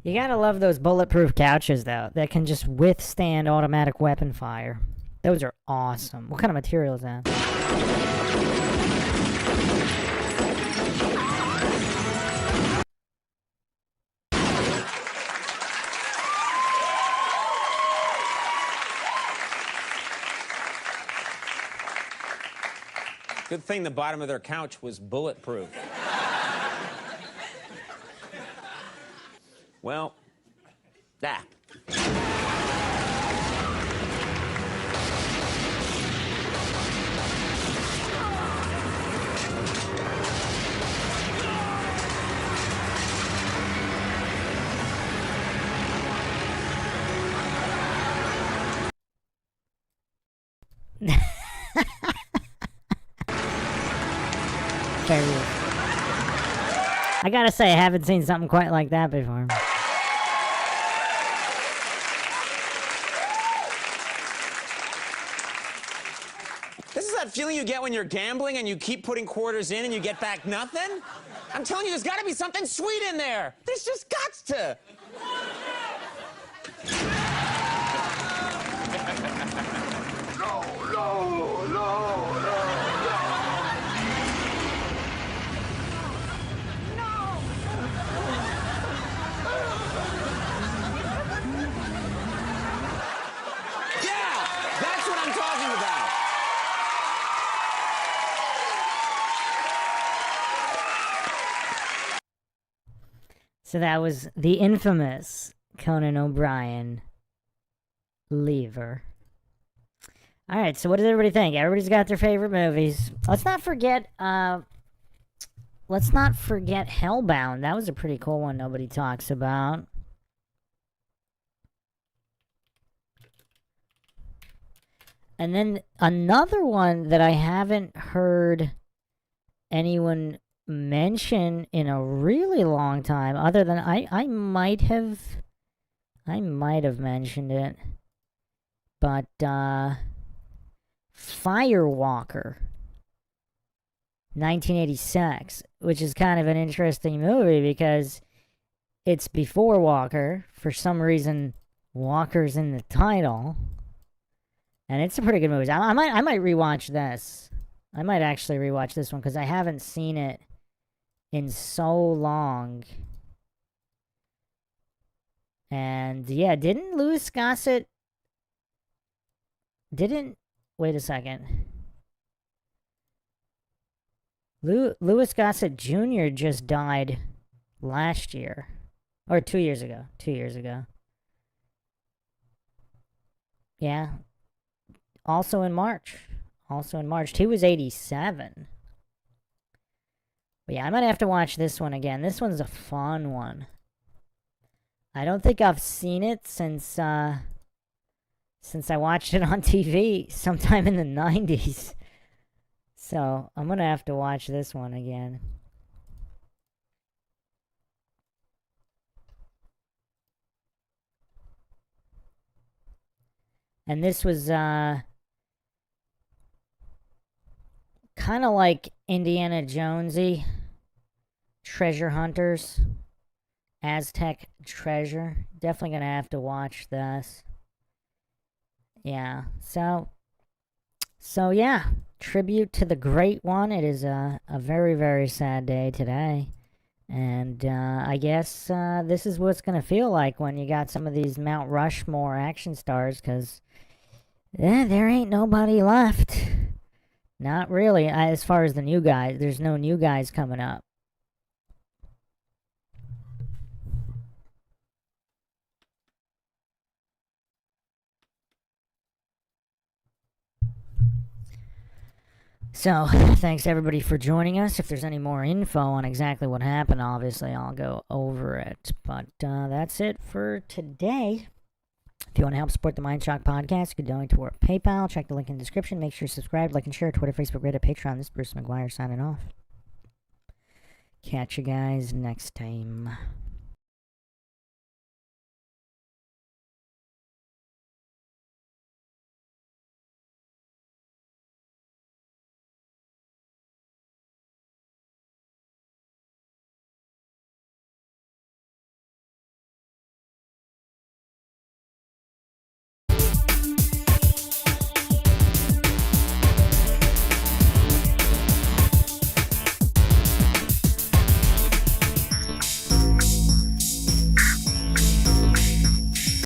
You gotta love those bulletproof couches, though, that can just withstand automatic weapon fire. Those are awesome. What kind of material is that? Good thing the bottom of their couch was bulletproof. Well, I gotta say, I haven't seen something quite like that before. This is that feeling you get when you're gambling and you keep putting quarters in and you get back nothing? I'm telling you, there's got to be something sweet in there. There's just guts to. That's what I'm talking about. So that was the infamous Conan O'Brien Lever. All right, so what does everybody think? Everybody's got their favorite movies. Let's not forget Hellbound. That was a pretty cool one nobody talks about. And then another one that I haven't heard anyone mention in a really long time, other than I might have mentioned it, but Firewalker 1986, which is kind of an interesting movie because it's before Walker. For some reason, Walker's in the title. And it's a pretty good movie. I might rewatch this. I might actually rewatch this one because I haven't seen it in so long. And yeah, didn't Louis Gossett... Wait a second. Louis Gossett Jr. just died last year. Or 2 years ago. 2 years ago. Yeah. Also in March. He was 87. But yeah, I might have to watch this one again. This one's a fun one. I don't think I've seen it since I watched it on TV sometime in the 90s. So I'm going to have to watch this one again. And this was kind of like Indiana Jonesy, Treasure Hunters, Aztec Treasure. Definitely gonna have to watch this. Yeah, so yeah, tribute to the great one. It is a very, very sad day today. And I guess this is what it's gonna feel like when you got some of these Mount Rushmore action stars, because there ain't nobody left. Not really. As far as the new guys, there's no new guys coming up. So, thanks everybody for joining us. If there's any more info on exactly what happened, obviously I'll go over it. But that's it for today. If you want to help support the MindShock podcast, you can donate to our PayPal. Check the link in the description. Make sure you subscribe, like, and share. Twitter, Facebook, Reddit, Patreon. This is Bruce McGuire signing off. Catch you guys next time.